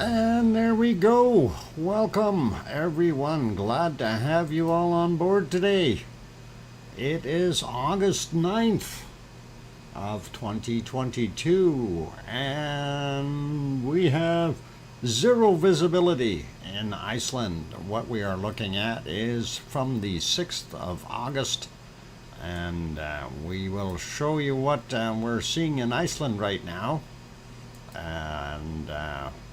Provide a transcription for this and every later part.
And there we go. Welcome, everyone. Glad to have you all on board today. It is August 9th of 2022, and we have zero visibility in Iceland. What we are looking at is from the 6th of August, and we will show you what we're seeing in Iceland right now. And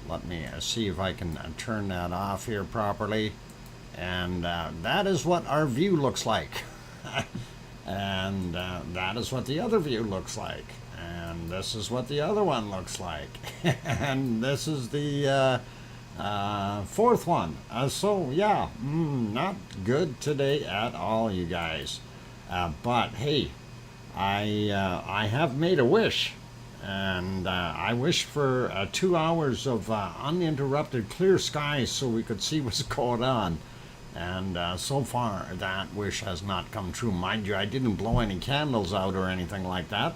let me see if I can turn that off here properly. And that is what our view looks like. And that is what the other view looks like. And this is what the other one looks like. And this is the fourth one. So yeah, not good today at all, you guys. But hey, I have made a wish. And I wish for 2 hours of uninterrupted clear skies so we could see what's going on. And so far that wish has not come true. Mind you, I didn't blow any candles out or anything like that.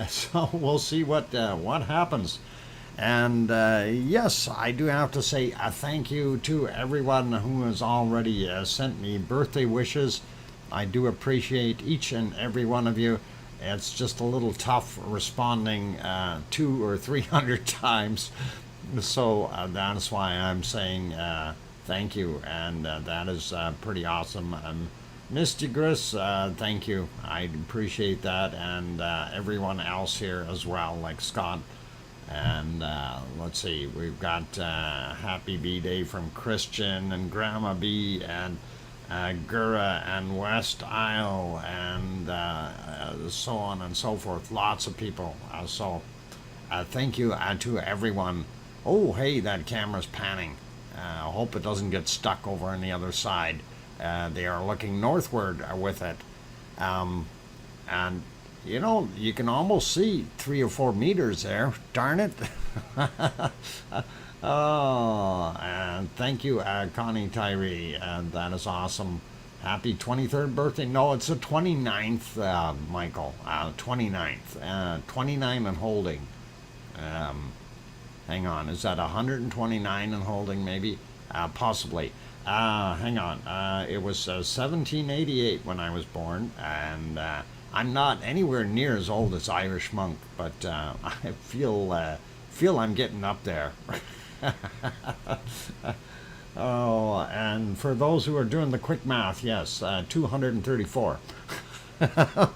So we'll see what happens. And yes, I do have to say thank you to everyone who has already sent me birthday wishes. I do appreciate each and every one of you. It's just a little tough responding 200 or 300 times. So that's why I'm saying thank you. And that is pretty awesome. Mr. Gris, thank you. I appreciate that. And everyone else here as well, like Scott. And let's see, we've got Happy B-Day from Christian and Grandma B and Gura and West Isle and so on and so forth. Lots of people. So thank you to everyone. Oh, hey, that camera's panning. I hope it doesn't get stuck over on the other side. They are looking northward with it. And, you know, you can almost see 3 or 4 meters there. Darn it. Oh, and thank you, Connie Tyree. That is awesome. Happy 23rd birthday. No, it's the 29th, Michael. 29th. 29 and holding. Hang on. Is that 129 and holding, maybe? Possibly. Hang on. It was 1788 when I was born, and I'm not anywhere near as old as Irish Monk, but I feel I'm getting up there. Oh, and for those who are doing the quick math, yes, 234.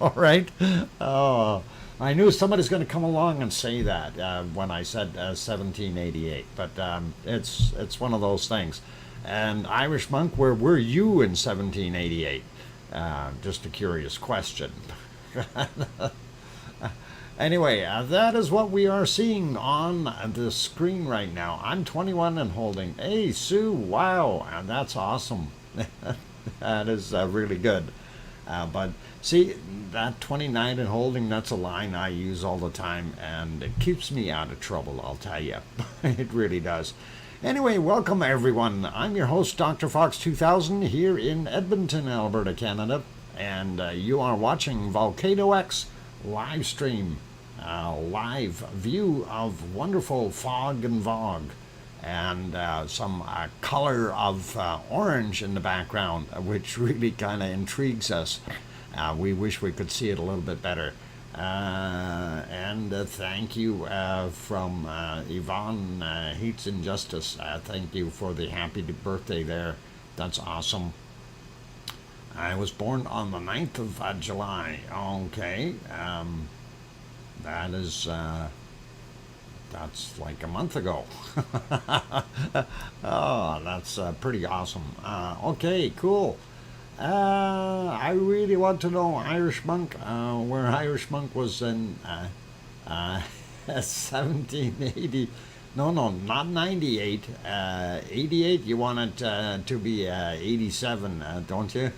All right. Oh, I knew somebody's going to come along and say that when I said 1788, but it's one of those things. And Irish Monk, where were you in 1788? Just a curious question. Anyway, that is what we are seeing on the screen right now. I'm 21 and holding. Hey, Sue, wow, that's awesome. That is really good. But see, that 29 and holding, that's a line I use all the time, and it keeps me out of trouble, I'll tell you. It really does. Anyway, welcome everyone. I'm your host, DrFox2000, here in Edmonton, Alberta, Canada, and you are watching VolcanoX live stream. Live view of wonderful fog and fog, and some color of orange in the background, which really kind of intrigues us. We wish we could see it a little bit better. And thank you from Yvonne Hates Injustice. Thank you for the happy birthday there. That's awesome. I was born on the 9th of July. Okay. That is, that's like a month ago. Oh, that's pretty awesome. Okay, cool. I really want to know Irish Monk, where Irish Monk was in 1780. No, not 98. 88, you want it to be 87, don't you?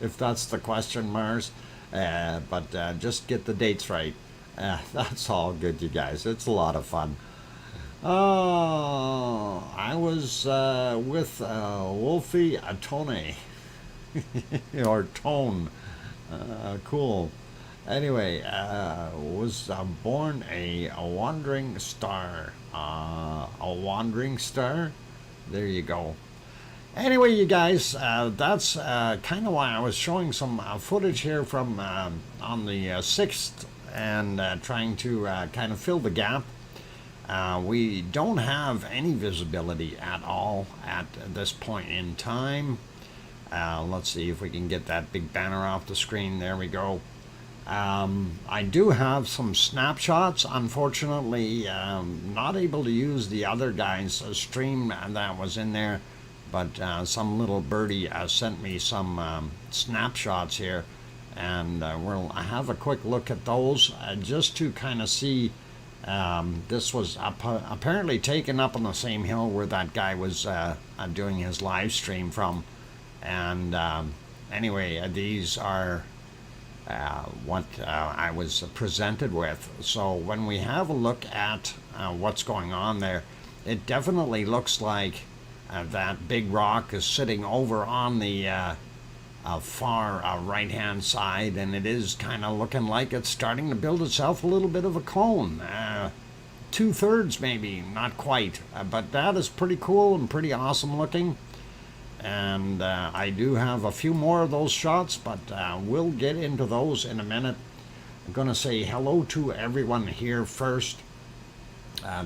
If that's the question, Mars. But just get the dates right. That's all good, you guys. It's a lot of fun. Oh, I was with Wolfie Tone. Or Tone. Cool. Anyway, was born a wandering star. a wandering star. There you go. Anyway, you guys, that's kind of why I was showing some footage here from on the 6th and trying to kind of fill the gap. We don't have any visibility at all at this point in time. Let's see if we can get that big banner off the screen. There we go. I do have some snapshots. Unfortunately, not able to use the other guy's stream that was in there, but some little birdie sent me some snapshots here, and we'll have a quick look at those just to kind of see. This was apparently taken up on the same hill where that guy was doing his live stream from. And anyway, these are what I was presented with. So when we have a look at what's going on there, it definitely looks like that big rock is sitting over on the far right-hand side, and it is kind of looking like it's starting to build itself a little bit of a cone. 2/3 maybe, not quite, but that is pretty cool and pretty awesome looking. And I do have a few more of those shots, but we'll get into those in a minute. I'm going to say hello to everyone here first.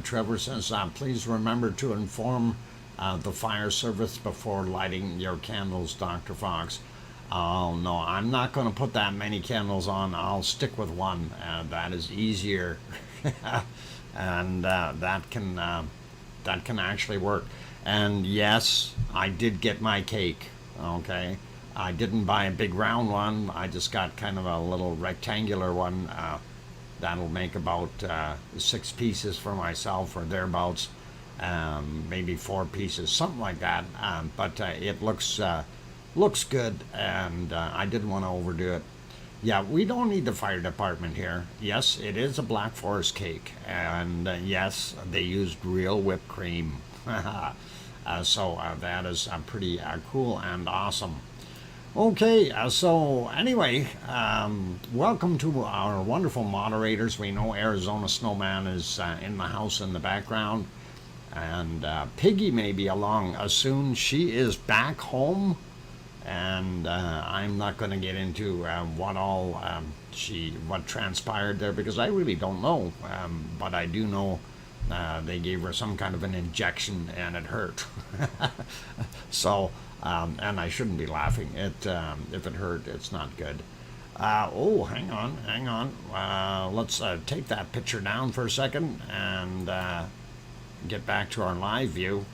Trevor says, please remember to inform the fire service before lighting your candles, Dr. Fox. Oh, no, I'm not going to put that many candles on. I'll stick with one. That is easier. And that can actually work. And yes, I did get my cake, okay? I didn't buy a big round one. I just got kind of a little rectangular one. That'll make about 6 pieces for myself or thereabouts. Maybe 4 pieces, something like that. But it looks good, and I didn't want to overdo it. Yeah, we don't need the fire department here. Yes, it is a Black Forest cake, and yes, they used real whipped cream. So that is pretty cool and awesome. Okay, so anyway, welcome to our wonderful moderators. We know Arizona Snowman is in the house in the background, and Piggy may be along soon. She is back home, and I'm not going to get into what transpired there, because I really don't know, but I do know they gave her some kind of an injection and it hurt. So, and I shouldn't be laughing. If it hurt, it's not good. Oh, hang on. Let's take that picture down for a second and get back to our live view.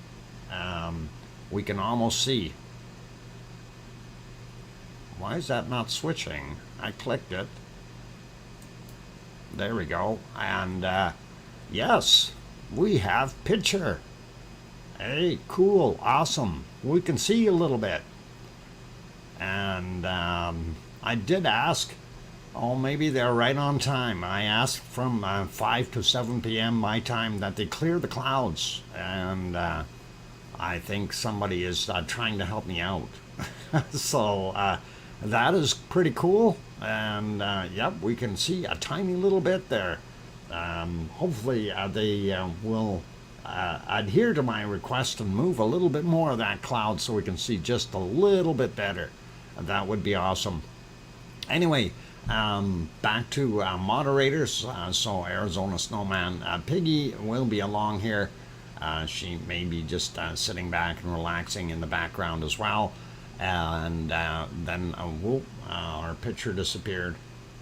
We can almost see. Why is that not switching? I clicked it. There we go. And yes, we have picture. Hey, cool, awesome. We can see a little bit. And I did ask, oh, maybe they're right on time. I asked from 5 to 7 p.m. my time that they clear the clouds. And I think somebody is trying to help me out. So that is pretty cool. And yep, we can see a tiny little bit there. Hopefully they will adhere to my request and move a little bit more of that cloud so we can see just a little bit better. That would be awesome. Anyway, back to moderators. So Arizona Snowman, Piggy will be along here. She may be just sitting back and relaxing in the background as well. And then whoop, our picture disappeared.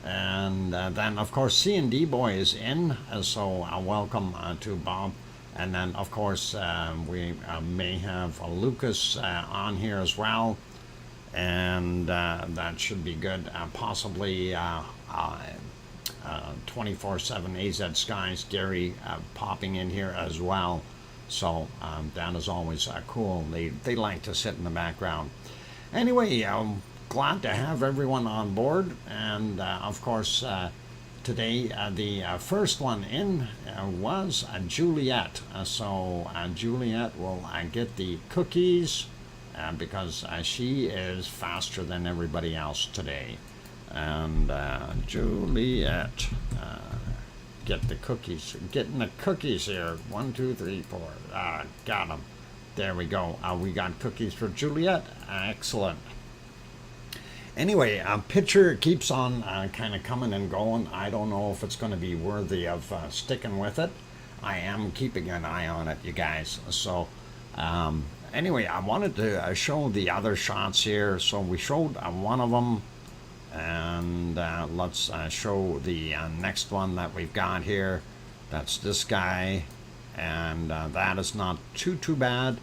And then, of course, C&D Boy is in, so welcome to Bob. And then, of course, we may have Lucas on here as well, and that should be good. Possibly 24/7 AZ Skies, Gary popping in here as well. So that is always cool. They like to sit in the background. Anyway, glad to have everyone on board, and of course today the first one in was Juliet. So Juliet will get the cookies because she is faster than everybody else today. And Juliet, get the cookies. Getting the cookies here. 1, 2, 3, 4. Got them. There we go. We got cookies for Juliet. Excellent. Anyway, a picture keeps on kind of coming and going. I don't know if it's going to be worthy of sticking with it. I am keeping an eye on it, you guys. So, anyway, I wanted to show the other shots here. So we showed one of them, and let's show the next one that we've got here. That's this guy, and that is not too bad.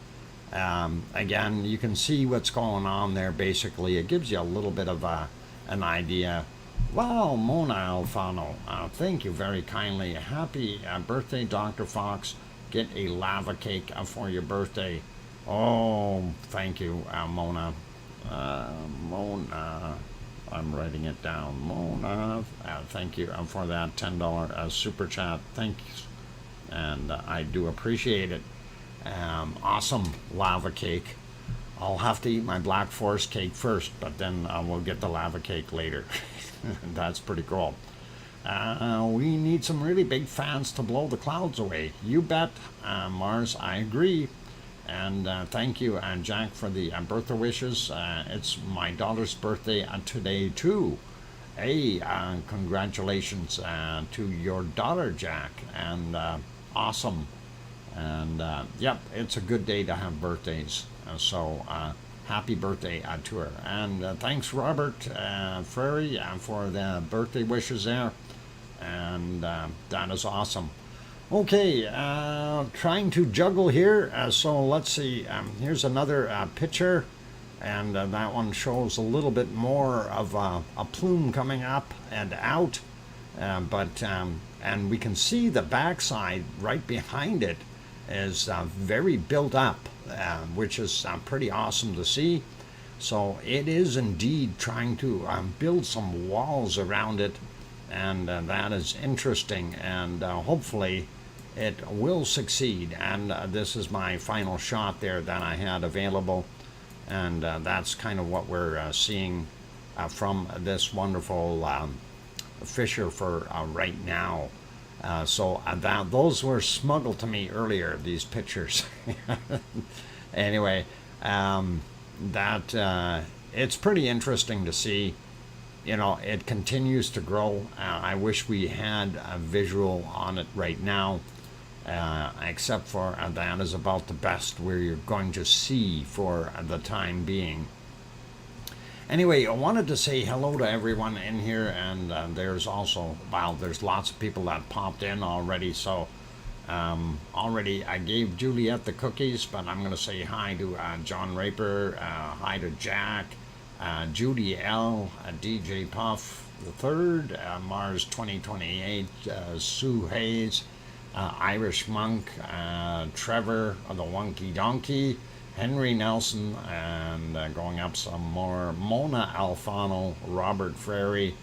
Again, you can see what's going on there. Basically, it gives you a little bit of an idea. Wow, Mona Alfano, thank you very kindly. Happy birthday, Dr. Fox. Get a lava cake for your birthday. Oh, thank you, Mona. Mona, I'm writing it down. Mona, thank you for that $10 super chat. Thanks, and I do appreciate it. Awesome lava cake. I'll have to eat my Black Forest cake first, but then we'll get the lava cake later. That's pretty cool. We need some really big fans to blow the clouds away. You bet, Mars. I agree. And thank you, Jack, for the birthday wishes. It's my daughter's birthday today, too. Hey, congratulations to your daughter, Jack. And awesome. And yep, it's a good day to have birthdays. So happy birthday to her. And thanks, Robert Frary, for the birthday wishes there. And that is awesome. Okay, trying to juggle here. So let's see. Here's another picture. And that one shows a little bit more of a plume coming up and out. And we can see the backside right behind it is very built up, which is pretty awesome to see. So it is indeed trying to build some walls around it, and that is interesting, and hopefully it will succeed. And this is my final shot there that I had available, and that's kind of what we're seeing from this wonderful fissure for right now. So those were smuggled to me earlier, these pictures. Anyway, it's pretty interesting to see. You know, it continues to grow. I wish we had a visual on it right now, except for that is about the best we're going to see for the time being. Anyway, I wanted to say hello to everyone in here, and there's also, wow, there's lots of people that popped in already, so already I gave Juliet the cookies, but I'm going to say hi to John Raper, hi to Jack, Judy L, DJ Puff the Third, Mars 2028, Sue Hayes, Irish Monk, Trevor, the Wonky Donkey, Henry Nelson, and going up some more, Mona Alfano, Robert Frary,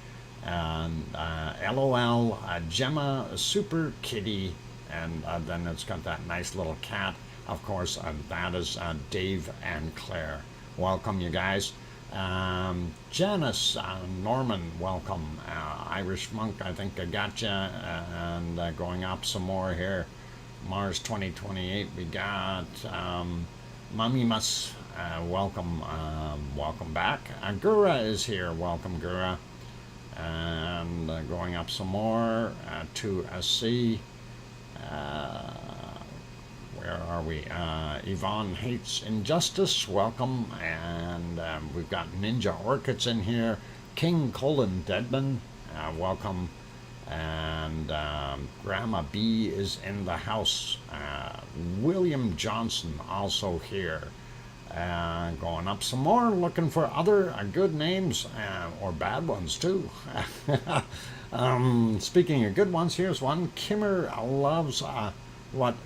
and LOL, Gemma, Super Kitty, and then it's got that nice little cat. Of course, that is Dave and Claire. Welcome, you guys. Janice, Norman, welcome. Irish Monk, I think I got you. And going up some more here, Mars 2028, we got... Mummy Mus, welcome, welcome back. Gura is here, welcome Gura. And going up some more to C. Where are we? Yvonne Hates Injustice, welcome. And we've got Ninja Orchids in here. King Colin Deadman, welcome. And Grandma B is in the house. William Johnson also here. Going up some more, looking for other good names, or bad ones too. Speaking of good ones, here's one. Kimmer loves,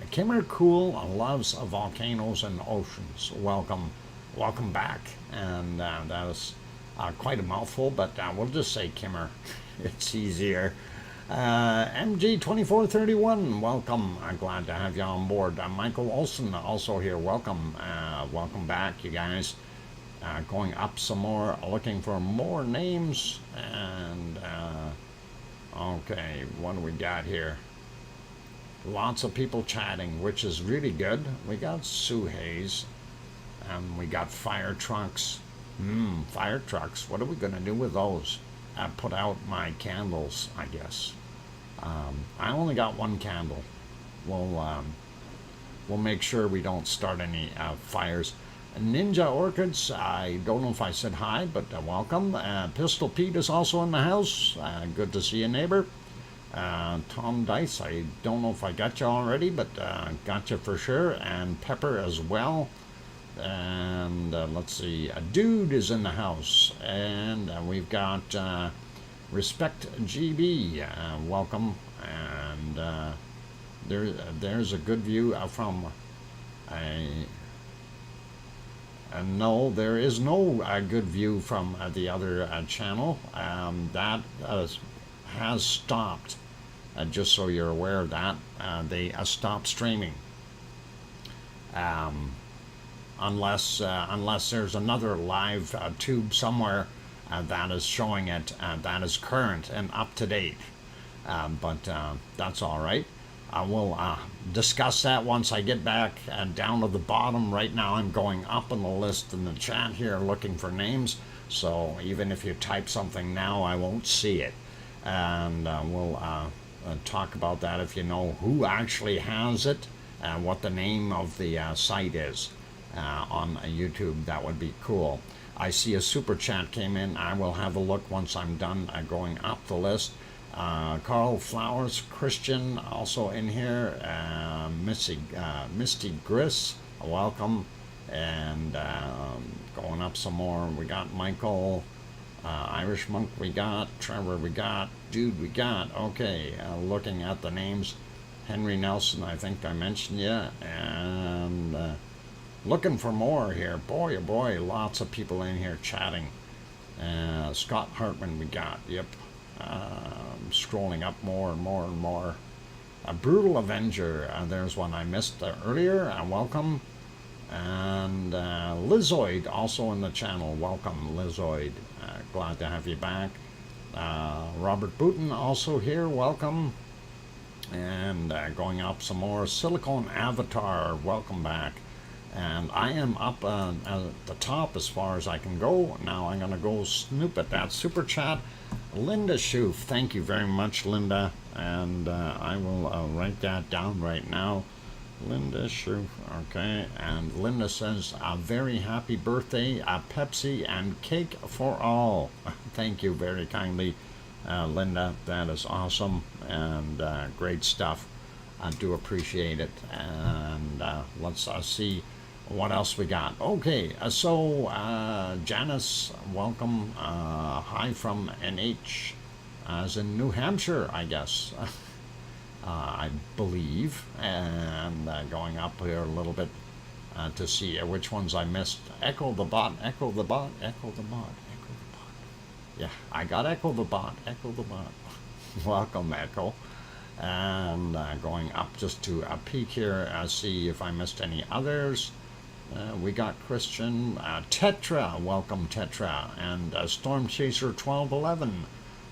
Kimmer Cool loves volcanoes and oceans. Welcome, welcome back. And that is quite a mouthful, but we'll just say Kimmer. It's easier. MG2431, welcome. I'm glad to have you on board. Michael Olson also here. Welcome. Welcome back, you guys. Going up some more, looking for more names. And okay, what do we got here? Lots of people chatting, which is really good. We got Sue Hayes, and we got fire trucks. Fire trucks. What are we going to do with those? I put out my candles, I guess. I only got one candle. We'll make sure we don't start any fires. Ninja Orchids, I don't know if I said hi, but welcome. Pistol Pete is also in the house. Good to see you, neighbor. Tom Dice, I don't know if I got you already, but got you for sure. And Pepper as well. And let's see, a Dude is in the house. And we've got Respect GB, welcome. And there's a good view from no, there is no good view from the other channel. That has stopped. Just so you're aware of that, they stopped streaming. Unless there's another live tube somewhere that is showing it, that is current and up to date. But that's all right. I will discuss that once I get back down to the bottom. Right now I'm going up in the list in the chat here looking for names. So even if you type something now, I won't see it. And we'll talk about that if you know who actually has it and what the name of the site is on YouTube. That would be cool. I see a super chat came in. I will have a look once I'm done going up the list. Carl Flowers, Christian, also in here. Misty Gris, welcome. And going up some more, we got Michael, Irish Monk, we got Trevor, we got Dude, we got. Okay, looking at the names, Henry Nelson, I think I mentioned you, and looking for more here. Boy, oh boy, lots of people in here chatting. Scott Hartman, we got. Yep. Scrolling up more and more and more. A Brutal Avenger, there's one I missed earlier. Welcome. And Lizoid, also in the channel. Welcome, Lizoid. Glad to have you back. Robert Booton, also here. Welcome. And going up some more. Silicone Avatar, welcome back. And I am up at the top as far as I can go. Now I'm going to go snoop at that super chat. Linda Schoof, thank you very much, Linda. And I will write that down right now. Linda Schoof, okay. And Linda says, a very happy birthday, a Pepsi and cake for all. Thank you very kindly, Linda. That is awesome and great stuff. I do appreciate it. And let's see what else we got. Okay, so Janice, welcome. Hi from NH, as in New Hampshire, I guess. I believe. And going up here a little bit to see which ones I missed. Echo the Bot, Echo the Bot, Echo the Bot, Echo the Bot. Yeah, I got Echo the Bot, Echo the Bot. Welcome, Echo. And going up just to a peek here, see if I missed any others. We got Christian, Tetra, welcome Tetra, and Storm Chaser 1211,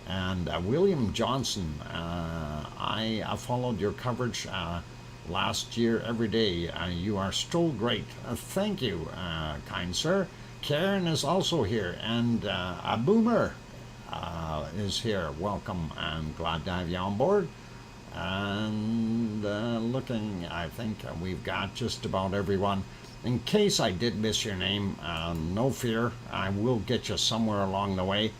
and William Johnson. I followed your coverage last year every day. You are still great. Thank you, kind sir. Karen is also here, and a Boomer is here. Welcome, and glad to have you on board. And looking, I think we've got just about everyone. In case I did miss your name, no fear, I will get you somewhere along the way,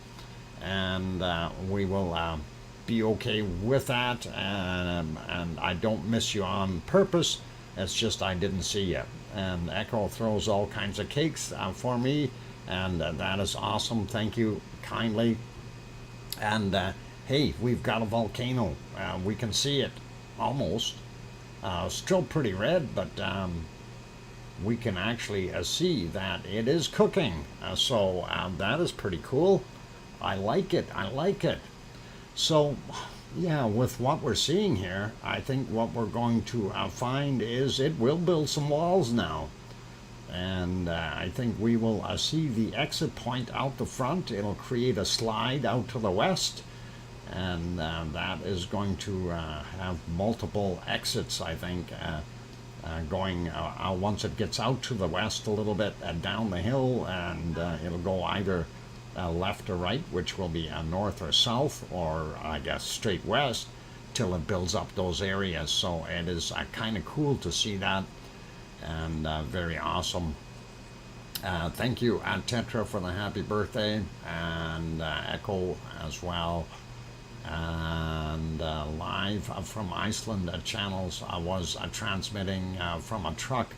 and we will be okay with that, and I don't miss you on purpose. It's just I didn't see you. And Echo throws all kinds of cakes for me, and that is awesome. Thank you kindly. And hey, we've got a volcano. We can see it almost. Still pretty red, but we can actually see that it is cooking. So that is pretty cool. I like it. I like it. So yeah, with what we're seeing here, I think what we're going to find is it will build some walls now. And I think we will see the exit point out the front. It'll create a slide out to the west. and that is going to have multiple exits, I think, going once it gets out to the west a little bit down the hill, and it'll go either left or right, which will be north or south, or I guess straight west, till it builds up those areas. So it is kind of cool to see that, and very awesome. Thank you, Tetra, for the happy birthday, and Echo as well. And live from Iceland channels. I was transmitting from a truck,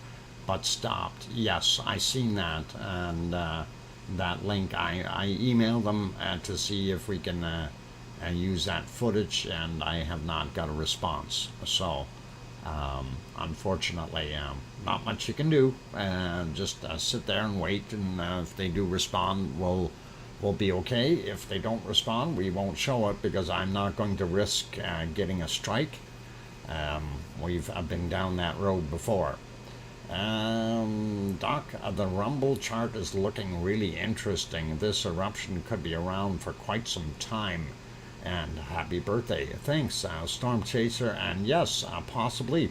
but stopped. Yes, I seen that, and that link, I emailed them to see if we can use that footage, and I have not got a response. So unfortunately, not much you can do. Just sit there and wait, and if they do respond, we'll be okay. If they don't respond, we won't show it, because I'm not going to risk getting a strike. We've been down that road before. Doc, the rumble chart is looking really interesting. This eruption could be around for quite some time. And happy birthday. Thanks, Storm Chaser. And yes, possibly.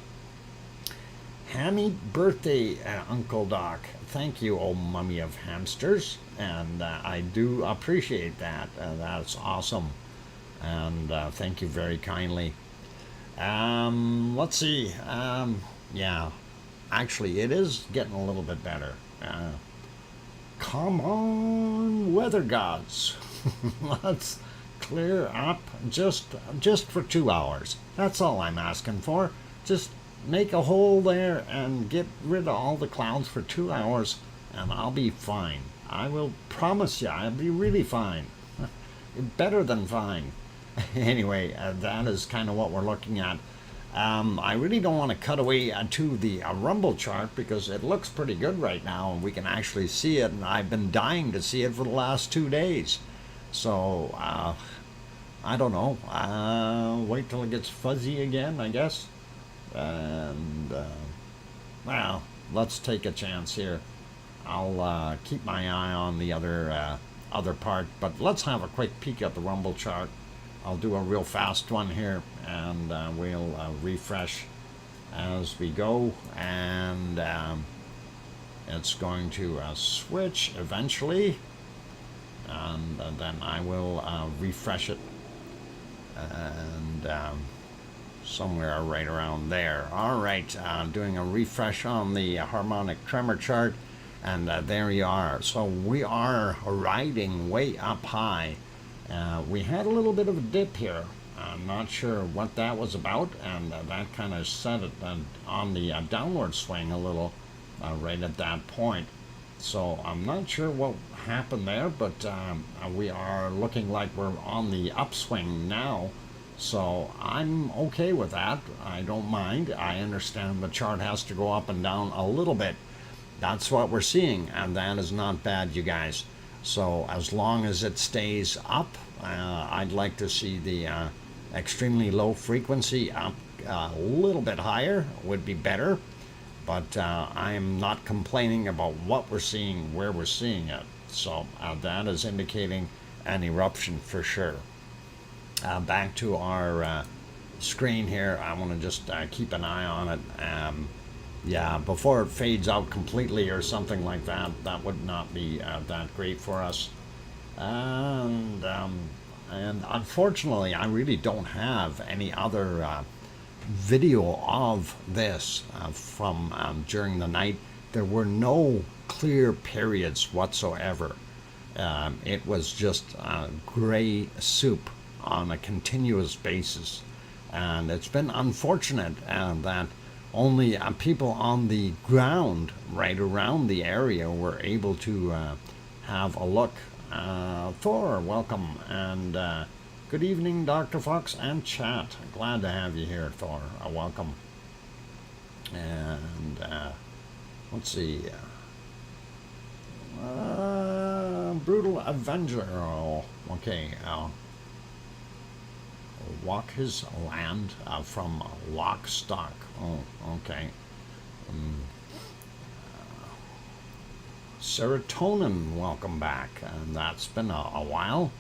Happy birthday, Uncle Doc. Thank you, old mummy of hamsters. And I do appreciate that. That's awesome. And thank you very kindly. Let's see. Yeah, actually, it is getting a little bit better. Come on, weather gods. Let's clear up just for 2 hours. That's all I'm asking for. Just make a hole there and get rid of all the clouds for 2 hours, and I'll be fine. I will promise you, I'll be really fine. Better than fine. Anyway, that is kind of what we're looking at. I really don't want to cut away to the rumble chart, because it looks pretty good right now, and we can actually see it, and I've been dying to see it for the last 2 days. So, I don't know. Wait till it gets fuzzy again, I guess. And, well, let's take a chance here. I'll keep my eye on the other part, but let's have a quick peek at the rumble chart. I'll do a real fast one here, and we'll refresh as we go, and it's going to switch eventually, and then I will refresh it, and somewhere right around there. All right, doing a refresh on the harmonic tremor chart, and there you are. So we are riding way up high. We had a little bit of a dip here. I'm not sure what that was about, and that kind of set it on the downward swing a little right at that point. So I'm not sure what happened there, but we are looking like we're on the upswing now. So I'm okay with that. I don't mind. I understand the chart has to go up and down a little bit. That's what we're seeing, and that is not bad, you guys. So as long as it stays up, I'd like to see the extremely low frequency up a little bit higher would be better. But I am not complaining about what we're seeing, where we're seeing it. So that is indicating an eruption for sure. Back to our screen here. I want to just keep an eye on it. Yeah, before it fades out completely or something like that, that would not be that great for us. And unfortunately, I really don't have any other video of this from during the night. There were no clear periods whatsoever. It was just gray soup on a continuous basis, and it's been unfortunate that only people on the ground right around the area were able to have a look. Thor, welcome, and good evening, Dr. Fox and chat. Glad to have you here, Thor. Welcome. And let's see. Brutal Avenger. Oh, okay. Walk his land from Lockstock. Oh, okay. Serotonin, welcome back. And that's been a while.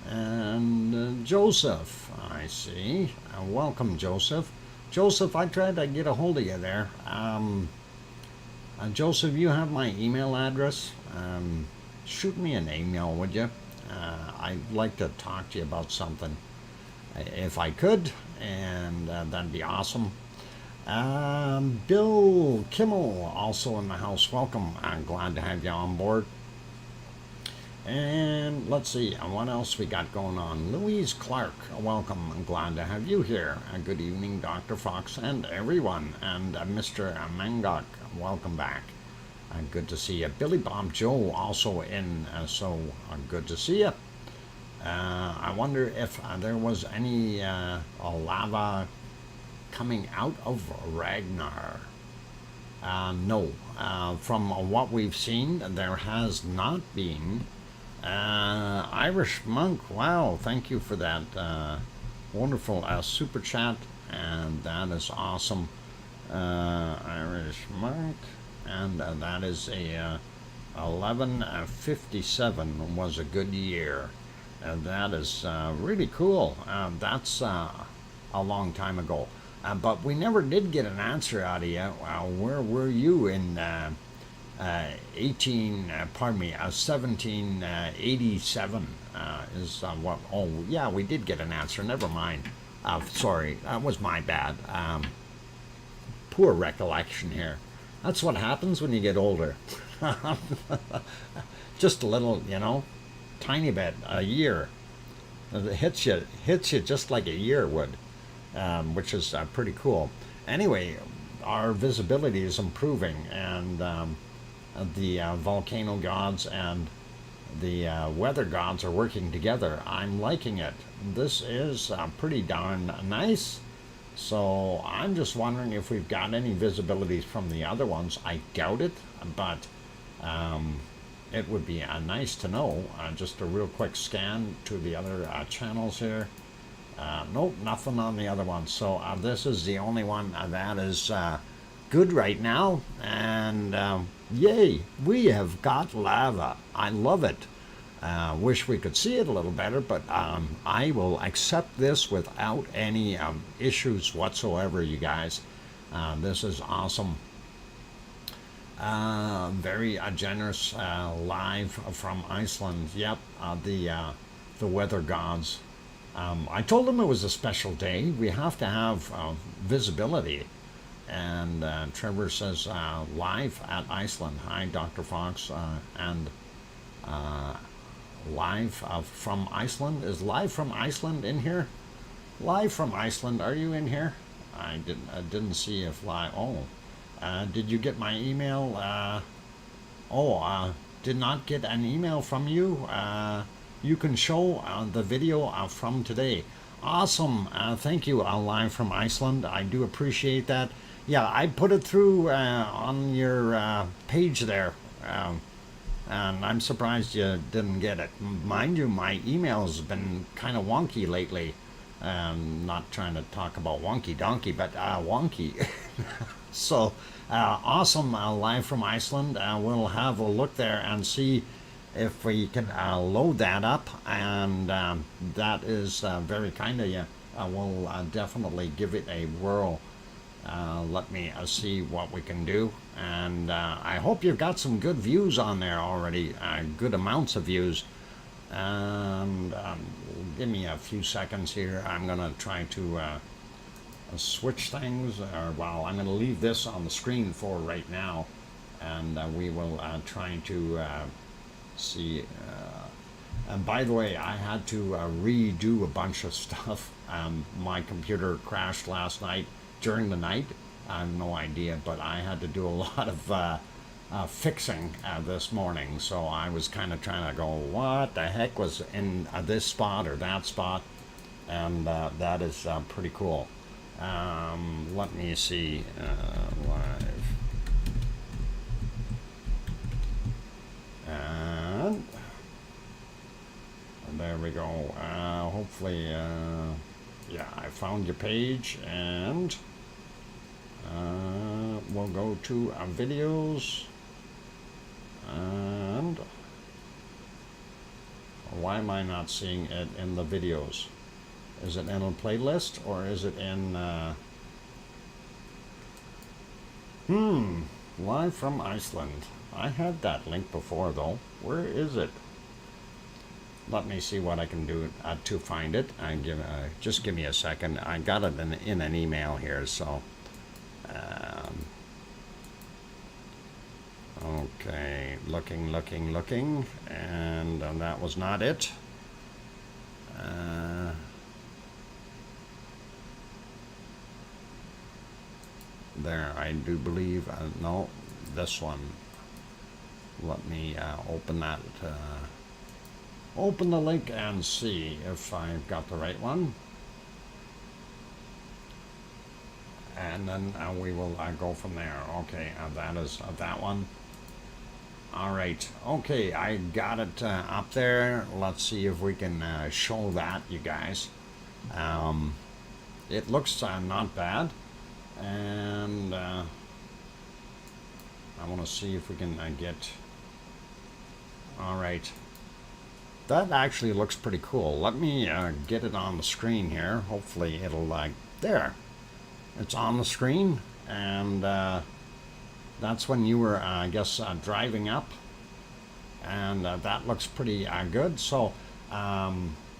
And Joseph, I see. Welcome, Joseph. Joseph, I tried to get a hold of you there. Joseph, you have my email address. Shoot me an email, would you? I'd like to talk to you about something if I could, and that'd be awesome. Bill Kimmel, also in the house. Welcome. I'm glad to have you on board. And let's see, what else we got going on? Louise Clark, welcome. I'm glad to have you here. Good evening, Dr. Fox and everyone. And Mr. Mangok, welcome back. Good to see you. Billy Bob Joe also in, so good to see you. I wonder if there was any lava coming out of Ragnar. No, from what we've seen, there has not been. Irish Monk, wow, thank you for that wonderful super chat, and that is awesome. Irish Monk, and that is a 1157 was a good year. That is really cool. That's a long time ago. But we never did get an answer out of you. Where were you in 1787 is what, oh yeah, we did get an answer, never mind. Sorry, that was my bad. Poor recollection here. That's what happens when you get older. Just a little, tiny bit, a year. It hits you just like a year would, which is pretty cool. Anyway, our visibility is improving, and the volcano gods and the weather gods are working together. I'm liking it. This is pretty darn nice. So I'm just wondering if we've got any visibilities from the other ones. I doubt it, but it would be nice to know. Just a real quick scan to the other channels here. Nope, nothing on the other one. So this is the only one that is good right now, and yay, we have got lava. I love it. Wish we could see it a little better, but I will accept this without any issues whatsoever, you guys. This is awesome. Very generous live from Iceland. Yep, the weather gods. I told them it was a special day. We have to have visibility. And Trevor says, live at Iceland. Hi, Dr. Fox. And live from Iceland. Is live from Iceland in here? Live from Iceland. Are you in here? I didn't see if live. Oh, did you get my email? Did not get an email from you. You can show the video from today. Awesome. Thank you, live from Iceland. I do appreciate that. Yeah, I put it through on your page there, and I'm surprised you didn't get it. Mind you, my email's been kind of wonky lately. Not trying to talk about wonky donkey, but wonky. So, awesome, live from Iceland. We'll have a look there and see if we can load that up, and that is very kind of you. We'll definitely give it a whirl. Let me see what we can do, and I hope you've got some good views on there already, good amounts of views. And give me a few seconds here. I'm gonna try to switch things, or well, I'm gonna leave this on the screen for right now, and we will try to see. And by the way, I had to redo a bunch of stuff. My computer crashed last night during the night. I have no idea, but I had to do a lot of fixing this morning, so I was kind of trying to go, what the heck was in this spot or that spot, and that is pretty cool. Let me see, live, and there we go. Hopefully, yeah, I found your page, and we'll go to videos, and Why am I not seeing it in the videos? Is it in a playlist or is it in live from Iceland? I had that link before though. Where is it? Let me see what I can do to find it. Just give me a second. I got it in an email here, so okay, looking, and that was not it. There, I do believe, no, this one. Let me open that, open the link and see if I've got the right one. And then we will go from there. Okay, that is that one. All right, okay, I got it up there. Let's see if we can show that, you guys. It looks not bad. And I want to see if we can get... All right. That actually looks pretty cool. Let me get it on the screen here. Hopefully it'll there. It's on the screen, and that's when you were, I guess, driving up, and that looks pretty good. So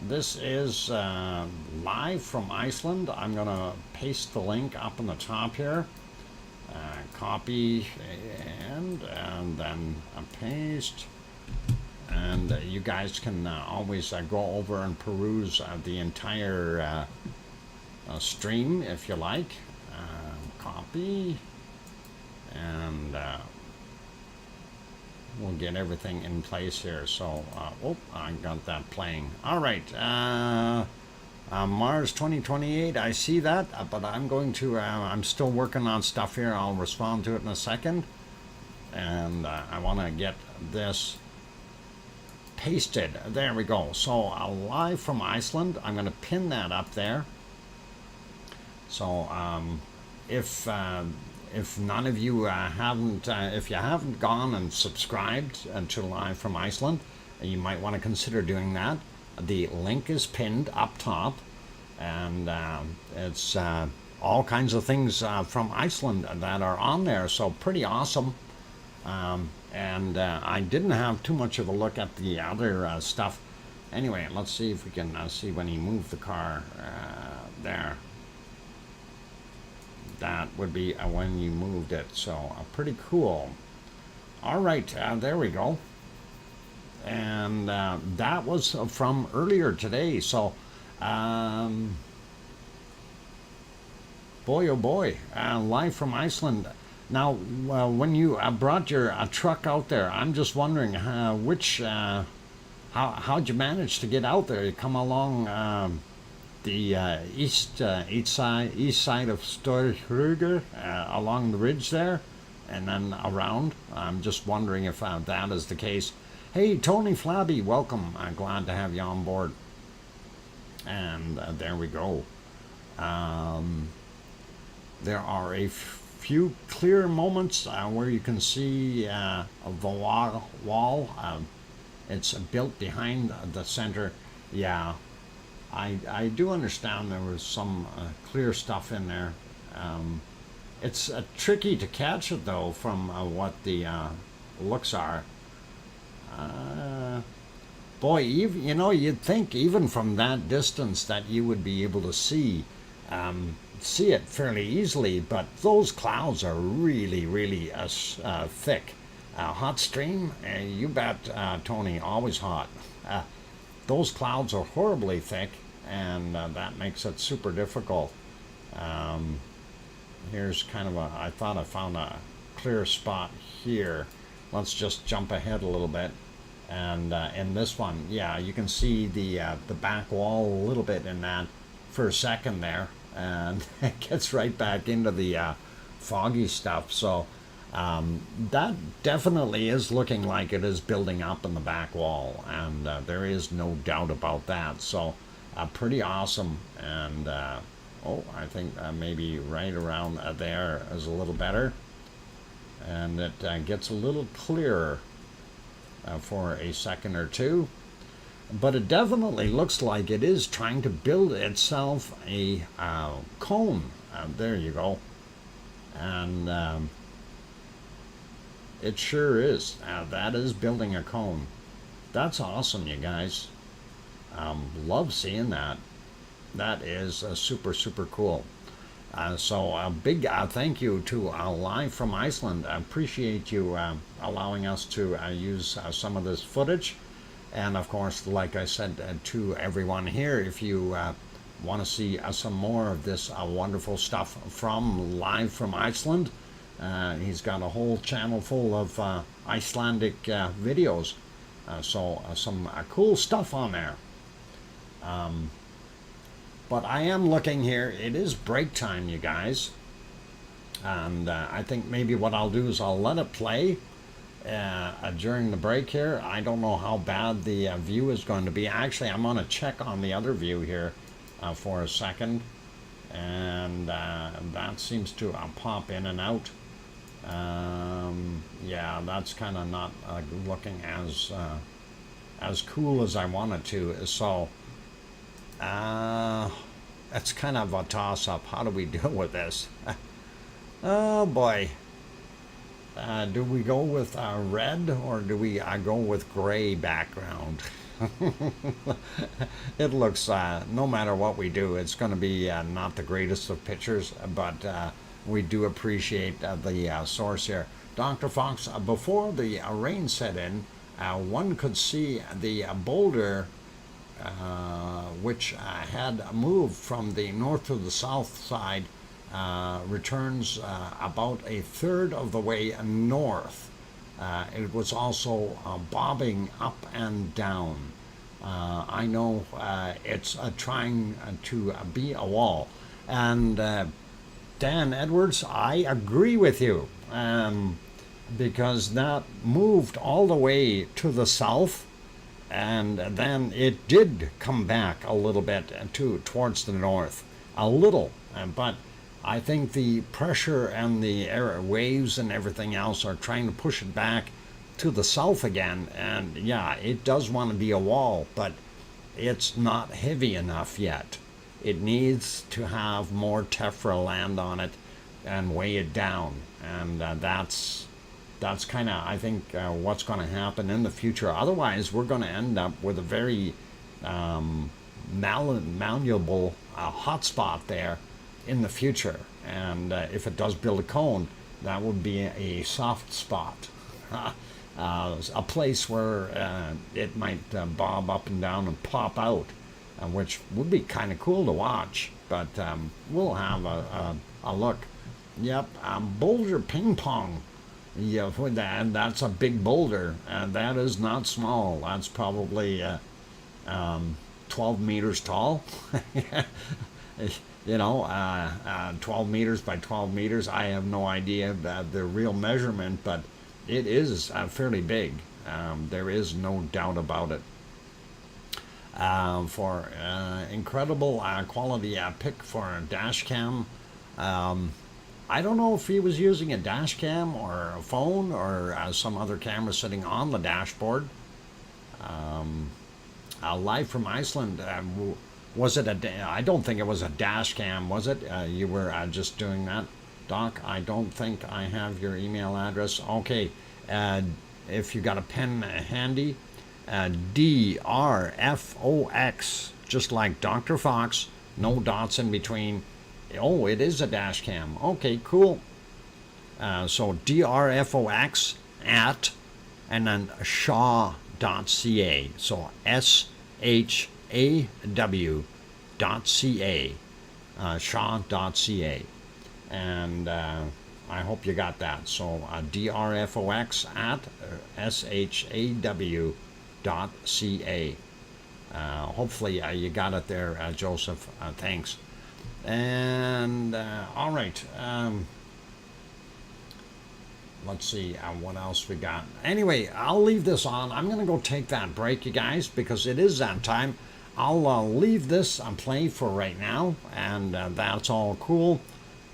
this is live from Iceland. I'm gonna paste the link up on the top here. Copy and then paste. And you guys can always go over and peruse the entire stream if you like. Copy, and we'll get everything in place here. So, oh, I got that playing. All right, Mars 2028, I see that, but I'm going to, I'm still working on stuff here. I'll respond to it in a second. And I want to get this pasted. There we go. So live from Iceland. I'm going to pin that up there. So if none of you haven't, if you haven't gone and subscribed to Live from Iceland, you might want to consider doing that. The link is pinned up top, and it's all kinds of things from Iceland that are on there. So pretty awesome. And I didn't have too much of a look at the other stuff. Anyway, let's see if we can see when he moved the car there. That would be when you moved it. So pretty cool. All right, there we go. And that was from earlier today. So boy, oh boy, live from Iceland. Now, when you brought your truck out there, I'm just wondering how'd you manage to get out there? You come along the east side of Stórhaugur, along the ridge there, and then around. I'm just wondering if that is the case. Hey, Tony Flabby, welcome. I'm glad to have you on board. And there we go. There are a few clear moments where you can see the wall. It's built behind the center. Yeah, I do understand there was some clear stuff in there. It's tricky to catch it though from what the looks are. Boy, even, you know, you'd think even from that distance that you would be able to see it fairly easily, but those clouds are really, really thick. Hot stream, you bet, Tony, always hot. Those clouds are horribly thick, and that makes it super difficult. Here's kind of I thought I found a clear spot here. Let's just jump ahead a little bit. And in this one, yeah, you can see the back wall a little bit in that for a second there. And it gets right back into the foggy stuff. So that definitely is looking like it is building up in the back wall, and there is no doubt about that. So pretty awesome. And oh, I think maybe right around there is a little better, and it gets a little clearer for a second or two. but it definitely looks like it is trying to build itself a cone. There you go. And it sure is. That is building a cone. That's awesome, you guys. Love seeing that. That is super, super cool. So a big thank you to Live from Iceland. I appreciate you allowing us to use some of this footage. And of course, like I said to everyone here, if you want to see some more of this wonderful stuff from Live from Iceland, he's got a whole channel full of Icelandic videos. So some cool stuff on there. But I am looking here. It is break time, you guys. And I think maybe what I'll do is I'll let it play during the break here. I don't know how bad the view is going to be. Actually, I'm going to check on the other view here for a second. And that seems to pop in and out. Yeah, that's kind of not looking as cool as I wanted to. So that's kind of a toss-up. How do we deal with this? Oh boy. Do we go with red or do we go with gray background? It looks, no matter what we do, it's going to be not the greatest of pictures, but we do appreciate the source here. Dr. Fox, before the rain set in, one could see the boulder which had moved from the north to the south side, returns about a third of the way north. It was also bobbing up and down. I know it's trying to be a wall. And Dan Edwards, I agree with you, because that moved all the way to the south, and then it did come back a little bit towards the north, a little, but I think the pressure and the air waves and everything else are trying to push it back to the south again. And yeah, it does want to be a wall, but it's not heavy enough yet. It needs to have more tephra land on it and weigh it down. And that's kind of, I think, what's going to happen in the future. Otherwise, we're going to end up with a very malleable hotspot there in the future. And if it does build a cone, that would be a soft spot. A place where it might bob up and down and pop out, which would be kind of cool to watch. But we'll have a look. Yep, boulder ping pong. Yeah, that's a big boulder. That is not small. That's probably 12 meters tall. You know, 12 meters by 12 meters. I have no idea the real measurement, but it is fairly big. There is no doubt about it. For incredible quality pic for a dash cam. I don't know if he was using a dash cam or a phone or some other camera sitting on the dashboard. Live from Iceland. Was it I don't think it was a dash cam, was it? You were just doing that, Doc? I don't think I have your email address. Okay, if you got a pen handy, DrFox, just like Dr. Fox, no dots in between. Oh, it is a dash cam. Okay, cool. So DrFox at, and then shaw.ca. So shaw.ca, shaw.ca, and I hope you got that. So DrFox at shaw.ca. Hopefully you got it there, Joseph. Thanks. And all right. Let's see what else we got. Anyway, I'll leave this on. I'm going to go take that break, you guys, because it is that time. I'll leave this on play for right now, and that's all cool.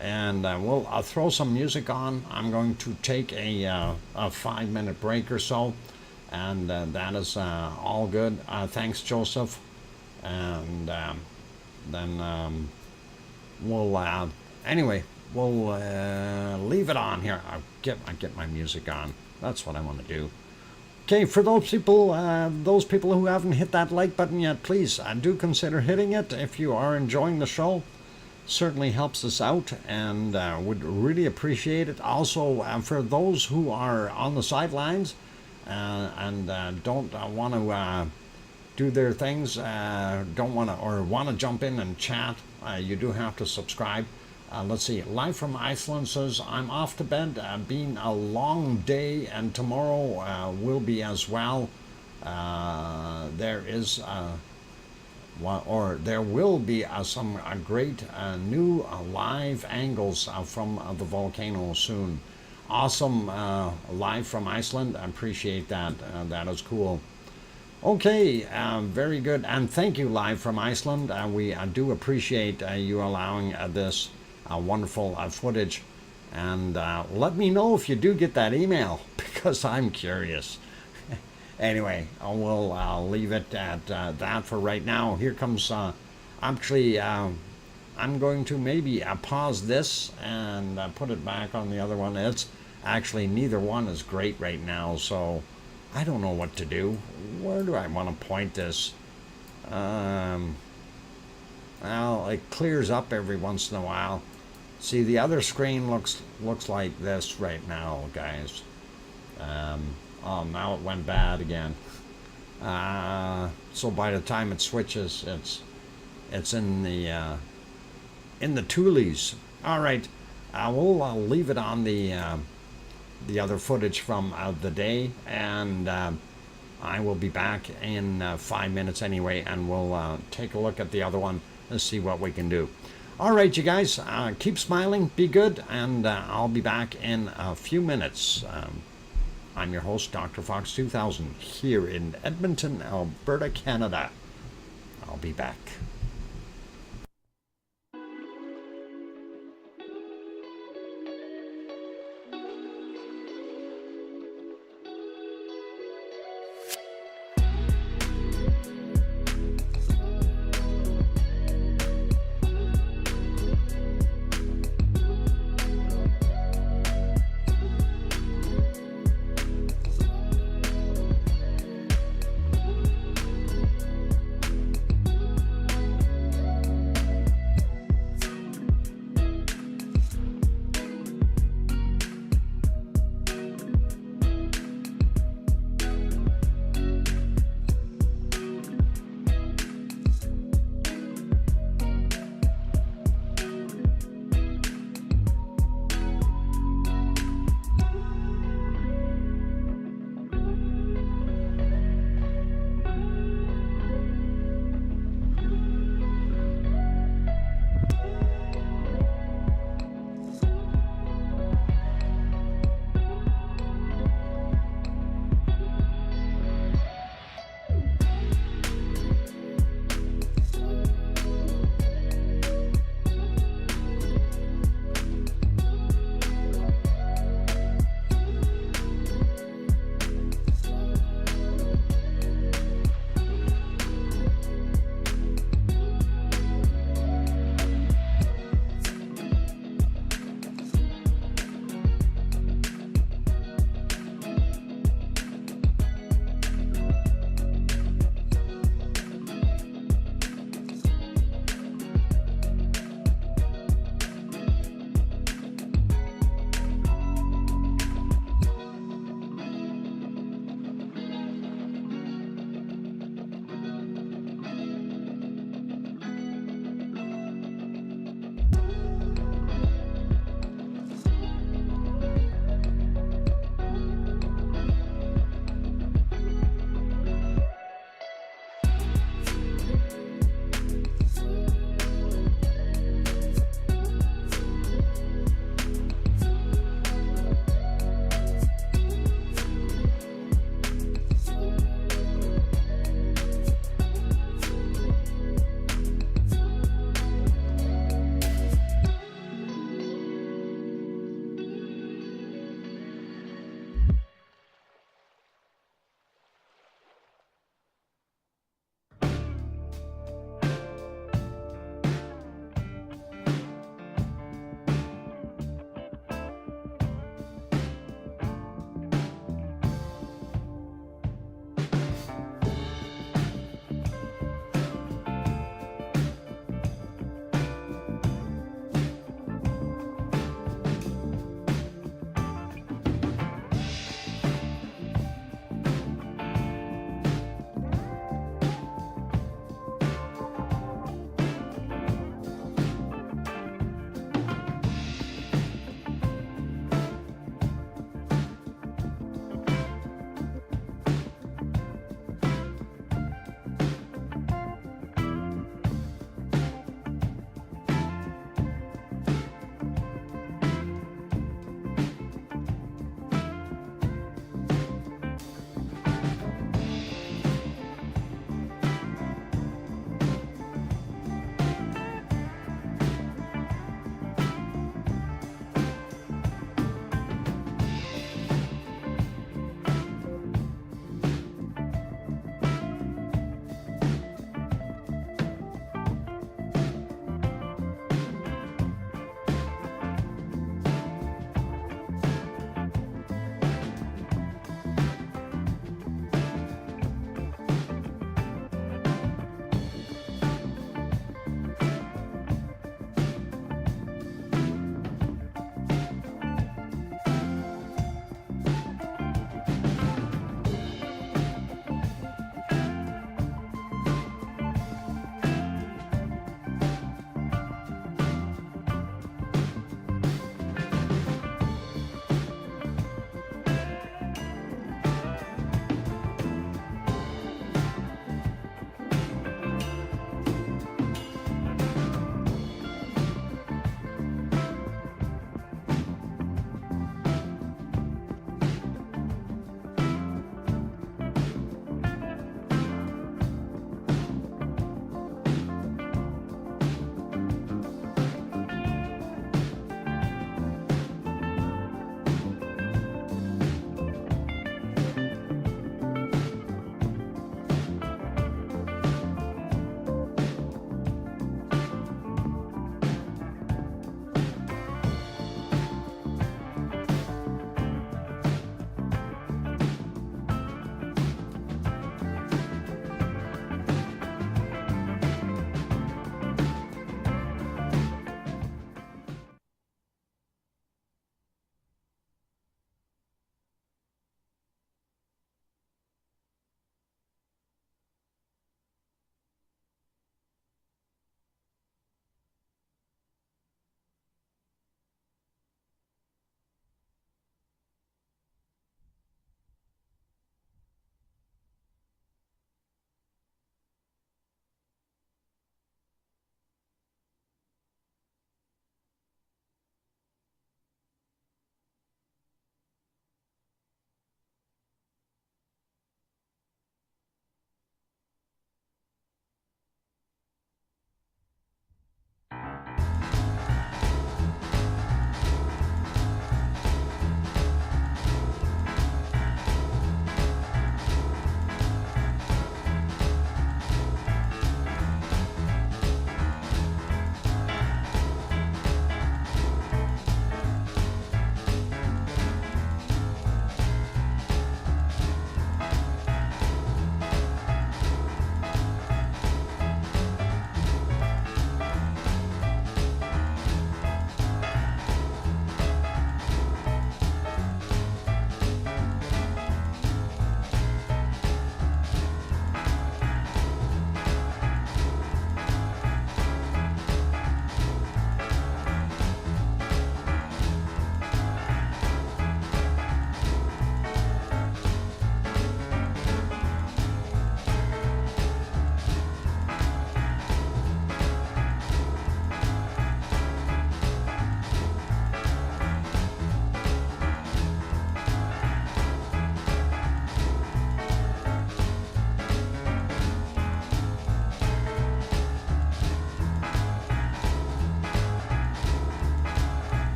And I'll throw some music on. I'm going to take a 5-minute break or so. and that is all good. Thanks, Joseph. And then we'll anyway, we'll leave it on here. I get my music on. That's what I want to do. Okay, for those people who haven't hit that like button yet, please do consider hitting it if you are enjoying the show. Certainly helps us out, and would really appreciate it. Also, for those who are on the sidelines and don't want to do their things, don't want to or want to jump in and chat, you do have to subscribe. Let's see, Live from Iceland says, I'm off to bed, been a long day, and tomorrow will be as well. There will be some great new live angles from the volcano soon. Awesome, Live from Iceland. I appreciate that. That is cool. Okay, very good. And thank you, Live from Iceland. We do appreciate you allowing this wonderful footage. And let me know if you do get that email, because I'm curious. Anyway, we'll leave it at that for right now. Here comes, actually, I'm going to maybe pause this and put it back on the other one. It's actually, neither one is great right now, so I don't know what to do. Where do I want to point this? Well, it clears up every once in a while. See, the other screen looks like this right now, guys. Oh, now it went bad again. So by the time it switches, it's in the toolies. All right, we'll leave it on the other footage from the day, and I will be back in 5 minutes anyway, and we'll take a look at the other one and see what we can do. All right, you guys, keep smiling, be good, and I'll be back in a few minutes. I'm your host, DrFox2000, here in Edmonton, Alberta, Canada. I'll be back.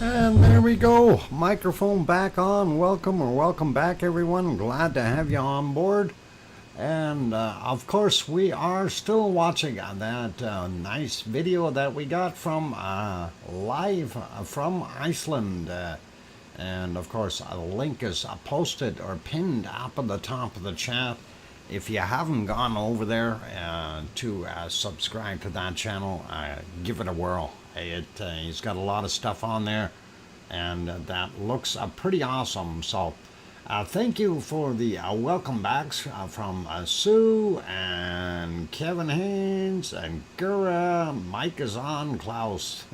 And there we go. Microphone back on. Welcome back, everyone. Glad to have you on board. And of course, we are still watching that nice video that we got from live from Iceland. And of course, a link is posted or pinned up at the top of the chat. If you haven't gone over there to subscribe to that channel, give it a whirl. He's got a lot of stuff on there, and that looks pretty awesome. So thank you for the welcome backs from Sue and Kevin Haynes and Gura. Mike is on. Klaus.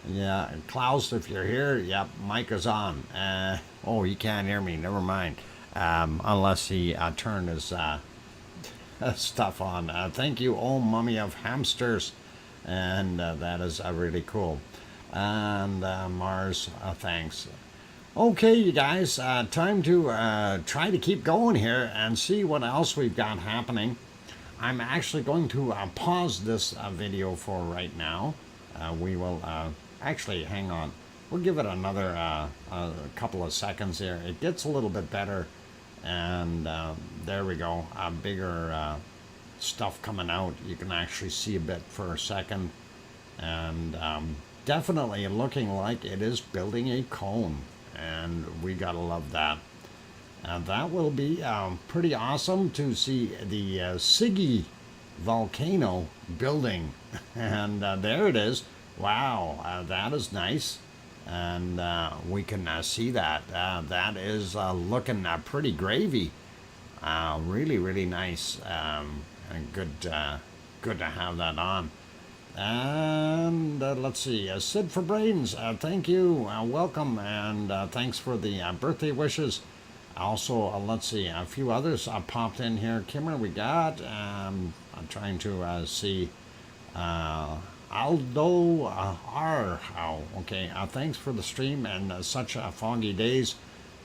Yeah, Klaus, if you're here, yep, Mike is on. Oh, he can't hear me. Never mind. Unless he turned his stuff on. Thank you, old mummy of hamsters. And that is really cool. And Mars, thanks. Okay, you guys, time to try to keep going here and see what else we've got happening. I'm actually going to pause this video for right now. We will actually, hang on. We'll give it another a couple of seconds here. It gets a little bit better. And there we go. Bigger stuff coming out. You can actually see a bit for a second. And definitely looking like it is building a cone. And we gotta love that. That will be pretty awesome to see the Siggy volcano building. And there it is. Wow, that is nice. And we can see that. That is looking pretty gravy. Really, really nice. And good to have that on. And let's see. Sid for Brains, thank you. Welcome. And thanks for the birthday wishes. Also, let's see. A few others popped in here. Kimmer, we got. I'm trying to see. Aldo R. Oh, okay. Thanks for the stream and such foggy days.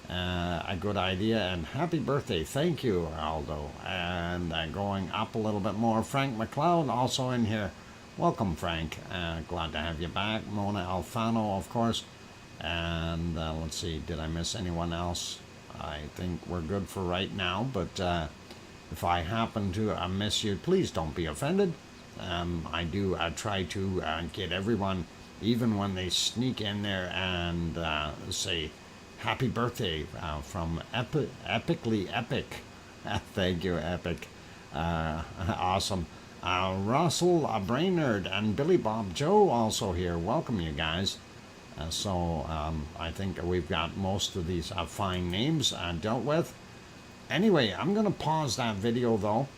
A good idea and happy birthday. Thank you, Aldo. And going up a little bit more, Frank McLeod also in here. Welcome, Frank. Glad to have you back. Mona Alfano, of course. And let's see, did I miss anyone else? I think we're good for right now, but if I happen to miss you, please don't be offended. I do try to get everyone, even when they sneak in there and say happy birthday from Epically Epic. Thank you, Epic. Awesome. Russell Brainerd and Billy Bob Joe also here. Welcome, you guys. So I think we've got most of these fine names dealt with. Anyway, I'm going to pause that video though.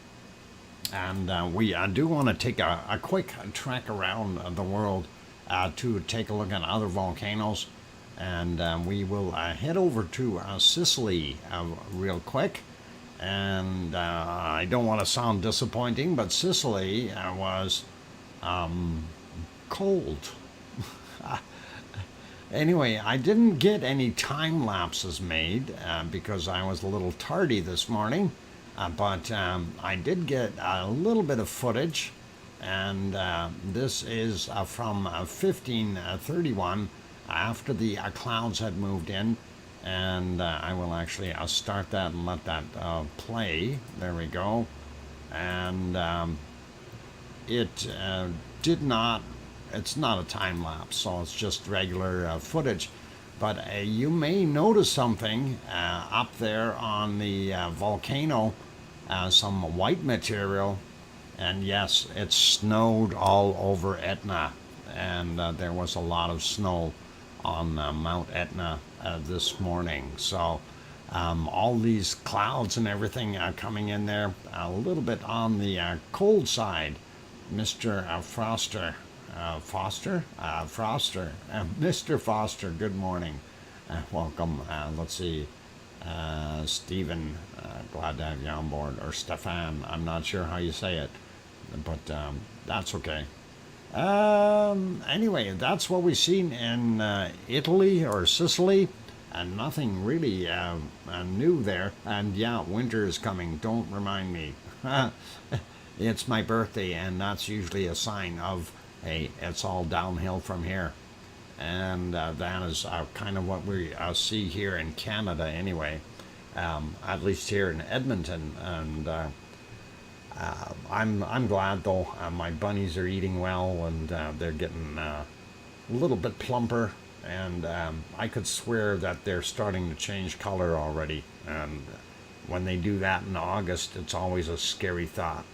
And we do want to take a quick trek around the world to take a look at other volcanoes. And we will head over to Sicily real quick. And I don't want to sound disappointing, but Sicily was cold. Anyway, I didn't get any time lapses made because I was a little tardy this morning. But I did get a little bit of footage, and this is from 1531 after the clouds had moved in, and I will actually start that and let that play. There we go. And it did not, it's not a time lapse, so it's just regular footage. But you may notice something up there on the volcano. Some white material, and yes, it snowed all over Etna, and there was a lot of snow on Mount Etna this morning. So all these clouds and everything coming in there, a little bit on the cold side. Mr. Froster, Mr. Foster, good morning. Welcome. Let's see. Stephen, glad to have you on board, or Stefan, I'm not sure how you say it, but that's okay. Anyway, that's what we've seen in Italy or Sicily, and nothing really new there. And yeah, winter is coming, don't remind me. It's my birthday, and that's usually a sign of, hey, it's all downhill from here. and that is kind of what we see here in Canada anyway, at least here in Edmonton. And I'm glad though. My bunnies are eating well, and they're getting a little bit plumper, and I could swear that they're starting to change color already. And when they do that in August, it's always a scary thought.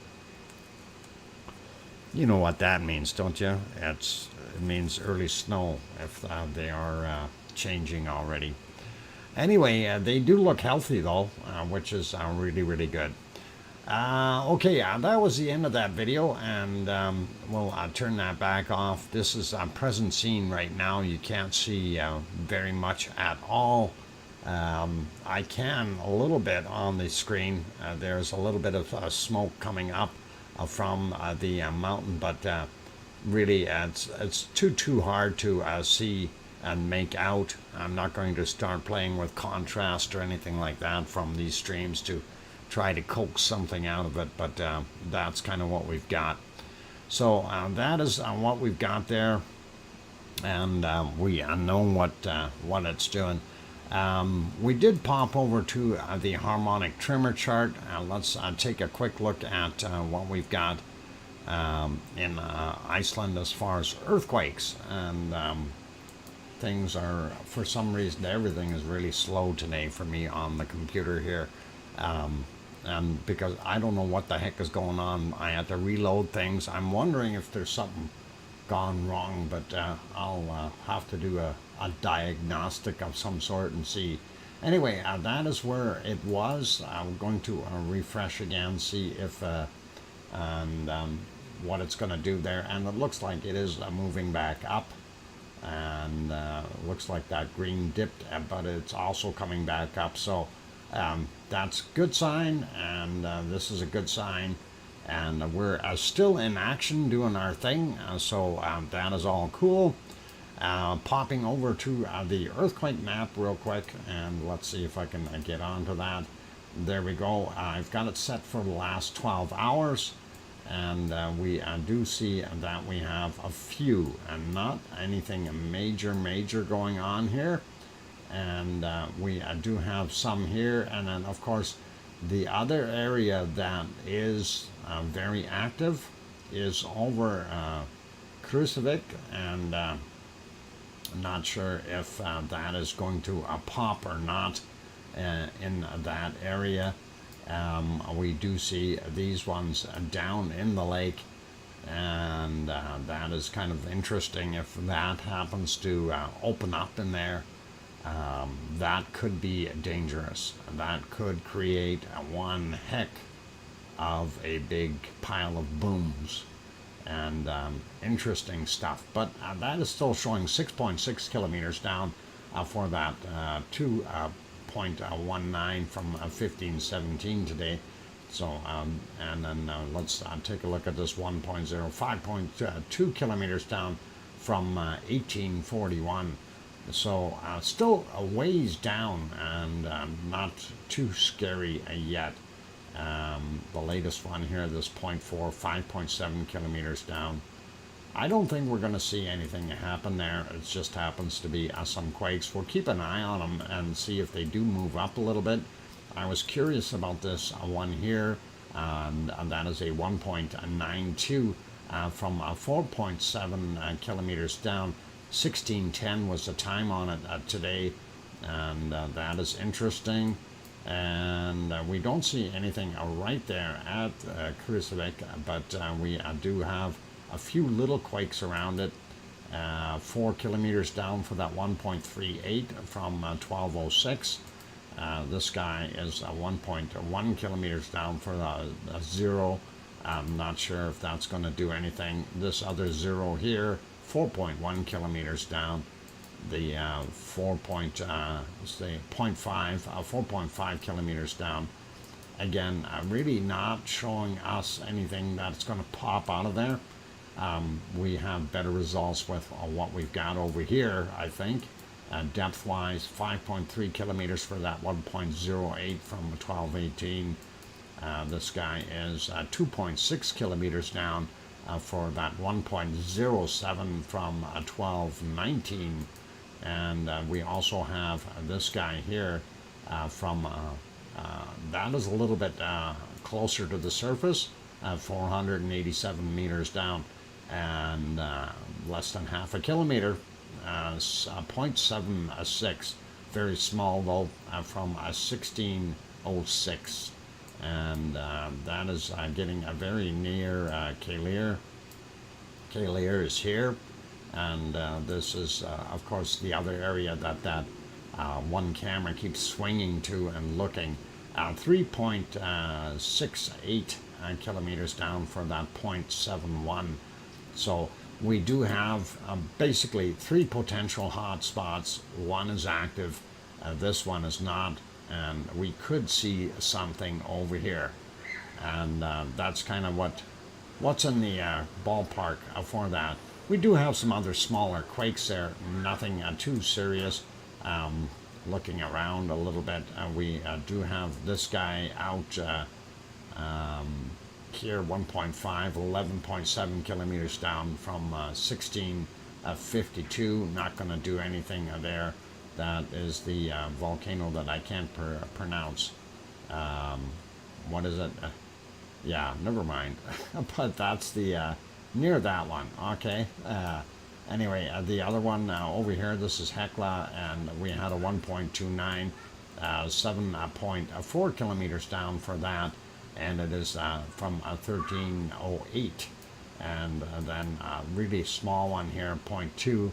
You know what that means, don't you? It means early snow if they are changing already. Anyway, they do look healthy though, which is really, really good. Okay, that was the end of that video, and we'll turn that back off. This is a present scene right now. You can't see very much at all. I can a little bit on the screen. There's a little bit of smoke coming up from the mountain, but really it's too hard to see and make out. I'm not going to start playing with contrast or anything like that from these streams to try to coax something out of it, but that's kind of what we've got. So that is what we've got there, and we know what it's doing. We did pop over to the harmonic tremor chart. Let's take a quick look at what we've got in Iceland as far as earthquakes. And things are, for some reason, everything is really slow today for me on the computer here. And because I don't know what the heck is going on, I had to reload things. I'm wondering if there's something gone wrong, but I'll have to do a diagnostic of some sort and see. Anyway, that is where it was. I'm going to refresh again, see if and what it's going to do there. And it looks like it is moving back up, and looks like that green dipped, but it's also coming back up. So that's a good sign, and this is a good sign, and we're still in action doing our thing, so that is all cool. Popping over to the earthquake map real quick, and let's see if I can get onto that. There we go. I've got it set for the last 12 hours, and we do see that we have a few, and not anything major going on here. And we do have some here, and then of course the other area that is very active is over Kruševik, and I'm not sure if that is going to pop or not in that area. We do see these ones down in the lake, and that is kind of interesting. If that happens to open up in there, that could be dangerous. That could create one heck of a big pile of booms, and interesting stuff. But that is still showing 6.6 kilometers down for that 2.19 from 1517 today. So and then let's take a look at this 1.0, 5.2 kilometers down from 1841. So still a ways down, and not too scary yet. The latest one here, this 0.4, 5.7 kilometers down. I don't think we're going to see anything happen there. It just happens to be some quakes. We'll keep an eye on them and see if they do move up a little bit. I was curious about this one here, and that is a 1.92 from 4.7 kilometers down. 1610 was the time on it today, and that is interesting. And we don't see anything right there at Kruševik, but we do have a few little quakes around it. 4 kilometers down for that 1.38 from 1206. This guy is 1.1 kilometers down for the 0. I'm not sure if that's going to do anything. This other 0 here, 4.1 kilometers down. The 4.5 kilometers down. Again, really not showing us anything that's going to pop out of there. We have better results with what we've got over here, I think. Depth-wise, 5.3 kilometers for that 1.08 from 1218. This guy is 2.6 kilometers down, for that 1.07 from 1219. And we also have this guy here from that is a little bit closer to the surface, 487 meters down, and less than half a kilometer, 0.76, very small though, from 1606, and that is getting very near Calir. Calir is here, and this is of course the other area that one camera keeps swinging to and looking. 3.68 kilometers down for that 0.71. So we do have basically three potential hot spots. One is active, this one is not, and we could see something over here. And that's kind of what's in the ballpark for that. We do have some other smaller quakes there, nothing too serious. Looking around a little bit, we do have this guy out here, 1.5, 11.7 kilometers down from 1652. Not going to do anything there. That is the volcano that I can't pronounce. What is it? Yeah, never mind. But that's the near that one. Okay. Anyway, the other one over here, this is Hecla, and we had a 1.29, 7.4 kilometers down for that, and it is from 1308. And then a really small one here, 0.2,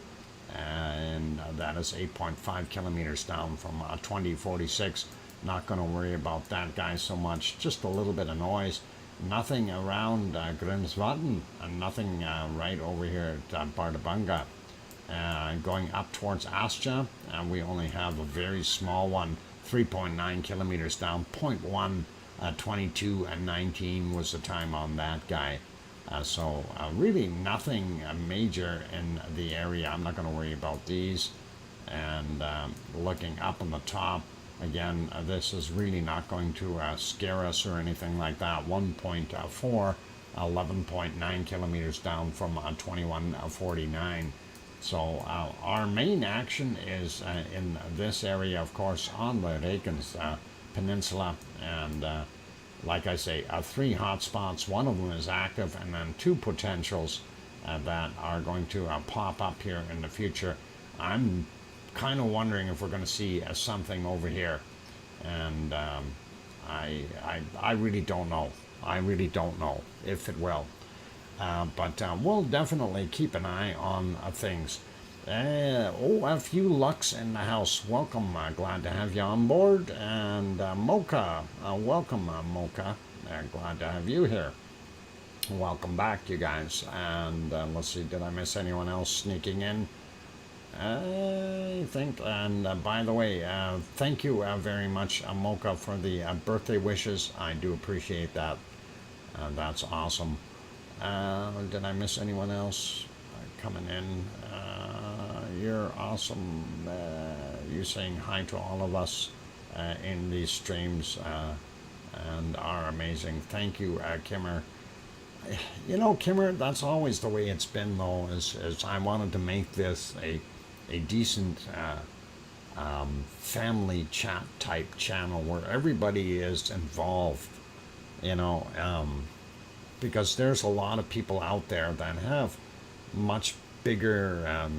and that is 8.5 kilometers down from 2046. Not going to worry about that guy so much, just a little bit of noise. Nothing around Grimsvatn, and nothing right over here at Bardabunga. Going up towards Astia, and we only have a very small one, 3.9 kilometers down, 0.1, 22 and 19 was the time on that guy. So really nothing major in the area. I'm not going to worry about these. And looking up on the top, again, this is really not going to scare us or anything like that. 1.4, 11.9 kilometers down from 2149. So our main action is in this area, of course, on the Reykjavik Peninsula. And like I say, three hot spots. One of them is active, and then two potentials that are going to pop up here in the future. I'm kind of wondering if we're going to see something over here, and I really don't know. I really don't know if it will, but we'll definitely keep an eye on things. A few Lux in the house. Welcome, glad to have you on board. And Mocha, welcome, Mocha. Glad to have you here. Welcome back, you guys. And let's see, did I miss anyone else sneaking in? I think, and by the way, thank you very much, Mocha, for the birthday wishes. I do appreciate that. That's awesome. Did I miss anyone else coming in? You're awesome. You're saying hi to all of us in these streams and are amazing. Thank you, Kimmer. You know, Kimmer, that's always the way it's been, though, is I wanted to make this a decent family chat type channel where everybody is involved, you know, because there's a lot of people out there that have much bigger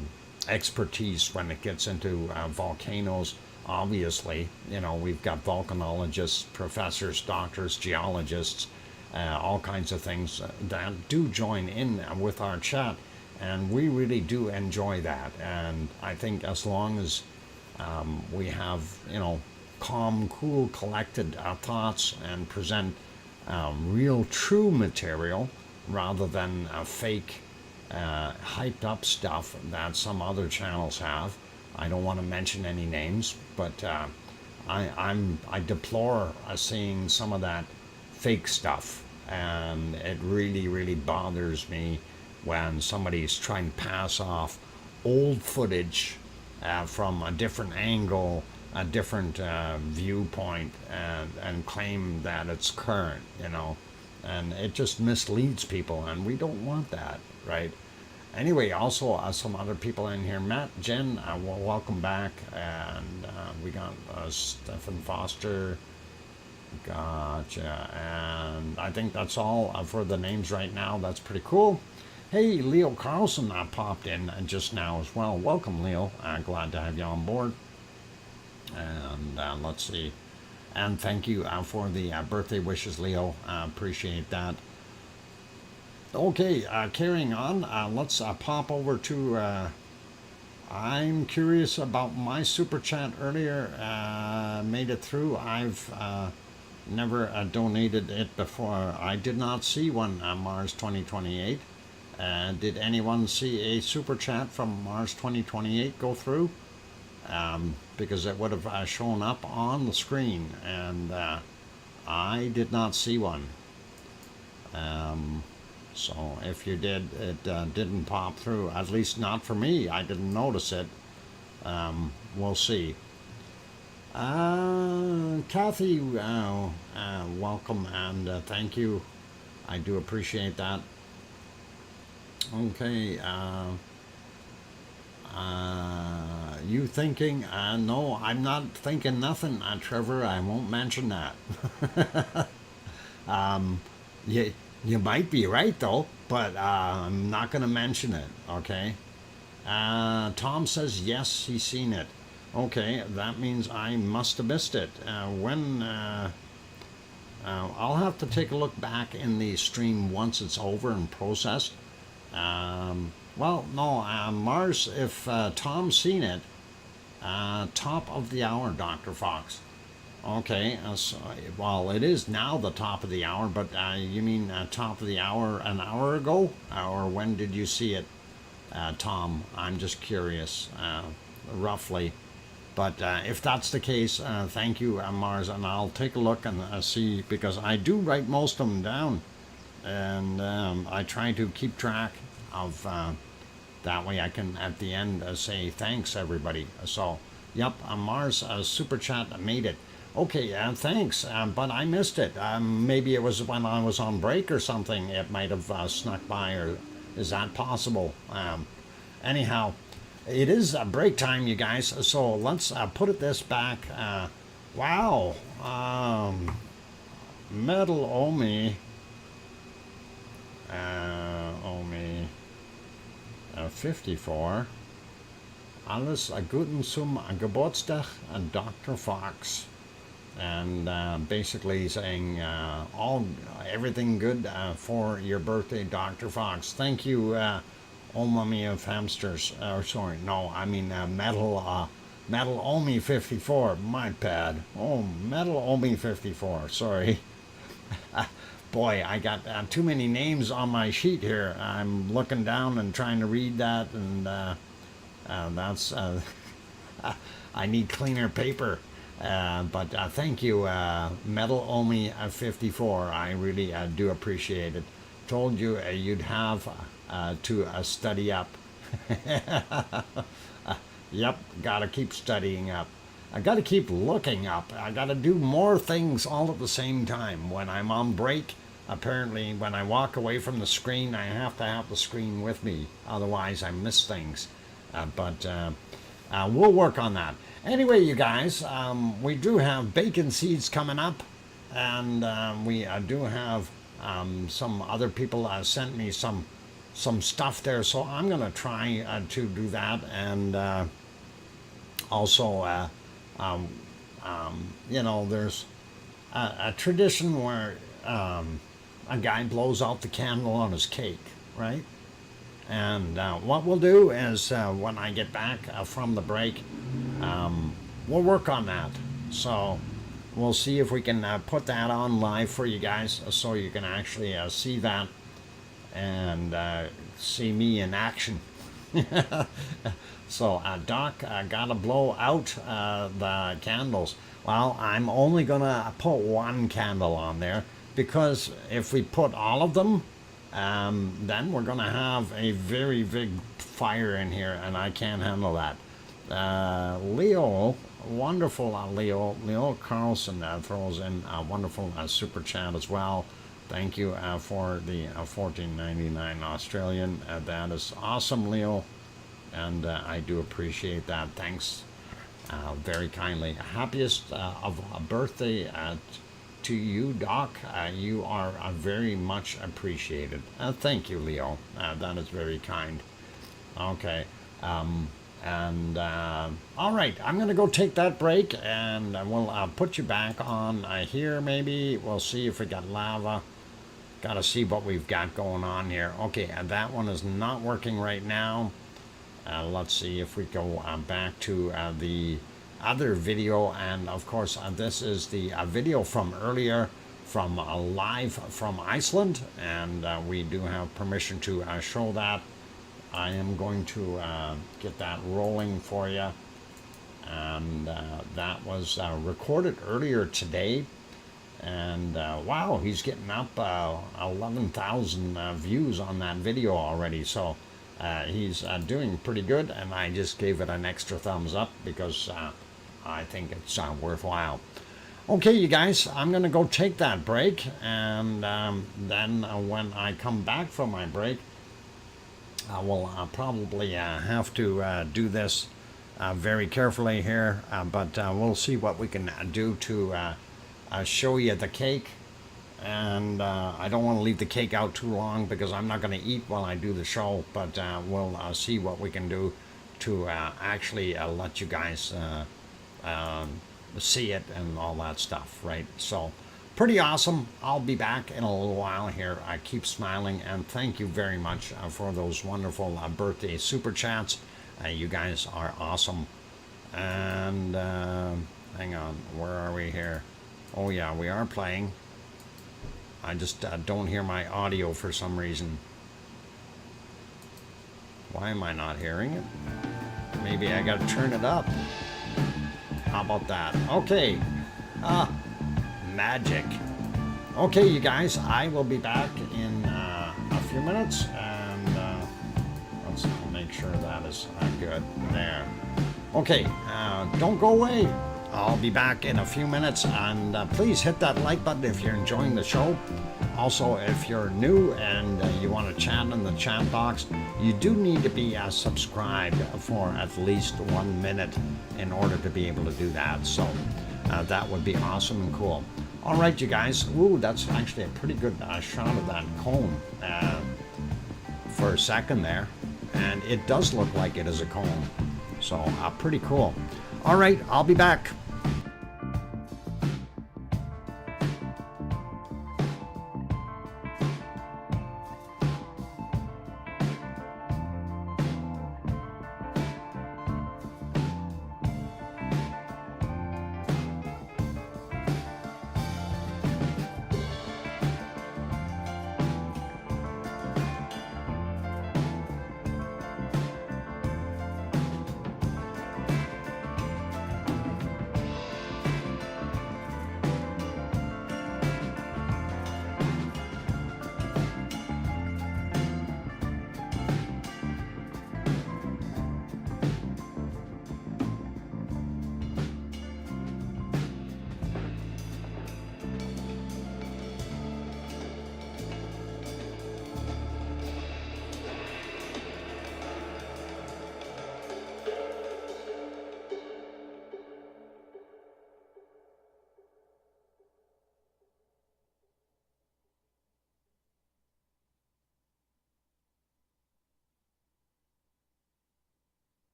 expertise when it gets into volcanoes. Obviously, you know, we've got volcanologists, professors, doctors, geologists, all kinds of things that do join in with our chat, and we really do enjoy that. And I think as long as we have, you know, calm, cool, collected thoughts and present real, true material rather than fake, hyped up stuff that some other channels have. I don't want to mention any names, but I deplore seeing some of that fake stuff, and it really, really bothers me when somebody's trying to pass off old footage from a different angle, a different viewpoint, and claim that it's current, you know. and it just misleads people, and we don't want that, right? Anyway, also some other people in here. Matt, Jen, welcome back, and we got Stephen Foster. Gotcha, and I think that's all for the names right now. That's pretty cool. Hey, Leo Carlson popped in just now as well. Welcome, Leo. Glad to have you on board. And let's see. And thank you for the birthday wishes, Leo. Appreciate that. Okay, carrying on. Let's pop over to... I'm curious about my super chat earlier. Made it through. I've never donated it before. I did not see one on Mars 2028. Did anyone see a super chat from Mars 2028 go through? Because it would have shown up on the screen, and I did not see one. So if you did, it didn't pop through, at least not for me. I didn't notice it. We'll see. Kathy, welcome, and thank you. I do appreciate that. Okay, you thinking? No, I'm not thinking nothing, Trevor. I won't mention that. You might be right, though, but I'm not going to mention it, okay? Tom says, yes, he's seen it. Okay, that means I must have missed it. I'll have to take a look back in the stream once it's over and processed. Well, no, Mars, if Tom's seen it, top of the hour, Dr. Fox. Okay, so, well, it is now the top of the hour, but you mean top of the hour an hour ago? Or when did you see it, Tom? I'm just curious, roughly. But if that's the case, thank you, Mars, and I'll take a look and see, because I do write most of them down. And I try to keep track of that way I can at the end say thanks everybody. So yep, Mars super chat made it. Okay, thanks, but I missed it. Maybe it was when I was on break or something. It might have snuck by, or is that possible? Anyhow, it is break time, you guys, so let's put it this back. Wow, Metal Omi 54. Alles Guten zum Geburtstag, Dr. Fox. And basically saying everything good for your birthday, Dr. Fox. Thank you, oh mummy of hamsters. Sorry, no, I mean Metal Omi 54. My bad. Oh, Metal Omi 54. Sorry. Boy, I got too many names on my sheet here. I'm looking down and trying to read that, and that's I need cleaner paper. But thank you, Metal Omi 54. I really do appreciate it. Told you you'd have to study up. Yep, gotta keep studying up. I gotta keep looking up. I gotta do more things all at the same time. When I'm on break, apparently when I walk away from the screen, I have to have the screen with me. Otherwise, I miss things. But we'll work on that. Anyway, you guys, we do have bacon seeds coming up, and we do have some other people sent me some stuff there, so I'm going to try to do that, and also, you know, there's a tradition where a guy blows out the candle on his cake, right? And what we'll do is when I get back from the break, we'll work on that. So we'll see if we can put that on live for you guys, so you can actually see that and see me in action. So Doc, gotta blow out the candles. Well, I'm only gonna put one candle on there, because if we put all of them, then we're gonna have a very big fire in here, and I can't handle that. Leo, wonderful Leo Carlson throws in a wonderful super chat as well. Thank you for the 14.99 Australian. That is awesome, Leo, and I do appreciate that. Thanks very kindly. Happiest of a birthday to you, Doc. You are very much appreciated. Thank you, Leo. That is very kind. Okay. All right, I'm going to go take that break, and we'll put you back on here maybe. We'll see if we got lava. Got to see what we've got going on here. Okay, that one is not working right now. Let's see if we go back to the other video. And of course, this is the video from earlier from live from Iceland. And we do have permission to show that. I am going to get that rolling for you. And that was recorded earlier today. And wow, he's getting up 11,000 views on that video already. So he's doing pretty good. And I just gave it an extra thumbs up because I think it's worthwhile. Okay, you guys, I'm going to go take that break. And then when I come back from my break, I will probably have to do this very carefully here. But we'll see what we can do to show you the cake. And I don't want to leave the cake out too long because I'm not going to eat while I do the show. But we'll see what we can do to actually let you guys see it and all that stuff, right? So pretty awesome. I'll be back in a little while here. I keep smiling, and thank you very much for those wonderful birthday super chats. You guys are awesome. And hang on, where are we here? Oh yeah, we are playing. I just don't hear my audio for some reason. Why am I not hearing it? Maybe I gotta turn it up. How about that? Okay. Magic. Okay, you guys, I will be back in a few minutes, and let's make sure that is good there. Okay, don't go away. I'll be back in a few minutes, and please hit that like button if you're enjoying the show. Also, if you're new and you want to chat in the chat box, you do need to be subscribed for at least 1 minute in order to be able to do that. So that would be awesome and cool. All right, you guys. Ooh, that's actually a pretty good shot of that cone for a second there. And it does look like it is a cone. So pretty cool. All right, I'll be back.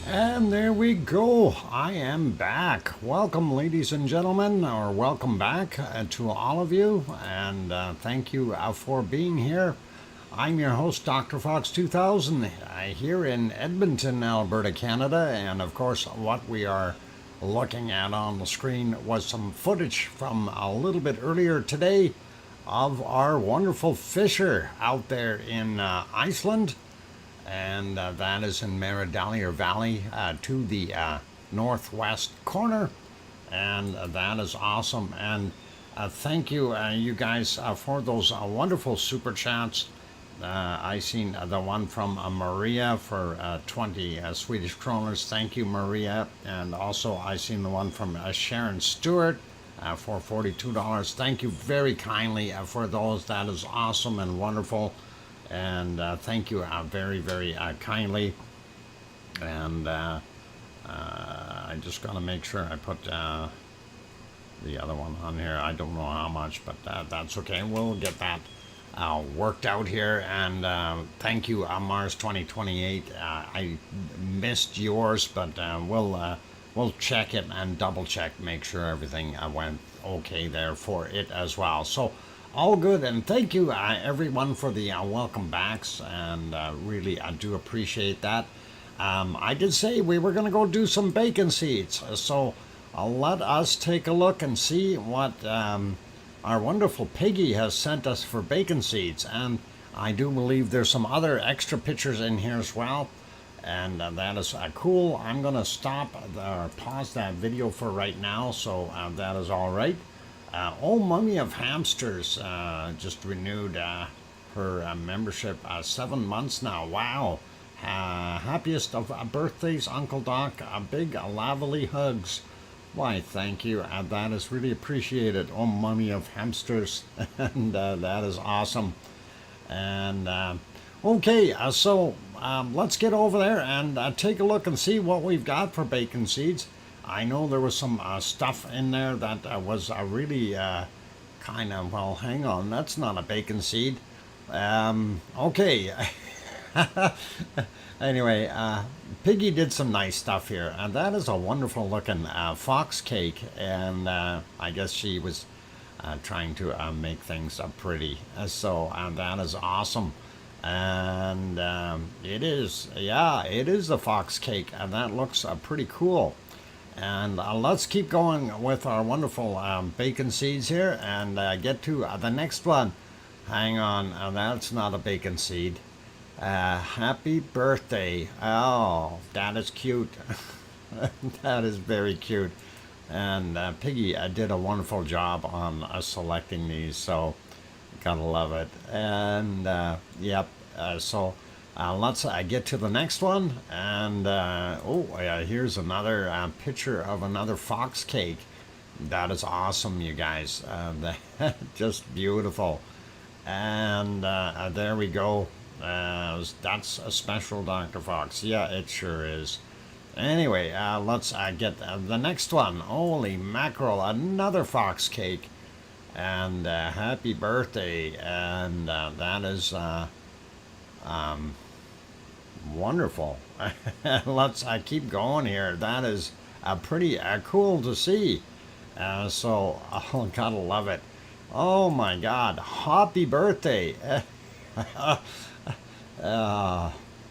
And there we go. I am back. Welcome, ladies and gentlemen, or welcome back to all of you. And thank you for being here. I'm your host, DrFox2000, here in Edmonton, Alberta, Canada. And of course, what we are looking at on the screen was some footage from a little bit earlier today of our wonderful fisher out there in Iceland. And that is in Meridalier Valley to the northwest corner, and that is awesome. And thank you, you guys, for those wonderful super chats. I seen the one from Maria for 20 Swedish kroners. Thank you, Maria. And also I seen the one from Sharon Stewart for $42. Thank you very kindly for those. That is awesome and wonderful. And thank you very, very kindly. And I just got to make sure I put the other one on here. I don't know how much, but that's okay. We'll get that worked out here. And thank you, Mars 2028. I missed yours, but we'll check it and double check, make sure everything went okay there for it as well. So all good, and thank you everyone for the welcome backs, and really I do appreciate that. I did say we were going to go do some bacon seeds, so let us take a look and see what our wonderful Piggy has sent us for bacon seeds. And I do believe there's some other extra pictures in here as well, and that is cool. I'm going to stop or pause that video for right now, so that is all right. Old Mummy of Hamsters just renewed her membership 7 months now. Wow. Happiest of birthdays, Uncle Doc. Big lovely hugs. Why, thank you. That is really appreciated. Old Mummy of Hamsters. And that is awesome. And okay, so let's get over there and take a look and see what we've got for bacon seeds. I know there was some stuff in there that was really kind of, well, hang on, that's not a bacon seed. Okay. Anyway, Piggy did some nice stuff here, and that is a wonderful looking fox cake, and I guess she was trying to make things pretty. So that is awesome. And it is, yeah, it is a fox cake, and that looks pretty cool. And let's keep going with our wonderful bacon seeds here and get to the next one. Hang on, that's not a bacon seed. Happy birthday. Oh, that is cute. That is very cute. And Piggy did a wonderful job on selecting these, so gotta love it. And yep, so let's get to the next one. And here's another picture of another fox cake. That is awesome, you guys. Just beautiful. And there we go. That's a special Dr. Fox. Yeah, it sure is. Anyway, let's get the next one. Holy mackerel, another fox cake. And happy birthday. And that is wonderful. Let's keep going here. That is pretty cool to see. So, oh, gotta love it. Oh my God, happy birthday.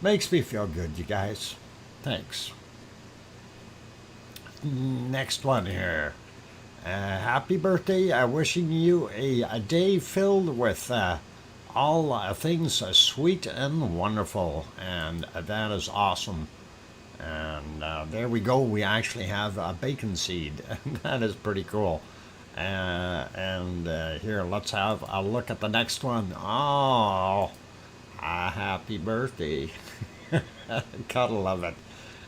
Makes me feel good, you guys. Thanks. Next one here. Happy birthday. Wishing you a day filled with all things sweet and wonderful. And that is awesome. And there we go. We actually have a bacon seed. That is pretty cool. And here, let's have a look at the next one. Oh, happy birthday. Gotta love it.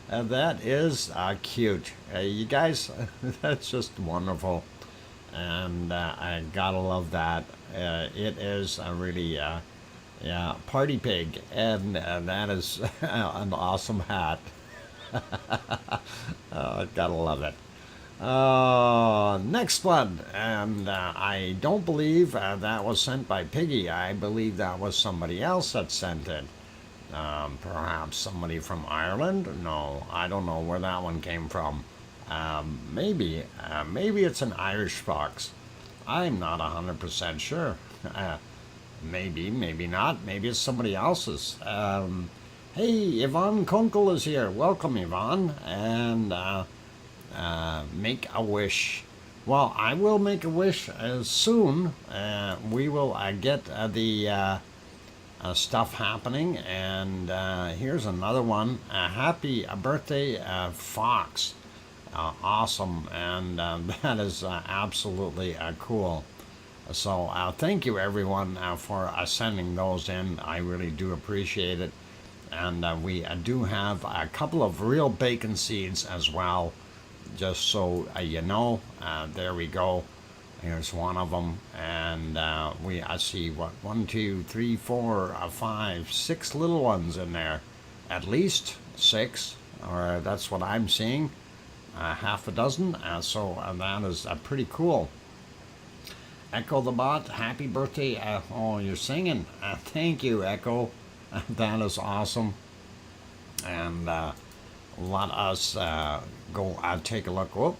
That is cute. You guys, that's just wonderful. And I gotta love that. It is a really, yeah, party pig. And that is an awesome hat. Gotta love it. Next one. And I don't believe that was sent by Piggy. I believe that was somebody else that sent it. Perhaps somebody from Ireland? No, I don't know where that one came from. Maybe it's an Irish fox. I'm not 100% sure. Maybe not. Maybe it's somebody else's. Hey, Yvonne Kunkel is here. Welcome, Yvonne. And make a wish. Well, I will make a wish soon. We will get the stuff happening. And here's another one. Happy birthday, Fox. Awesome. And that is absolutely cool. So thank you, everyone, for sending those in. I really do appreciate it. And we do have a couple of real bacon seeds as well, just so you know. There we go. Here's one of them. And I see, what, 1, 2, 3, 4, 5, 6 little ones in there. At least 6, or that's what I'm seeing. Half a dozen. So that is pretty cool. Echo the Bot, happy birthday. Oh, you're singing. Thank you, Echo. That is awesome. And let us go take a look. Whoop,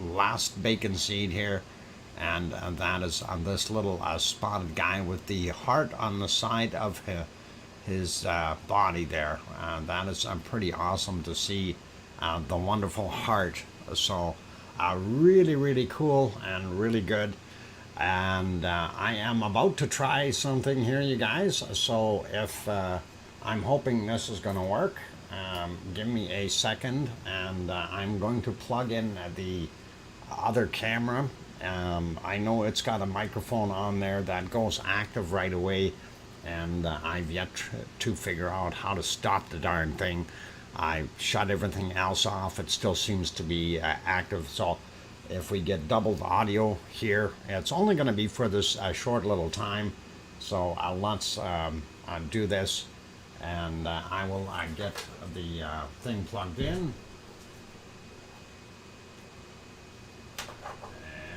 last bacon seed here. And that is on this little spotted guy with the heart on the side of his body there. That is pretty awesome to see the wonderful heart. So really, really cool and really good. And I am about to try something here, you guys. So if I'm hoping this is going to work, give me a second, and I'm going to plug in the other camera. I know it's got a microphone on there that goes active right away, and I've yet to figure out how to stop the darn thing. I shut everything else off. It still seems to be active. So if we get doubled audio here, it's only going to be for this short little time. So let's do this, and I will get the thing plugged in.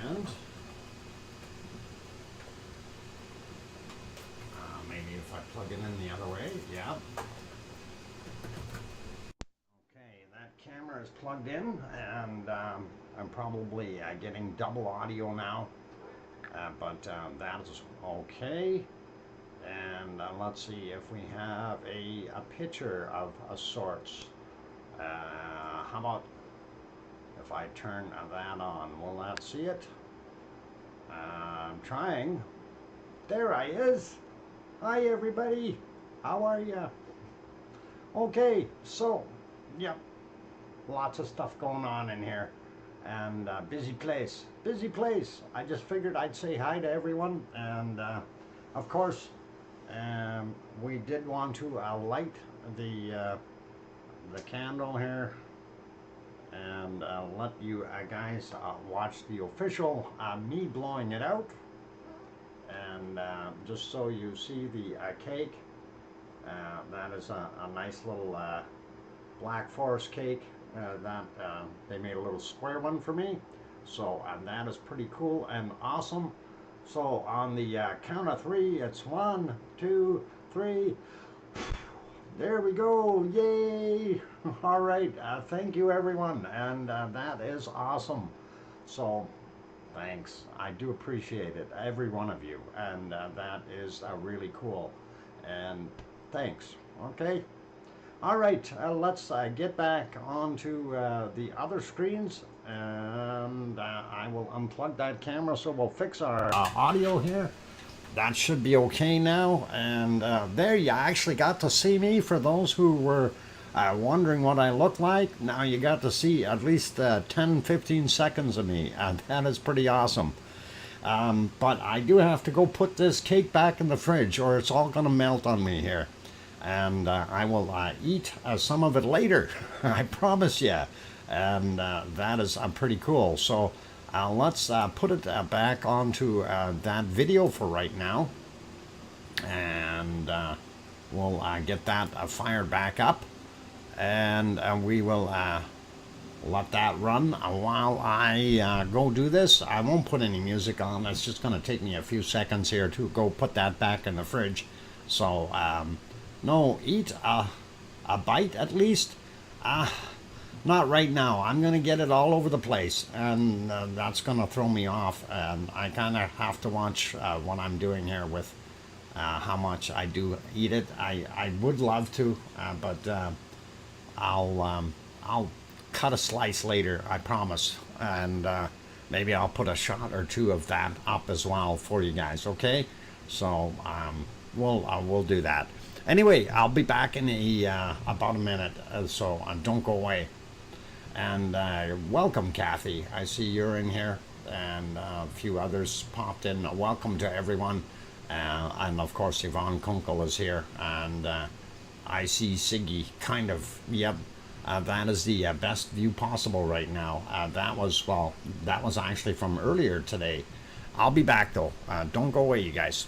And maybe if I plug it in the other way, yeah. Okay, that camera is plugged in, and I'm probably getting double audio now, but that is okay. And let's see if we have a picture of sorts. How about if I turn that on? Will that see it? I'm trying. There I is. Hi, everybody. How are you? Okay, so, yep, lots of stuff going on in here. And busy place. I just figured I'd say hi to everyone. And of course, we did want to light the candle here, and let you guys watch the official me blowing it out. And just so you see the cake, that is a nice little Black Forest cake. That they made a little square one for me, so that is pretty cool and awesome. So on the count of 3, it's 1, 2, 3. There we go! Yay! All right, thank you, everyone, and that is awesome. So thanks, I do appreciate it, every one of you, and that is really cool. And thanks. Okay. All right, let's get back onto the other screens, and I will unplug that camera, so we'll fix our audio here. That should be okay now, and there you actually got to see me. For those who were wondering what I look like, now you got to see at least 10-15 seconds of me, and that is pretty awesome. But I do have to go put this cake back in the fridge, or it's all going to melt on me here. And I will eat some of it later, I promise you. And that is pretty cool. So let's put it back onto that video for right now. And we'll get that fired back up. And we will let that run while I go do this. I won't put any music on. It's just going to take me a few seconds here to go put that back in the fridge. So No, eat a bite at least. Uh, Not right now. I'm going to get it all over the place, and that's going to throw me off. And I kind of have to watch what I'm doing here with how much I do eat it. I would love to, but I'll cut a slice later, I promise. And maybe I'll put a shot or two of that up as well for you guys, okay? So we'll do that. Anyway, I'll be back in about a minute, so don't go away. And welcome, Kathy. I see you're in here, and a few others popped in. Welcome to everyone. And of course, Yvonne Kunkel is here, and I see Siggy. Kind of, yep. That is the best view possible right now. That was actually from earlier today. I'll be back though. Don't go away, you guys.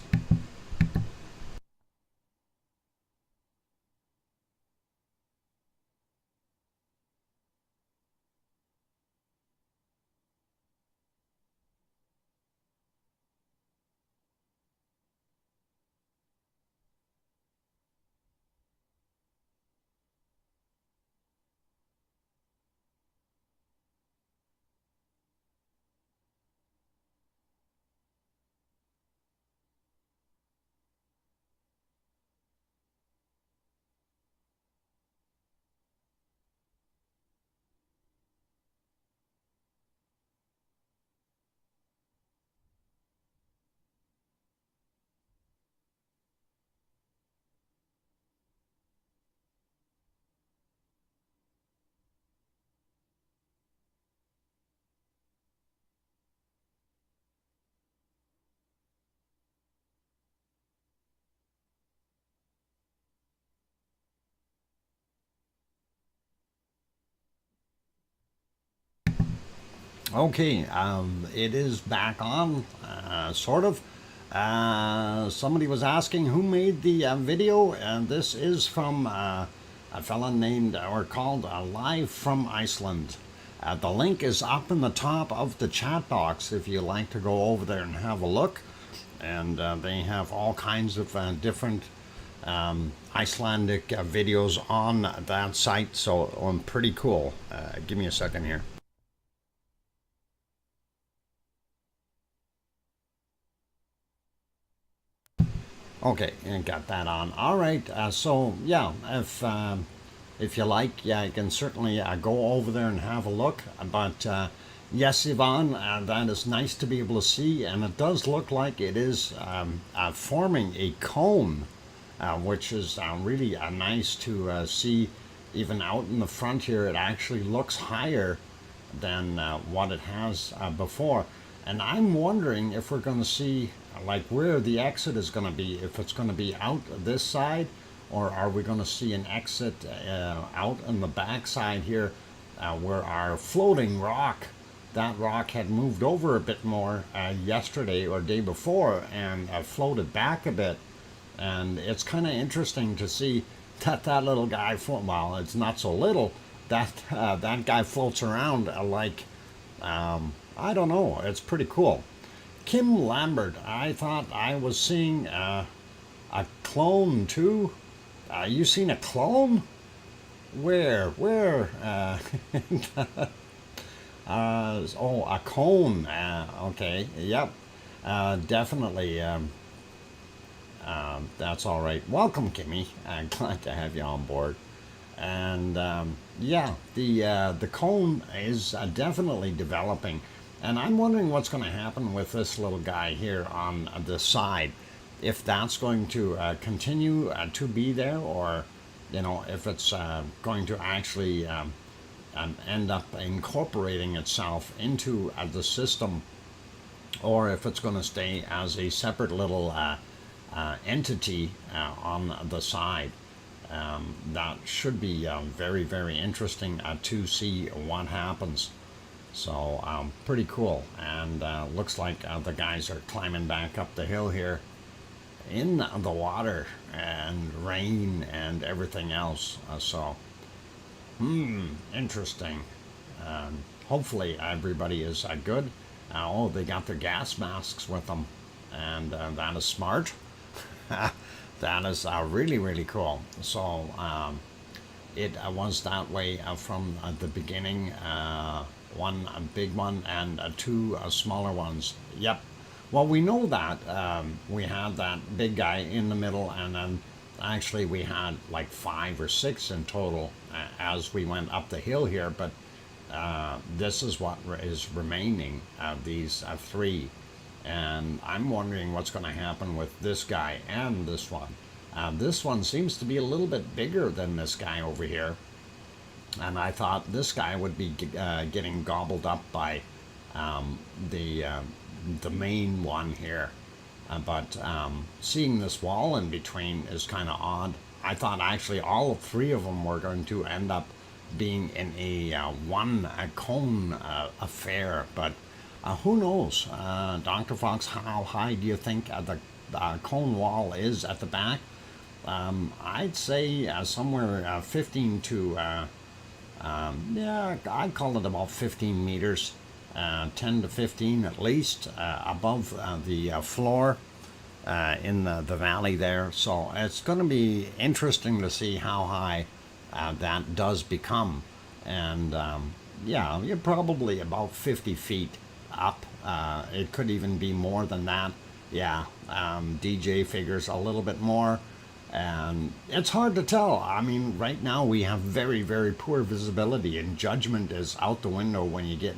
Okay, it is back on, sort of. Somebody was asking who made the video, and this is from a fella named or called Live from Iceland. The link is up in the top of the chat box if you like to go over there and have a look. And they have all kinds of different Icelandic videos on that site, so pretty cool. Give me a second here. Okay, and got that on. All right, so yeah, if you like, yeah, you can certainly go over there and have a look. But yes, Yvonne, that is nice to be able to see, and it does look like it is forming a cone, which is really nice to see. Even out in the front here, it actually looks higher than what it has before. And I'm wondering if we're going to see like where the exit is going to be, if it's going to be out this side, or are we going to see an exit out on the back side here where our floating rock, that rock had moved over a bit more yesterday or day before and floated back a bit. And it's kind of interesting to see that little guy, well, it's not so little, that guy floats around like, I don't know, it's pretty cool. Kim Lambert, I thought I was seeing a clone too. You seen a clone? Where? Oh, a cone. Okay, yep. Definitely. That's all right. Welcome, Kimmy. Glad to have you on board. And yeah, the cone is definitely developing. And I'm wondering what's going to happen with this little guy here on the side. If that's going to continue to be there, or, you know, if it's going to actually end up incorporating itself into the system, or if it's going to stay as a separate little entity on the side. That should be very, very interesting to see what happens. So pretty cool, and looks like the guys are climbing back up the hill here in the water and rain and everything else. Interesting. Hopefully everybody is good. Oh, they got their gas masks with them, and that is smart. That is really, really cool. So it was that way from the beginning. One big one and two smaller ones. Yep. Well, we know that we had that big guy in the middle, and then actually we had like 5 or 6 in total as we went up the hill here. But this is what is remaining of these 3. And I'm wondering what's going to happen with this guy and this one. This one seems to be a little bit bigger than this guy over here. And I thought this guy would be getting gobbled up by the main one here. But seeing this wall in between is kind of odd. I thought actually all 3 of them were going to end up being in a one cone affair. But who knows? Dr. Fox, how high do you think the cone wall is at the back? I'd say somewhere 15 to, yeah, I'd call it about 15 meters, 10 to 15 at least, above the floor in the valley there. So it's going to be interesting to see how high that does become. And yeah, you're probably about 50 feet up. It could even be more than that. Yeah, DJ figures a little bit more. And it's hard to tell. I mean, right now we have very, very poor visibility, and judgment is out the window when you get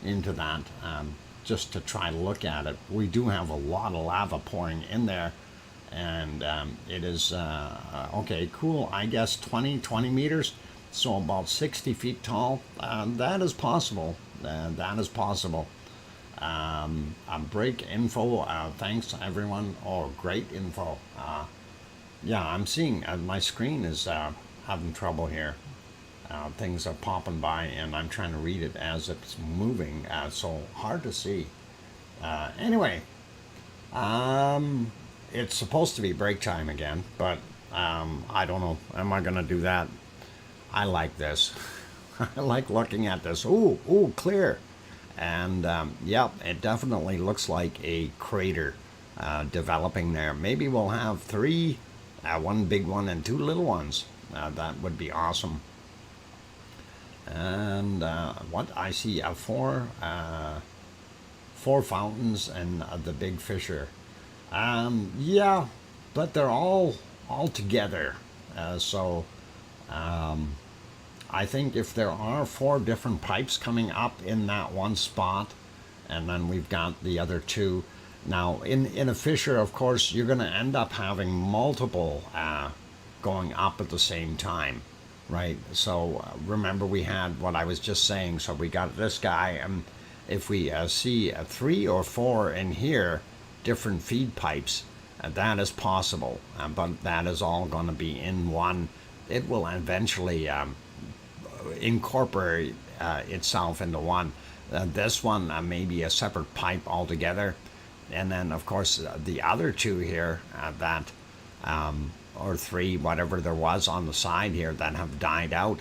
into that. Just to try to look at it, we do have a lot of lava pouring in there, and it is okay, cool. I guess 20 meters, so about 60 feet tall. That is possible. That is possible. Break info. Thanks everyone. Oh, great info. Yeah, I'm seeing my screen is having trouble here. Things are popping by, and I'm trying to read it as it's moving. So hard to see. Anyway, it's supposed to be break time again, but I don't know. Am I gonna do that? I like this. I like looking at this. Ooh, clear. And yep, it definitely looks like a crater developing there. Maybe we'll have 3, one big one and 2 little ones. That would be awesome. And what I see 4 fountains and the big fissure. Yeah, but they're all together. So I think if there are 4 different pipes coming up in that one spot, and then we've got the other 2. Now, in a fissure, of course, you're going to end up having multiple going up at the same time, right? So remember, we had what I was just saying. So we got this guy, and if we see 3 or 4 in here, different feed pipes, that is possible. But that is all going to be in one. It will eventually incorporate itself into one. This one may be a separate pipe altogether. And then, of course, the other 2 here, that, or 3, whatever there was on the side here that have died out,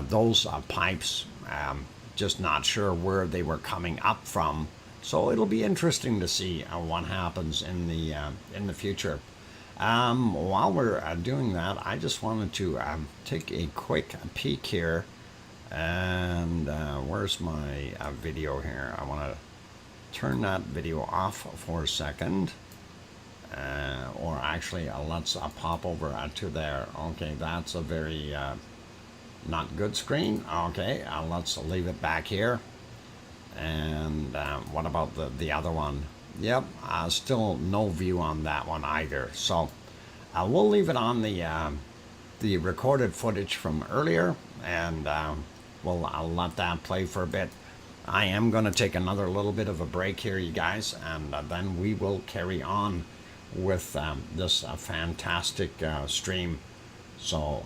those pipes, just not sure where they were coming up from. So it'll be interesting to see what happens in the future. While we're doing that, I just wanted to take a quick peek here. And where's my video here? I want to turn that video off for a second. Or actually, let's pop over to there. Okay, that's a very not good screen. Okay, let's leave it back here. And what about the other one? Yep, still no view on that one either. So we'll leave it on the recorded footage from earlier, and I'll let that play for a bit. I am going to take another little bit of a break here, you guys, and then we will carry on with this fantastic stream. So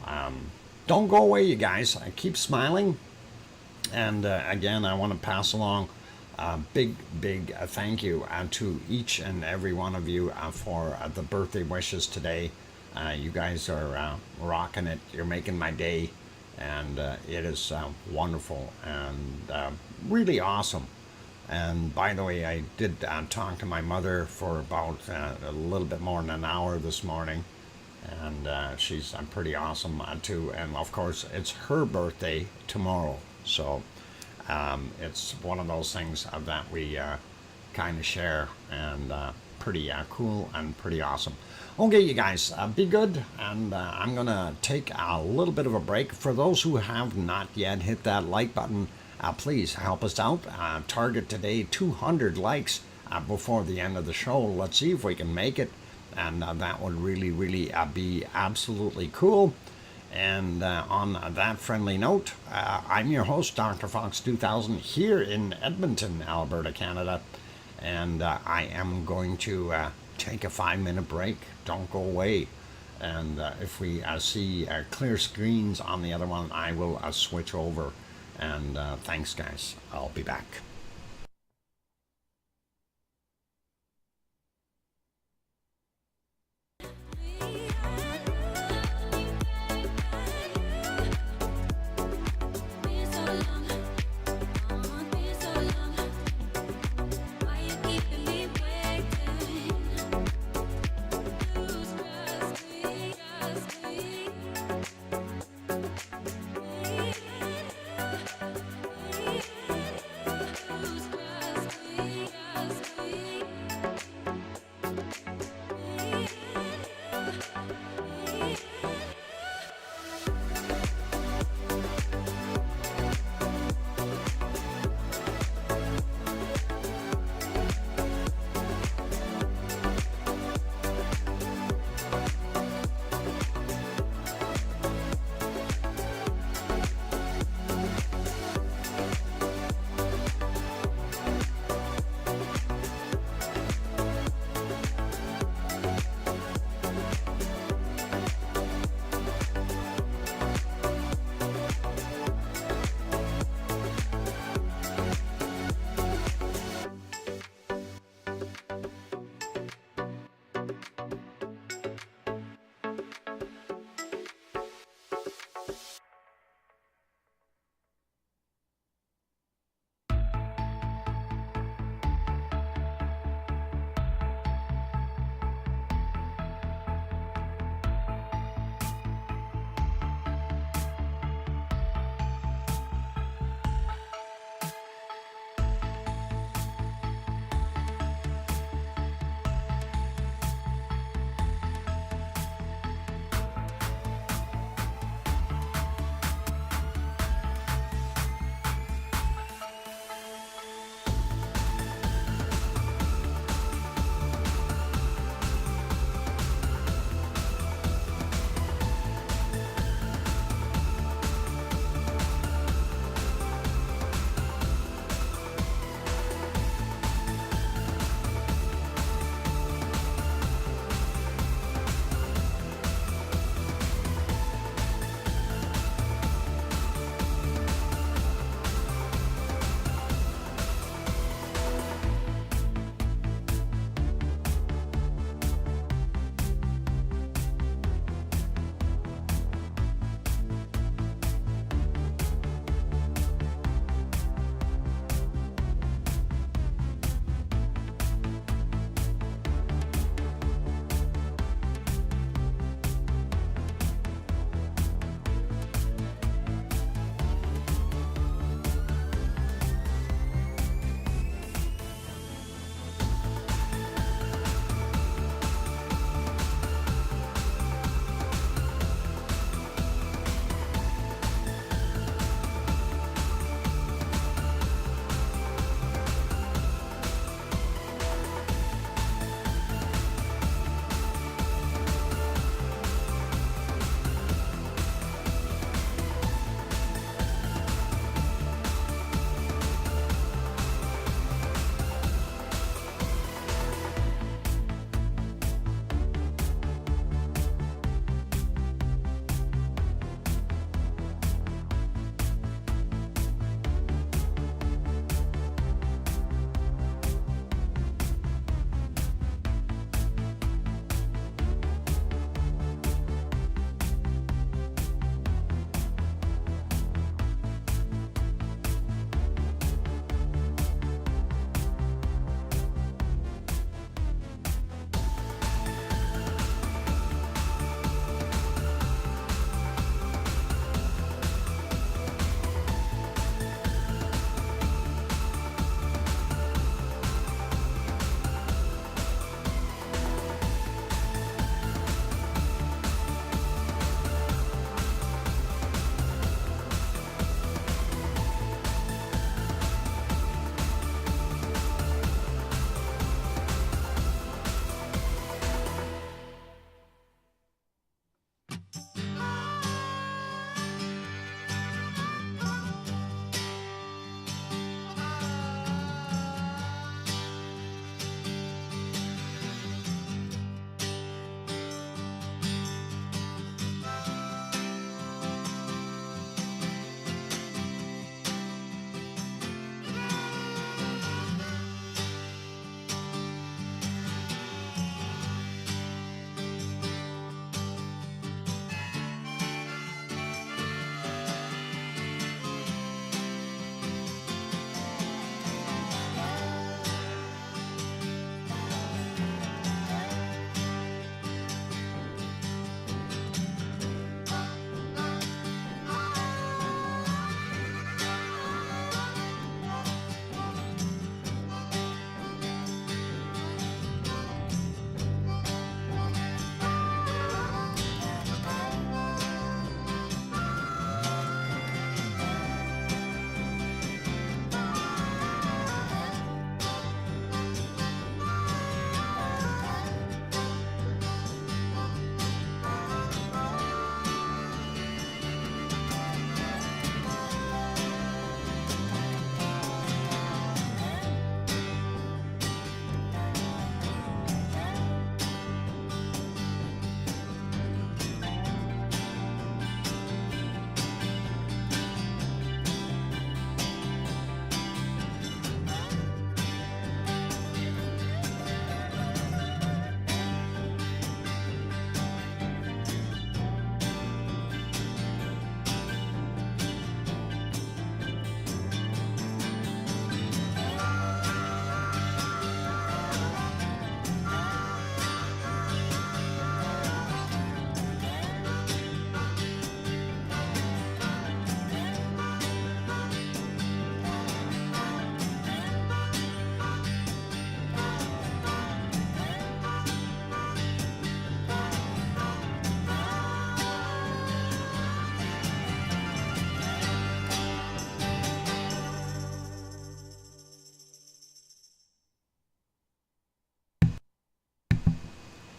don't go away, you guys. Keep smiling. And again, I want to pass along a big thank you to each and every one of you for the birthday wishes today. You guys are rocking it. You're making my day. And it is wonderful and really awesome. And by the way, I did talk to my mother for about a little bit more than an hour this morning, and she's pretty awesome too. And of course, it's her birthday tomorrow, so it's one of those things that we kind of share, and pretty cool and pretty awesome. Okay, you guys, be good, and I'm gonna take a little bit of a break. For those who have not yet hit that like button, please help us out. Target today 200 likes before the end of the show. Let's see if we can make it, and that would really, really be absolutely cool. And on that friendly note, I'm your host, DrFox2000, here in Edmonton, Alberta, Canada, and I am going to take a 5-minute break. Don't go away. And if we see clear screens on the other one, I will switch over. And thanks, guys. I'll be back.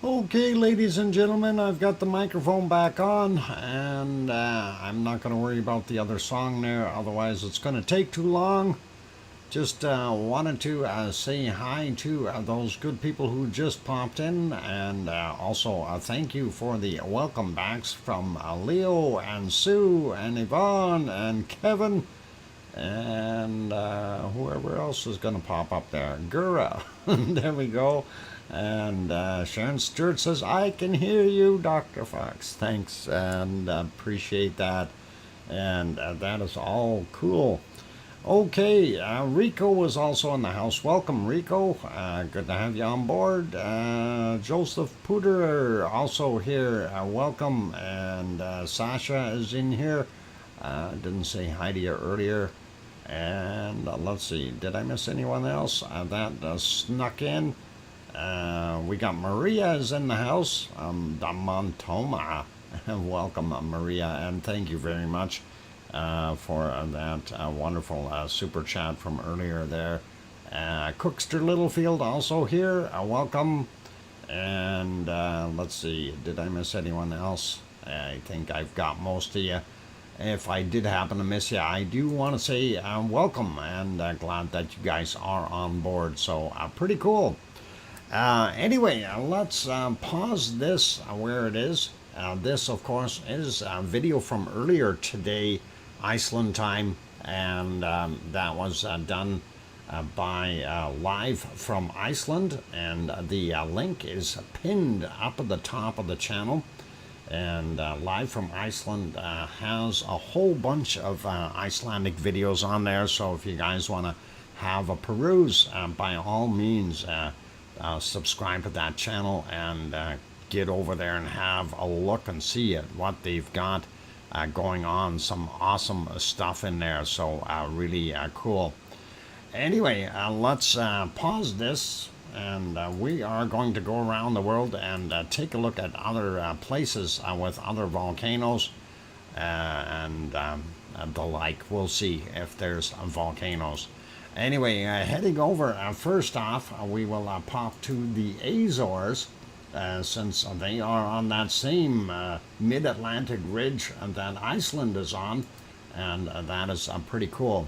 Okay, ladies and gentlemen, I've got the microphone back on, and I'm not going to worry about the other song there, otherwise it's going to take too long. Just wanted to say hi to those good people who just popped in, and also thank you for the welcome backs from Leo and Sue and Yvonne and Kevin and whoever else is going to pop up there. Gura, there we go. And Sharon Stewart says, I can hear you, Dr. Fox. Thanks, and appreciate that. And that is all cool. Okay, Rico was also in the house. Welcome, Rico. Good to have you on board. Joseph Puderer also here. Welcome. And Sasha is in here. Didn't say hi to you earlier. And let's see, did I miss anyone else that snuck in? We got Maria is in the house. Damontoma. Welcome, Maria, and thank you very much for that wonderful super chat from earlier there. Cookster Littlefield also here. Welcome. And let's see, did I miss anyone else? I think I've got most of you. If I did happen to miss you, I do want to say welcome, and glad that you guys are on board. So pretty cool. Anyway, let's pause this where it is. This, of course, is a video from earlier today, Iceland Time, and that was done by Live from Iceland, and the link is pinned up at the top of the channel. And Live from Iceland has a whole bunch of Icelandic videos on there, so if you guys want to have a peruse, by all means, subscribe to that channel and get over there and have a look and see at what they've got going on. Some awesome stuff in there, so really cool. Anyway, let's pause this, and we are going to go around the world and take a look at other places with other volcanoes and the like. We'll see if there's volcanoes. Anyway, heading over, first off, we will pop to the Azores, since they are on that same mid-Atlantic ridge that Iceland is on, and that is pretty cool.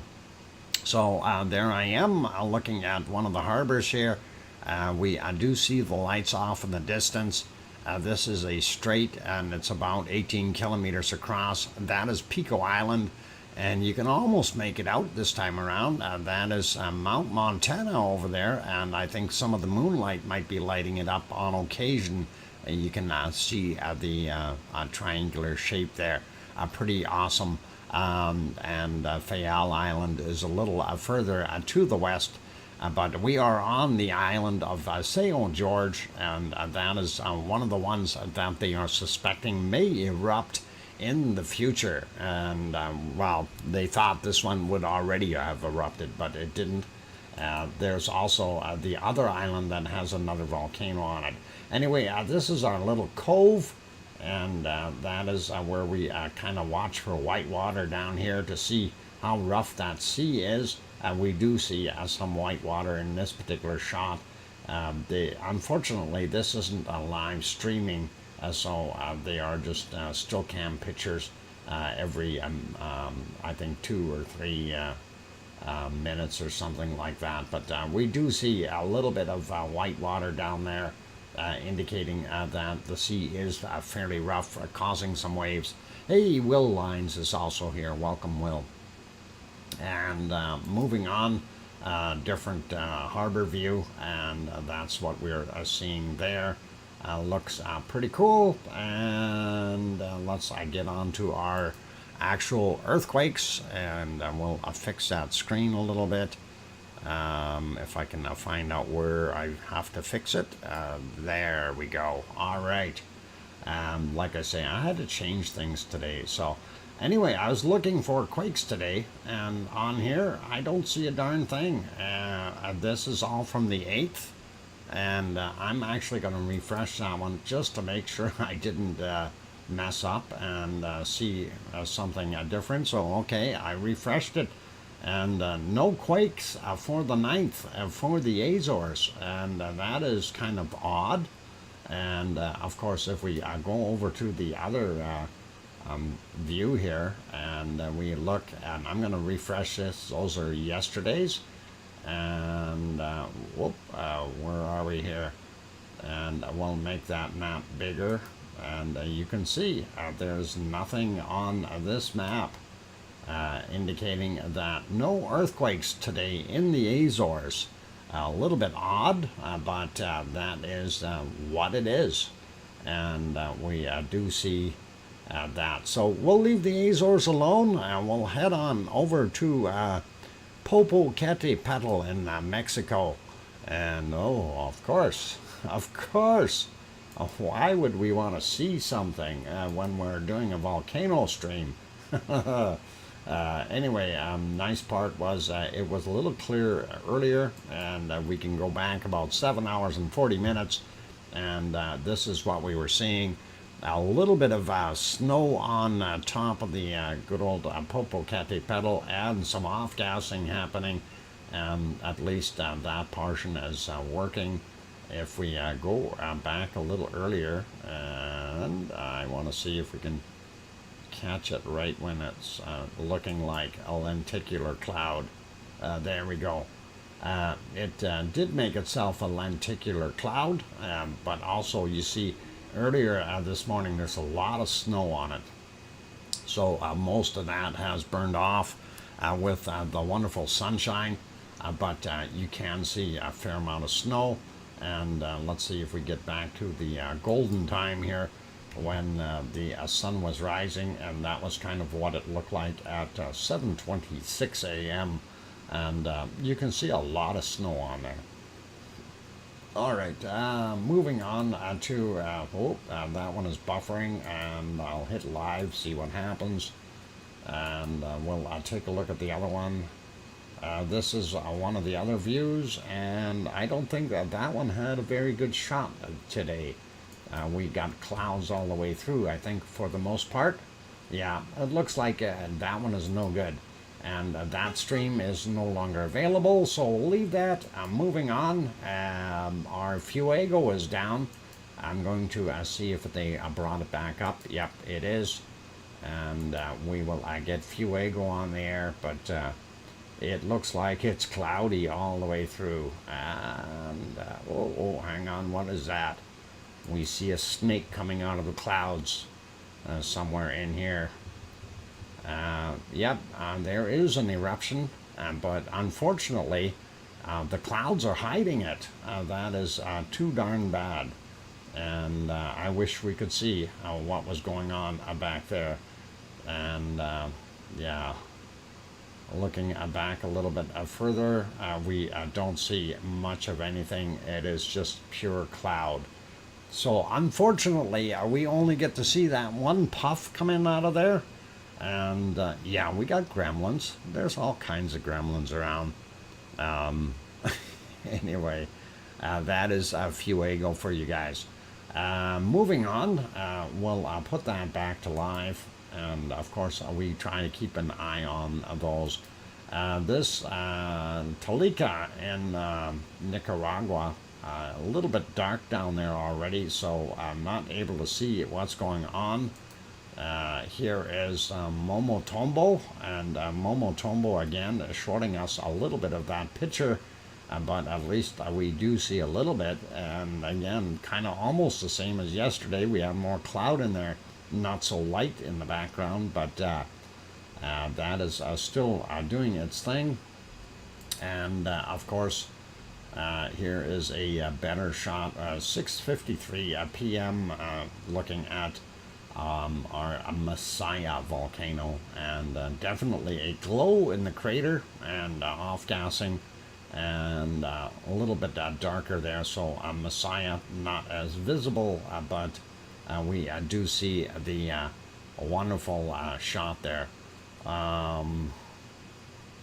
So there I am, looking at one of the harbors here. We do see the lights off in the distance. This is a strait, and it's about 18 kilometers across. That is Pico Island. And you can almost make it out this time around. That is Mount Montana over there, and I think some of the moonlight might be lighting it up on occasion. You can see the triangular shape there. Pretty awesome. And Fayal Island is a little further to the west. But we are on the island of St. George, and that is one of the ones that they are suspecting may erupt in the future. And well, they thought this one would already have erupted, but it didn't. There's also the other island that has another volcano on it. Anyway, this is our little cove, and that is where we kind of watch for white water down here to see how rough that sea is. We do see some white water in this particular shot. Unfortunately, this isn't a live streaming, so they are just still cam pictures every, I think, 2 or 3 minutes or something like that. But we do see a little bit of white water down there, indicating that the sea is fairly rough, causing some waves. Hey, Will Lines is also here. Welcome, Will. And moving on, different harbor view, and that's what we're seeing there. Looks pretty cool. And let's get on to our actual earthquakes, and we'll fix that screen a little bit. If I can find out where I have to fix it. There we go. All right. Like I say, I had to change things today. So anyway, I was looking for quakes today, and on here, I don't see a darn thing. This is all from the 8th, and I'm actually going to refresh that one just to make sure I didn't mess up and see something different. So, okay, I refreshed it, and no quakes for the 9th for the Azores, and that is kind of odd. And of course, if we go over to the other view here, and we look, and I'm going to refresh this. Those are yesterday's, and where are we here? And we'll make that map bigger, and you can see there's nothing on this map indicating that no earthquakes today in the Azores. A little bit odd, but that is what it is, and we do see that. So we'll leave the Azores alone, and we'll head on over to Popocatépetl in Mexico. And of course, why would we want to see something when we're doing a volcano stream? Anyway, nice part was it was a little clear earlier, and we can go back about 7 hours and 40 minutes, and this is what we were seeing. A little bit of snow on top of the good old Popocatépetl, and some off-gassing happening. At least that portion is working. If we go back a little earlier, and I want to see if we can catch it right when it's looking like a lenticular cloud. There we go. It did make itself a lenticular cloud, but also you see earlier this morning there's a lot of snow on it. So most of that has burned off with the wonderful sunshine, but you can see a fair amount of snow. And let's see if we get back to the golden time here, when the sun was rising, and that was kind of what it looked like at 7:26 a.m. And you can see a lot of snow on there. All right, moving on to that one is buffering, and I'll hit live, see what happens, and we'll take a look at the other one. This is one of the other views, and I don't think that one had a very good shot today. We got clouds all the way through, I think, for the most part. Yeah, it looks like that one is no good. And that stream is no longer available, so we'll leave that. Moving on, our Fuego is down. I'm going to see if they brought it back up. Yep, it is. And we will get Fuego on the air, but it looks like it's cloudy all the way through. And, hang on, what is that? We see a snake coming out of the clouds somewhere in here. Yep, there is an eruption, but unfortunately, the clouds are hiding it. That is too darn bad. And I wish we could see what was going on back there. And yeah, looking back a little bit further, we don't see much of anything. It is just pure cloud. So unfortunately, we only get to see that one puff coming out of there. And yeah, we got gremlins. There's all kinds of gremlins around. Anyway, that is Fuego for you guys. Moving on, we'll put that back to live. And of course, we try to keep an eye on those. This Tolica in Nicaragua, a little bit dark down there already, so I'm not able to see what's going on. Here is Momotombo, and Momotombo again is shorting us a little bit of that picture, but at least we do see a little bit. And again, kind of almost the same as yesterday. We have more cloud in there, not so light in the background, but that is still doing its thing. And of course, here is a better shot, 6:53 p.m. Looking at our Messiah volcano, and definitely a glow in the crater, and off-gassing, and a little bit darker there. So Messiah not as visible, but we do see the wonderful shot there.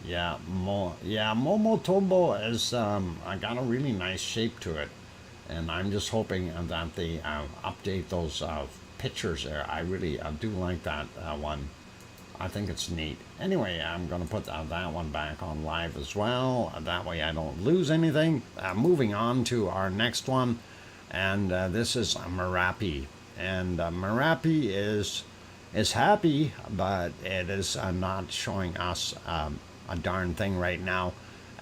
Yeah, Momotombo is got a really nice shape to it, and I'm just hoping that they update those pictures there. I really do like that one. I think it's neat. Anyway, I'm going to put that one back on live as well. That way I don't lose anything. Moving on to our next one, and this is Merapi. And Merapi is happy, but it is not showing us a darn thing right now.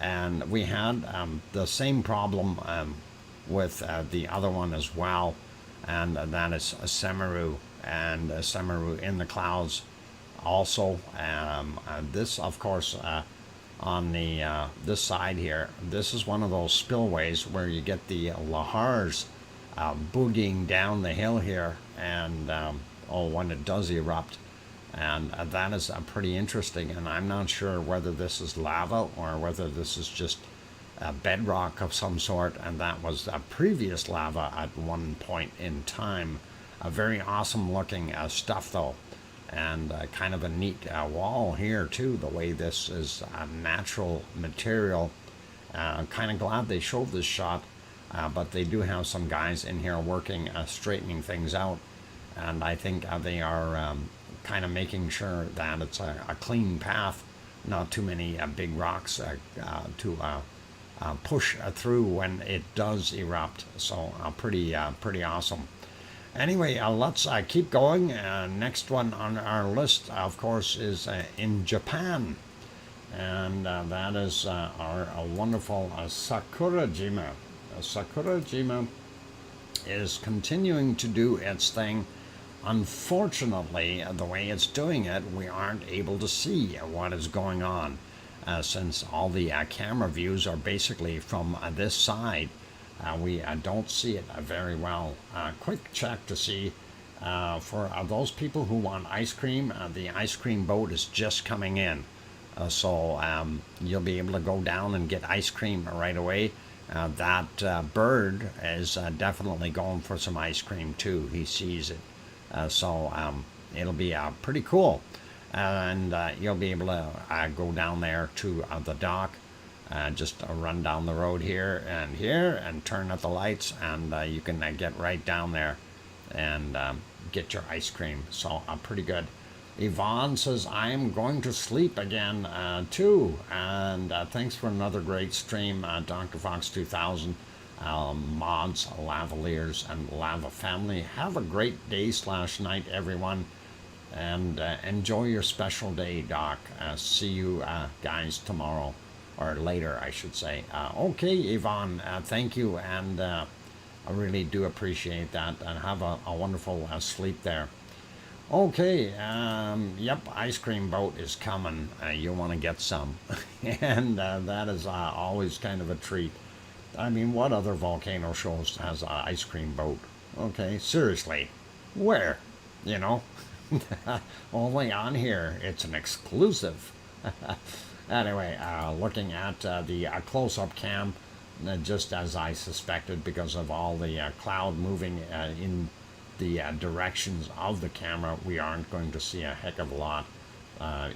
And we had the same problem with the other one as well, and that is Semaru, and Semaru in the clouds also. This, of course, on the this side here, this is one of those spillways where you get the lahars boogieing down the hill here, and when it does erupt, and that is pretty interesting. And I'm not sure whether this is lava or whether this is just bedrock of some sort, and that was a previous lava at one point in time. A very awesome looking stuff though, and kind of a neat wall here too, the way this is a natural material. I'm kind of glad they showed this shot, but they do have some guys in here working, straightening things out, and I think they are kind of making sure that it's a clean path, not too many big rocks to push through when it does erupt. So pretty awesome. Anyway, let's keep going. Next one on our list, of course, is in Japan, and that is our wonderful Sakurajima. Sakurajima is continuing to do its thing. Unfortunately, the way it's doing it, we aren't able to see what is going on, since all the camera views are basically from this side. We don't see it very well. Quick check to see for those people who want ice cream. The ice cream boat is just coming in, so you'll be able to go down and get ice cream right away. That bird is definitely going for some ice cream too. He sees it. So it'll be pretty cool, and you'll be able to go down there to the dock, just run down the road here and turn at the lights, and you can get right down there and get your ice cream. So pretty good. Yvonne says, I am going to sleep again too, and thanks for another great stream, DrFox2000. Mods, lavaliers, and lava family. Have a great day / night, everyone, and enjoy your special day, Doc. See you guys tomorrow, or later, I should say. Okay, Yvonne, thank you, and I really do appreciate that, and have a wonderful sleep there. Okay, yep, ice cream boat is coming. You want to get some, and that is always kind of a treat. I mean, what other volcano shows has an ice cream boat? Okay, seriously, where? You know, only on here. It's an exclusive. Anyway, looking at the close-up cam, just as I suspected, because of all the cloud moving in the directions of the camera, we aren't going to see a heck of a lot.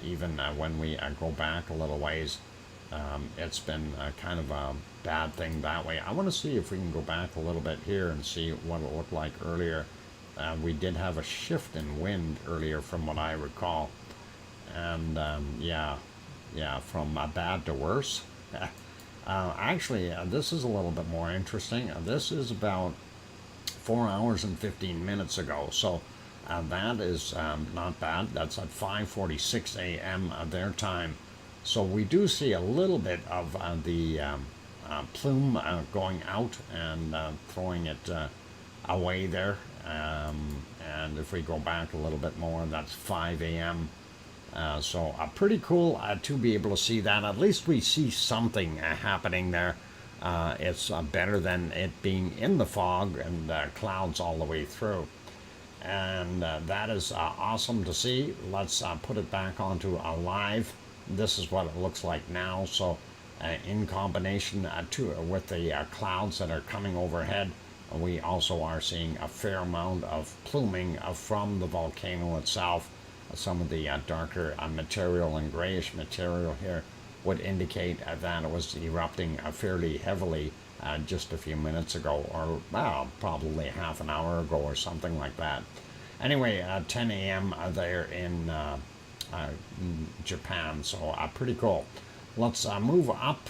Even when we go back a little ways, it's been kind of a bad thing that way. I want to see if we can go back a little bit here and see what it looked like earlier. We did have a shift in wind earlier from what I recall, and yeah, from bad to worse. Actually, this is a little bit more interesting. This is about 4 hours and 15 minutes ago, so that is not bad. That's at 5:46 a.m. Their time. So we do see a little bit of the plume going out and throwing it away there. And if we go back a little bit more, that's 5 a.m. So pretty cool to be able to see that. At least we see something happening there. It's better than it being in the fog and clouds all the way through. And that is awesome to see. Let's put it back onto a live. This is what it looks like now. So in combination with the clouds that are coming overhead, we also are seeing a fair amount of pluming from the volcano itself. Some of the darker material and grayish material here would indicate that it was erupting fairly heavily just a few minutes ago, or probably half an hour ago or something like that. Anyway, 10 a.m. there in Japan, so pretty cool. Let's move up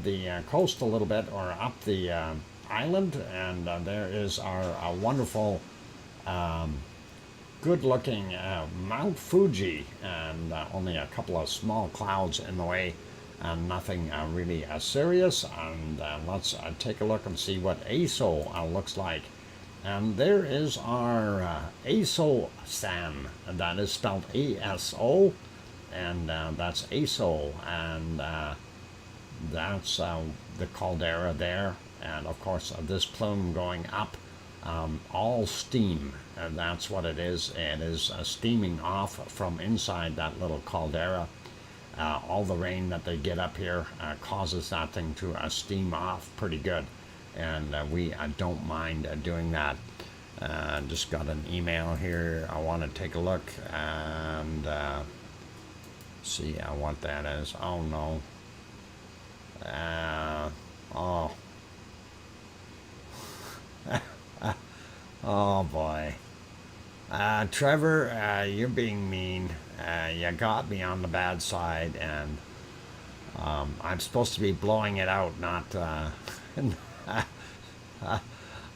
the coast a little bit, or up the island, and there is our wonderful, good-looking Mount Fuji, and only a couple of small clouds in the way, and nothing really serious. And let's take a look and see what ASO looks like. And there is our ASO-san, and that is spelled ASO, and that's ASO, and that's the caldera there, and of course this plume going up, all steam, and that's what it is. It is steaming off from inside that little caldera. All the rain that they get up here causes that thing to steam off pretty good, and we don't mind doing that. Just got an email here. I want to take a look and see what that is. Oh no. Oh. Oh boy. Trevor, you're being mean. You got me on the bad side, and I'm supposed to be blowing it out, not.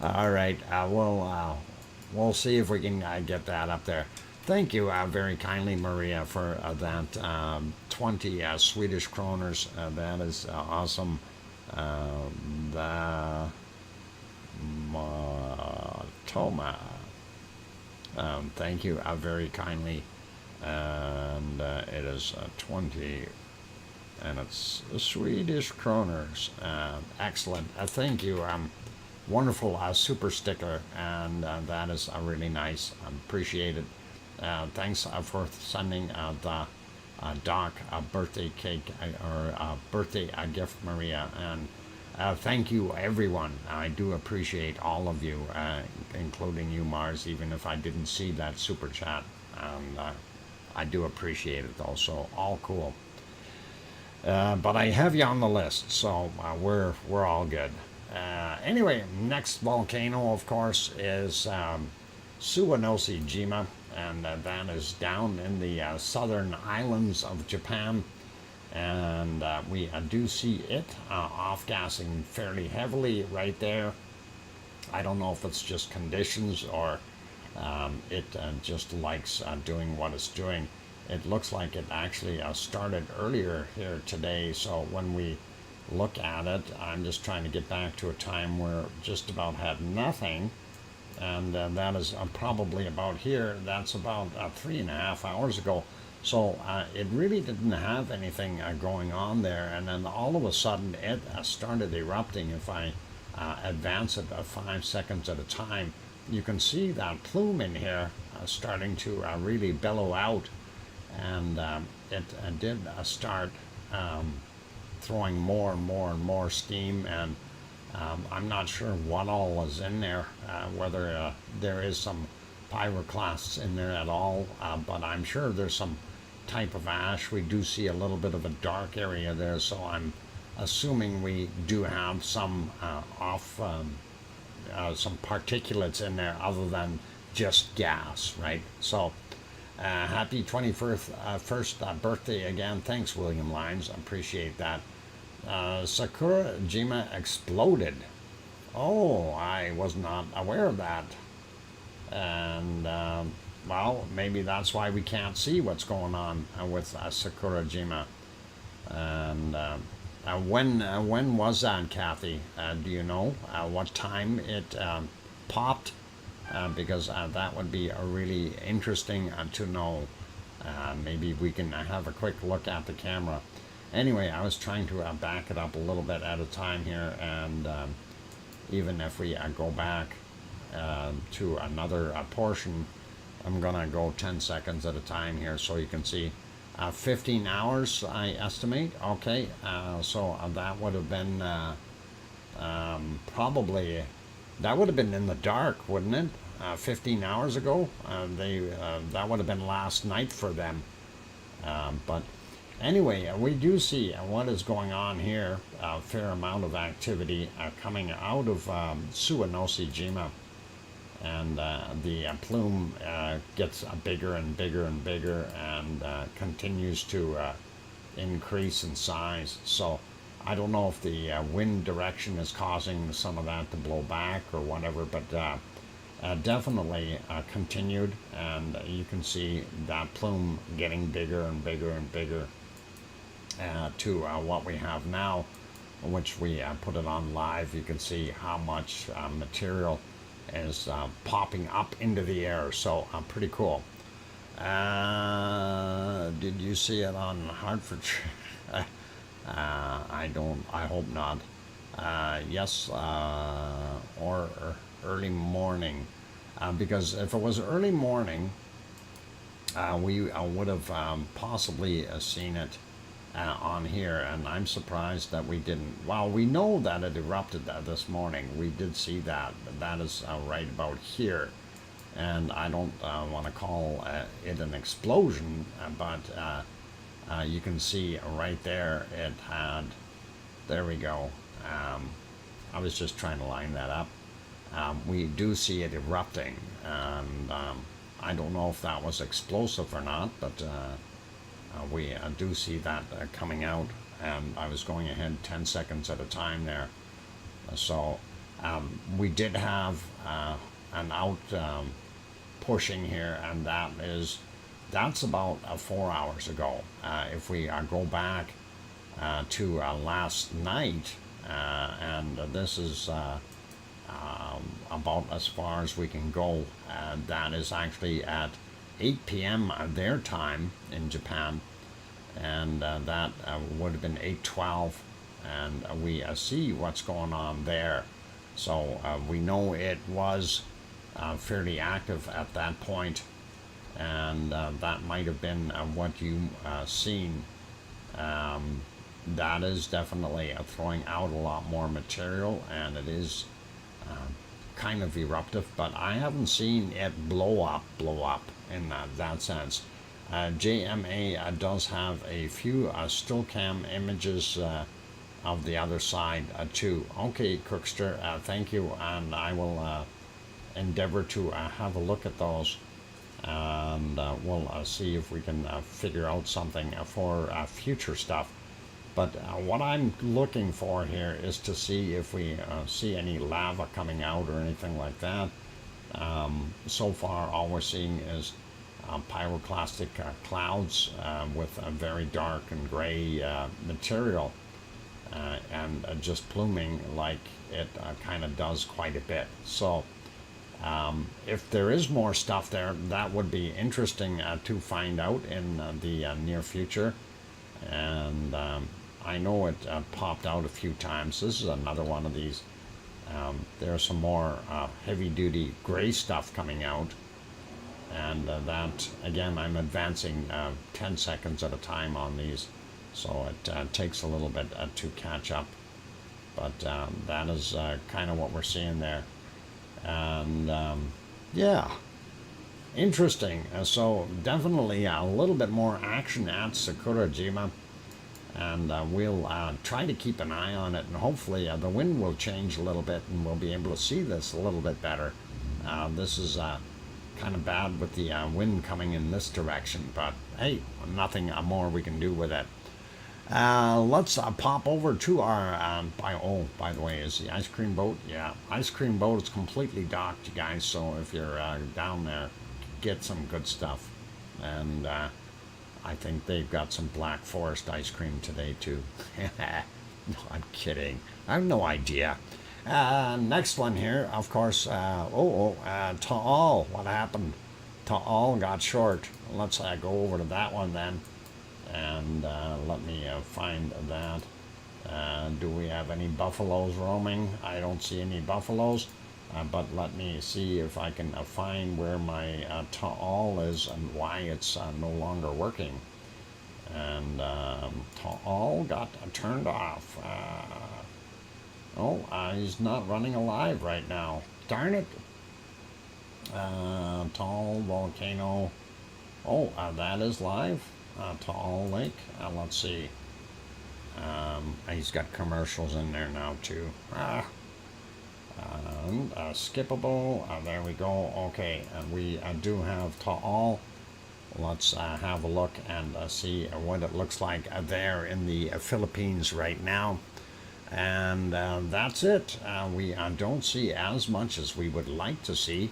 All right, we'll see if we can get that up there. Thank you very kindly, Maria, for that 20 Swedish kroners. That is awesome. The Toma. Thank you very kindly. And it is 20, and it's Swedish kroners. Excellent. Thank you. Wonderful super sticker, and that is really nice. Appreciate it. Thanks for sending the Doc a birthday cake or birthday gift, Maria, and thank you everyone. I do appreciate all of you, including you, Mars, even if I didn't see that super chat. I do appreciate it though, so all cool. But I have you on the list, so we're all good. Anyway, next volcano, of course, is Suwanoshi-jima, and that is down in the southern islands of Japan, and we do see it off-gassing fairly heavily right there. I don't know if it's just conditions or it just likes doing what it's doing. It looks like it actually started earlier here today, so when we look at it, I'm just trying to get back to a time where just about had nothing, and that is probably about here. That's about 3.5 hours ago, so it really didn't have anything going on there, and then all of a sudden it started erupting. If I advance it 5 seconds at a time, you can see that plume in here starting to really bellow out, and it did start throwing more and more and more steam, and I'm not sure what all is in there, whether there is some pyroclasts in there at all, but I'm sure there's some type of ash. We do see a little bit of a dark area there, so I'm assuming we do have some some particulates in there other than just gas, right? So happy 21st birthday again. Thanks, William Lyons. I appreciate that. Sakura-jima exploded. Oh, I was not aware of that. And, well, maybe that's why we can't see what's going on with Sakura-jima. And when was that, Kathy? Do you know what time it popped? Because that would be really interesting to know. Maybe we can have a quick look at the camera. Anyway, I was trying to back it up a little bit at a time here, and even if we go back to another portion, I'm gonna go 10 seconds at a time here so you can see. 15 hours, I estimate. Okay, so that would have been probably, that would have been in the dark, wouldn't it? 15 hours ago. That would have been last night for them. But anyway, we do see what is going on here. A fair amount of activity coming out of Suwanoshi-jima, and the plume gets bigger and bigger and bigger, and continues to increase in size. So I don't know if the wind direction is causing some of that to blow back or whatever, but definitely continued, and you can see that plume getting bigger and bigger and bigger to what we have now, which we put it on live. You can see how much material is popping up into the air, so pretty cool. Did you see it on Hertfordshire? I hope not. Yes, or early morning, because if it was early morning, we would have possibly seen it on here, and I'm surprised that we didn't. Well, we know that it erupted this morning. We did see that, but that is right about here, and I don't want to call it an explosion, but you can see right there it had. There we go. I was just trying to line that up. We do see it erupting, and I don't know if that was explosive or not, but we do see that coming out, and I was going ahead 10 seconds at a time there. So we did have an out pushing here, and that's about 4 hours ago. If we go back to last night, and this is about as far as we can go. That is actually at 8 p.m. Their time in Japan, and that would have been 8:12, and we see what's going on there. So we know it was fairly active at that point, and that might have been what you seen. That is definitely throwing out a lot more material, and it is kind of eruptive, but I haven't seen it blow up in that sense. JMA does have a few still cam images of the other side too. Okay, Cookster, thank you, and I will endeavor to have a look at those, and we'll see if we can figure out something for future stuff. But what I'm looking for here is to see if we see any lava coming out or anything like that. So far, all we're seeing is pyroclastic clouds with a very dark and gray material, and just pluming like it kind of does quite a bit. So if there is more stuff there, that would be interesting to find out in the near future. And I know it popped out a few times. This is another one of these. There's some more heavy-duty gray stuff coming out, and that, again, I'm advancing 10 seconds at a time on these, so it takes a little bit to catch up. But that is kind of what we're seeing there. And yeah, interesting. So definitely a little bit more action at Sakurajima. And we'll try to keep an eye on it, and hopefully the wind will change a little bit, and we'll be able to see this a little bit better. This is kind of bad with the wind coming in this direction, but hey, nothing more we can do with it. Let's pop over to our, by the way, is the ice cream boat? Yeah, ice cream boat is completely docked, you guys, so if you're down there, get some good stuff. And I think they've got some Black Forest ice cream today, too. No, I'm kidding. I have no idea. Next one here, of course, Ta'al. What happened? Ta'al got short. Let's go over to that one then. And let me find that. Do we have any buffaloes roaming? I don't see any buffaloes. But let me see if I can find where my Ta'al is and why it's no longer working. And Ta'al got turned off. He's not running alive right now. Darn it. Ta'al volcano. That is live. Ta'al Lake. Let's see. He's got commercials in there now too. Skippable. There we go. Okay, and we do have Ta'al. Let's have a look and see what it looks like there in the Philippines right now. And that's it. We don't see as much as we would like to see.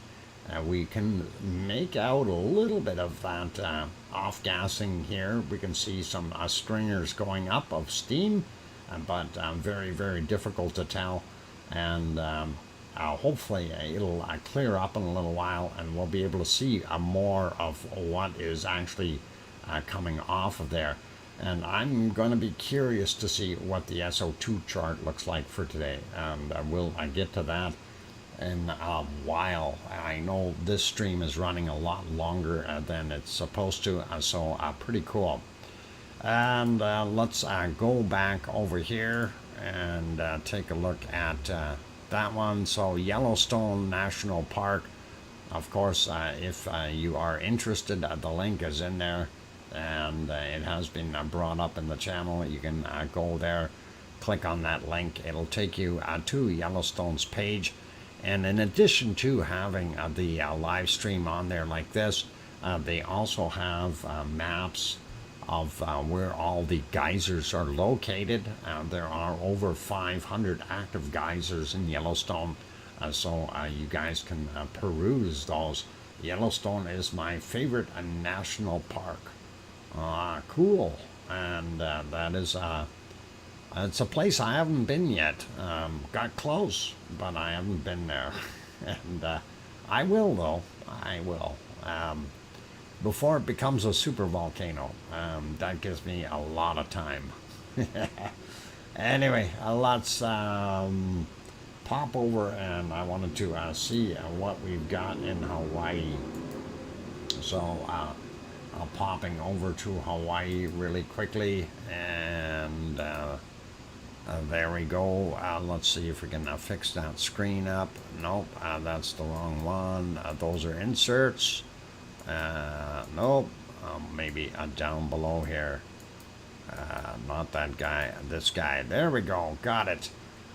We can make out a little bit of that off-gassing here. We can see some stringers going up of steam, but very, very difficult to tell. And hopefully it'll clear up in a little while, and we'll be able to see more of what is actually coming off of there. And I'm going to be curious to see what the SO2 chart looks like for today, and we'll get to that in a while. I know this stream is running a lot longer than it's supposed to, so pretty cool. And let's go back over here and take a look at that one. So Yellowstone National Park, of course, if you are interested, the link is in there, and it has been brought up in the channel. You can go there, click on that link. It'll take you to Yellowstone's page. And in addition to having the live stream on there like this, they also have maps of where all the geysers are located. There are over 500 active geysers in Yellowstone, so you guys can peruse those. Yellowstone is my favorite national park. Cool. And that is it's a place I haven't been yet. Got close, but I haven't been there. And I will, though. I will. Before it becomes a super volcano. That gives me a lot of time. Anyway, let's pop over, and I wanted to see what we've got in Hawaii. So popping over to Hawaii really quickly, and there we go. Let's see if we can fix that screen up. Nope, that's the wrong one. Those are inserts. Nope, maybe down below here. Not that guy, this guy. There we go, got it.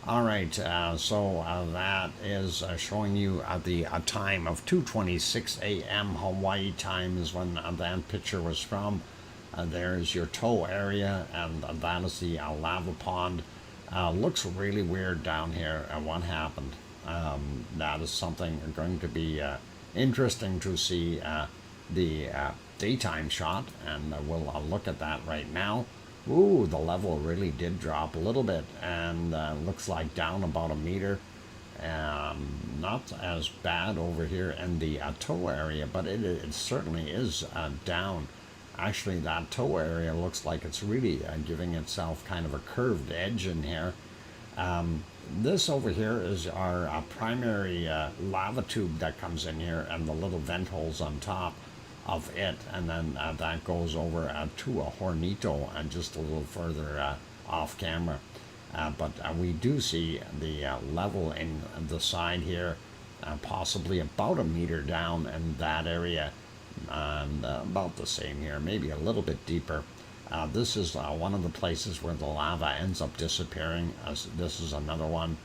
All right, so that is showing you the time of 2:26 a.m. Hawaii time is when that picture was from. There's your tow area, and that is the lava pond. Looks really weird down here. What happened? That is something going to be interesting to see the daytime shot, and we'll look at that right now. Ooh, the level really did drop a little bit, and looks like down about a meter. Not as bad over here in the tow area, but it certainly is down. Actually, that tow area looks like it's really giving itself kind of a curved edge in here. This over here is our primary lava tube that comes in here, and the little vent holes on top of it, and then that goes over to a hornito and just a little further off camera. But we do see the level in the side here, possibly about a meter down in that area, and about the same here, maybe a little bit deeper. This is one of the places where the lava ends up disappearing. This is another one,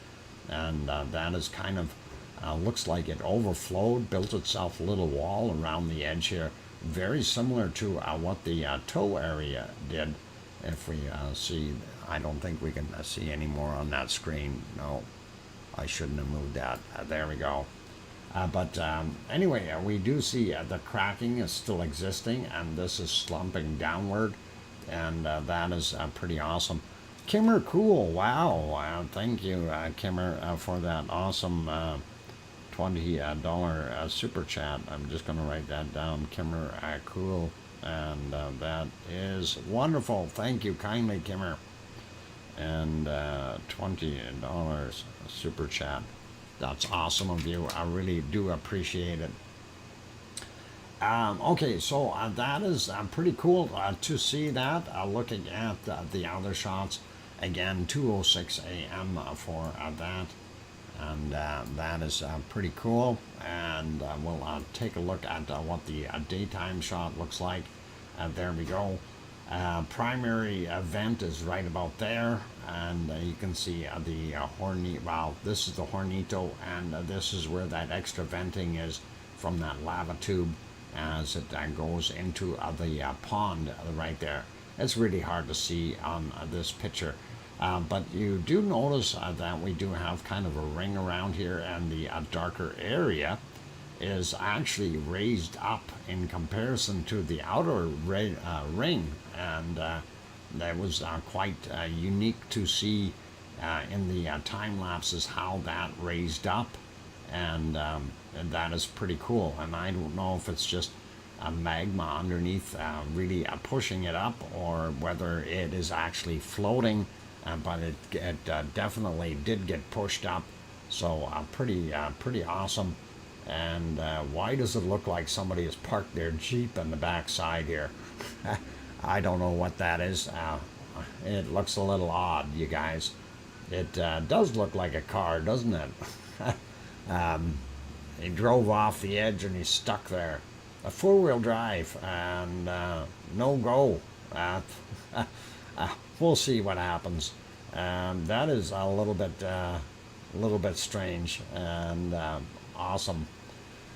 and that is kind of looks like it overflowed, built itself a little wall around the edge here, very similar to what the tow area did. If we see, I don't think we can see any more on that screen. No, I shouldn't have moved that. There we go. But anyway, we do see the cracking is still existing, and this is slumping downward, and that is pretty awesome. Kimmer, cool. Wow. Thank you, Kimmer, for that awesome $20 super chat. I'm just going to write that down. Kimmer, cool. And that is wonderful. Thank you kindly, Kimmer. And $20 super chat. That's awesome of you. I really do appreciate it. Okay, so that is pretty cool to see that. Looking at the other shots, again, 2:06 a.m. for that. And that is pretty cool. And we'll take a look at what the daytime shot looks like. There we go. Primary event is right about there, and you can see the horny. Well, this is the hornito, and this is where that extra venting is from that lava tube as it goes into the pond right there. It's really hard to see on this picture. But you do notice that we do have kind of a ring around here, and the darker area is actually raised up in comparison to the outer ring, and that was quite unique to see in the time lapses how that raised up, and that is pretty cool. And I don't know if it's just a magma underneath really pushing it up, or whether it is actually floating, but it definitely did get pushed up, so pretty awesome. And why does it look like somebody has parked their Jeep in the back side here? I don't know what that is. It looks a little odd, you guys. It does look like a car, doesn't it? He drove off the edge and he's stuck there. A four-wheel drive and no go. We'll see what happens. That is a little bit strange and awesome.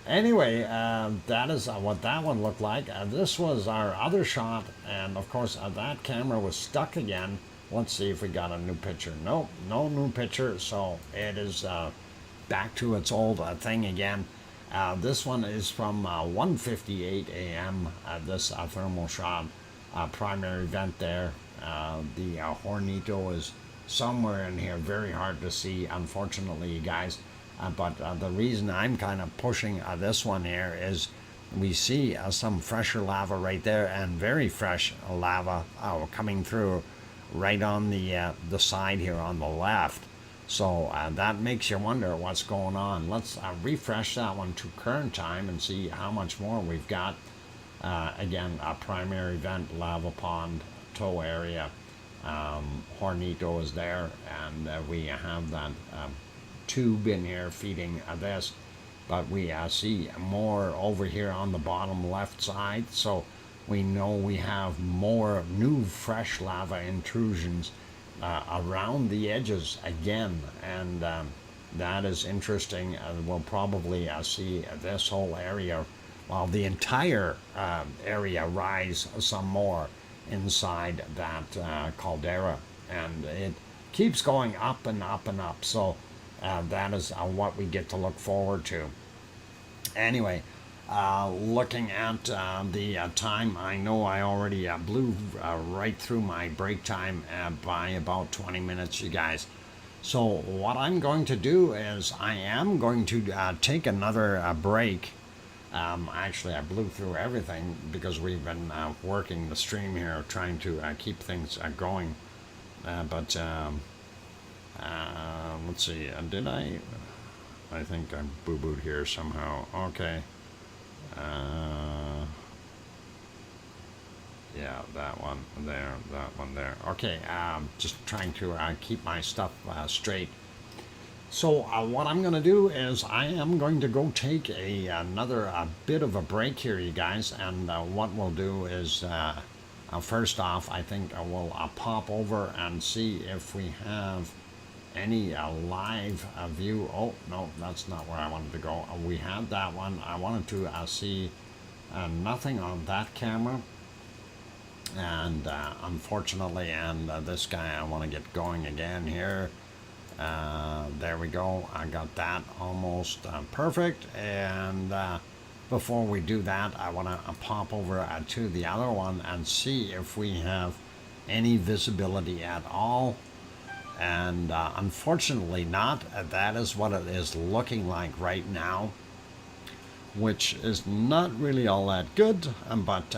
Anyway, that is what that one looked like. This was our other shot, and of course that camera was stuck again. Let's see if we got a new picture. Nope, no new picture, so it is back to its old thing again. This one is from 1:58 a.m. This thermal shot, primary vent there. The Hornito is somewhere in here, very hard to see, unfortunately, you guys. But the reason I'm kind of pushing this one here is we see some fresher lava right there, and very fresh lava coming through right on the side here on the left. So that makes you wonder what's going on. Let's refresh that one to current time and see how much more we've got. Again, a primary vent, lava pond, tow area. Hornito is there, and we have that tube in here feeding this, but we see more over here on the bottom left side, so we know we have more new fresh lava intrusions around the edges again, and that is interesting. We'll probably see this whole area, well, the entire area rise some more inside that caldera, and it keeps going up and up and up, so that is what we get to look forward to. Anyway, looking at the time, I know I already blew right through my break time by about 20 minutes, you guys. So what I'm going to do is I am going to take another break. Actually, I blew through everything because we've been working the stream here, trying to keep things going. But let's see, did I think I boo-booed here somehow. Okay. Yeah, that one there, that one there. Okay, just trying to keep my stuff straight. So what I'm going to do is I am going to go take another bit of a break here, you guys, and what we'll do is first off, I think we'll pop over and see if we have any live view. Oh no, that's not where I wanted to go. We had that one. I wanted to see nothing on that camera, and unfortunately, and this guy, I want to get going again here. There we go. I got that almost perfect, and before we do that, I want to pop over to the other one and see if we have any visibility at all. And unfortunately not. That is what it is looking like right now, which is not really all that good. But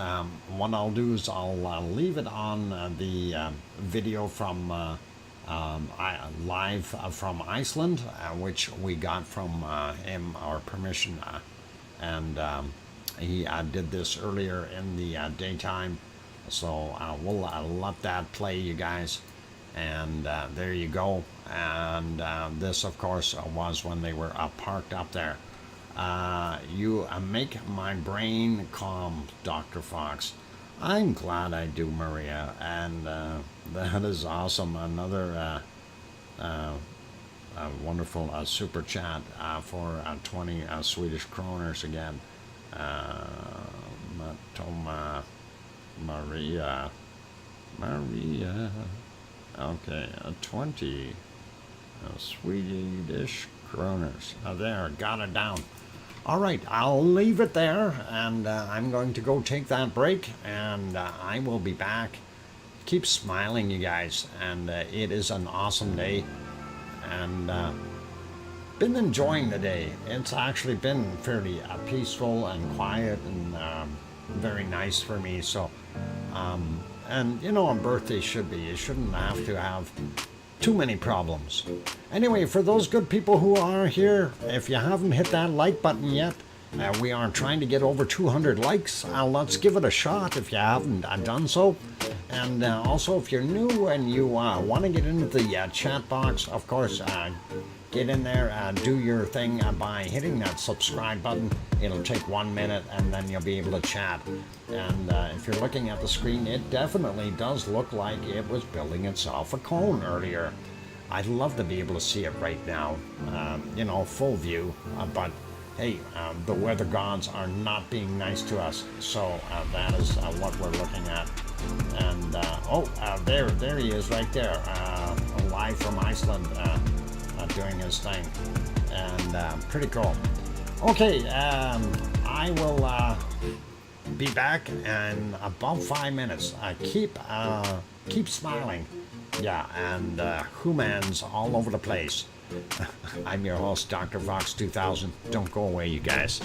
what I'll do is I'll leave it on the video from live from Iceland, which we got from him, our permission, and he did this earlier in the daytime, so we'll let that play, you guys. And there you go. And this, of course, was when they were parked up there. You make my brain calm, Dr. Fox. I'm glad I do, Maria. And that is awesome. Another wonderful super chat for 20 Swedish kroners again. Maria. Okay, 20 Swedish kroners. There, got it down. All right, I'll leave it there, and I'm going to go take that break, and I will be back. Keep smiling, you guys, and it is an awesome day, and been enjoying the day. It's actually been fairly peaceful and quiet and very nice for me. So, and you know, a birthday should be. You shouldn't have to have too many problems. Anyway, for those good people who are here, if you haven't hit that like button yet, we are trying to get over 200 likes. Let's give it a shot if you haven't done so. And also, if you're new and you want to get into the chat box, of course, get in there, do your thing by hitting that subscribe button. It'll take 1 minute and then you'll be able to chat. And if you're looking at the screen, it definitely does look like it was building itself a cone earlier. I'd love to be able to see it right now, you know, full view, but hey, the weather gods are not being nice to us, so that is what we're looking at. And there he is right there, live from Iceland, doing his thing, and pretty cool. Okay, I will be back in about 5 minutes. Keep smiling, yeah, and humans all over the place. I'm your host, DrFox2000. Don't go away, you guys.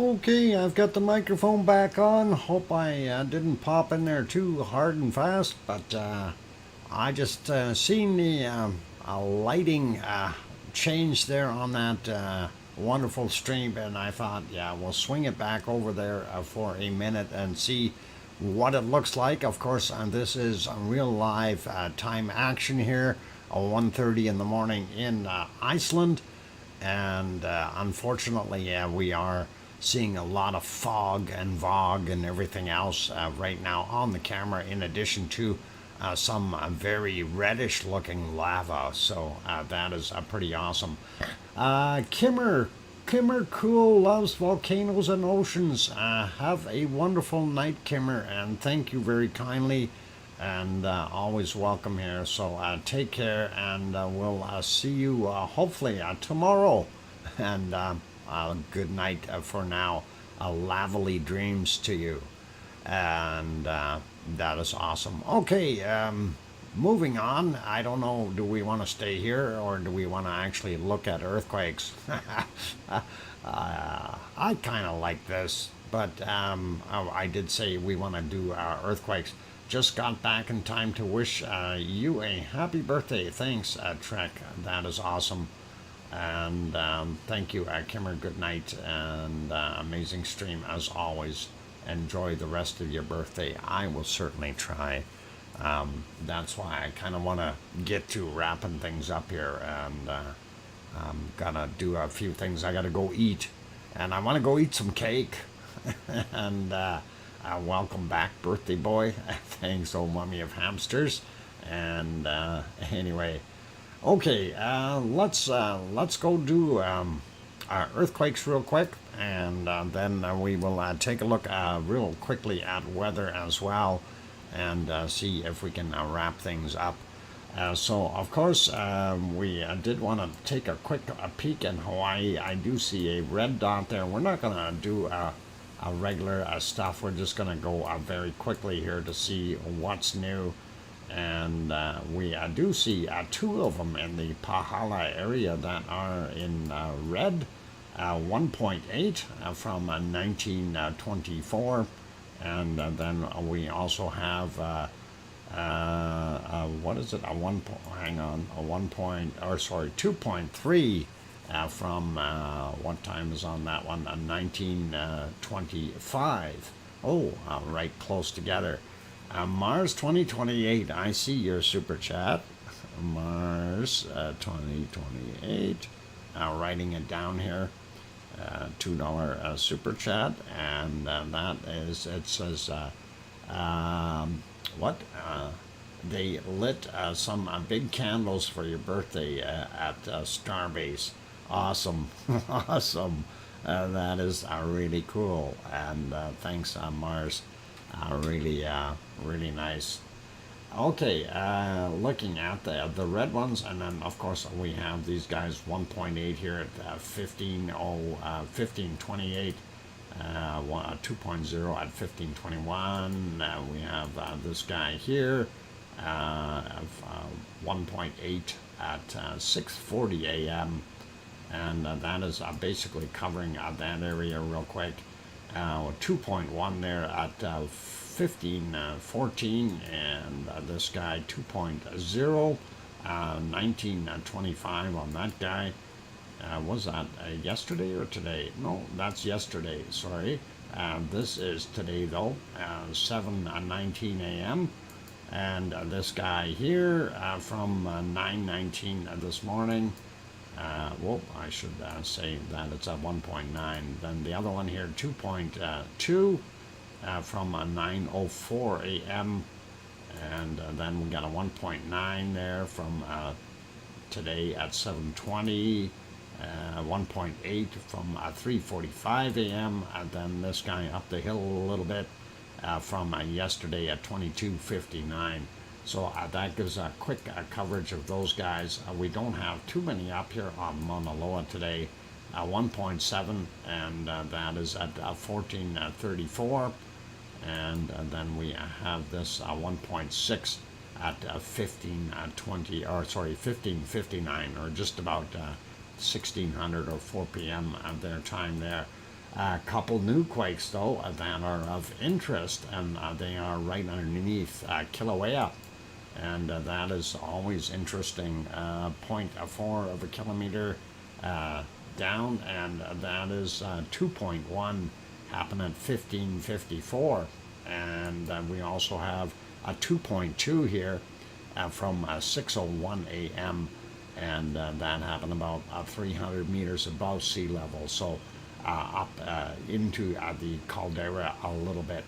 Okay, I've got the microphone back on. Hope I didn't pop in there too hard and fast, but I just seen the lighting change there on that wonderful stream, and I thought, yeah, we'll swing it back over there for a minute and see what it looks like. Of course, this is a real live time action here, 1:30 in the morning in Iceland, and unfortunately, we are seeing a lot of fog and vog and everything else right now on the camera, in addition to some very reddish looking lava. So that is pretty awesome. Kimmer Cool loves volcanoes and oceans. Have a wonderful night, Kimmer, and thank you very kindly, and always welcome here. So take care, and we'll see you hopefully tomorrow. And good night for now. Lavely dreams to you. And that is awesome. Okay, moving on. I don't know, do we want to stay here or do we want to actually look at earthquakes? I kind of like this, but I did say we want to do earthquakes. Just got back in time to wish you a happy birthday. Thanks, Trek. That is awesome. And thank you, Kimmer. Good night, and amazing stream as always. Enjoy the rest of your birthday. I will certainly try. That's why I kind of want to get to wrapping things up here, and I'm gonna do a few things. I gotta go eat, and I want to go eat some cake. And welcome back, birthday boy. Thanks, old mummy of hamsters. And anyway. Okay, let's go do earthquakes real quick, and then we will take a look real quickly at weather as well, and see if we can wrap things up. So, of course, we did want to take a quick peek in Hawaii. I do see a red dot there. We're not going to do a regular stuff. We're just going to go very quickly here to see what's new. And we do see two of them in the Pahala area that are in red, 1.8 from 1924, and then we also have what is it? 2.3 from what time is on that one? 1925. Oh, right close together. Mars 2028, I see your super chat. Mars 2028, writing it down here. $2 super chat, and that is, it says, they lit some big candles for your birthday at Starbase. Awesome, awesome. That is really cool, and thanks, Mars. Really nice. Okay, looking at the red ones, and then of course we have these guys 1.8 here at 1528, 2.0 at 1521. We have this guy here, 1.8 at 6:40 a.m. and that is basically covering that area real quick. 2.1 there at 1514, and this guy 2.0, 1925 on that guy. Was that yesterday or today? No, that's yesterday, sorry. This is today though, 7:19 a.m. And this guy here from 9:19 this morning. I should say that it's at 1.9. Then the other one here, 2.2 from 9:04 a.m. And then we got a 1.9 there from today at 7:20. 1.8 from 3:45 a.m. And then this guy up the hill a little bit from yesterday at 22:59. So that gives a quick coverage of those guys. We don't have too many up here on Mauna Loa today. 1.7, and that is at 14:34. And then we have this 1.6 at 15:59, or just about 1600 or 4 p.m. Their time there. A couple new quakes, though, that are of interest, and they are right underneath Kilauea. And that is always interesting. 0.4 of a kilometer down, and that is 2.1 happened at 1554. And we also have a 2.2 here from 6:01 a.m. and that happened about 300 meters above sea level, so up into the caldera a little bit.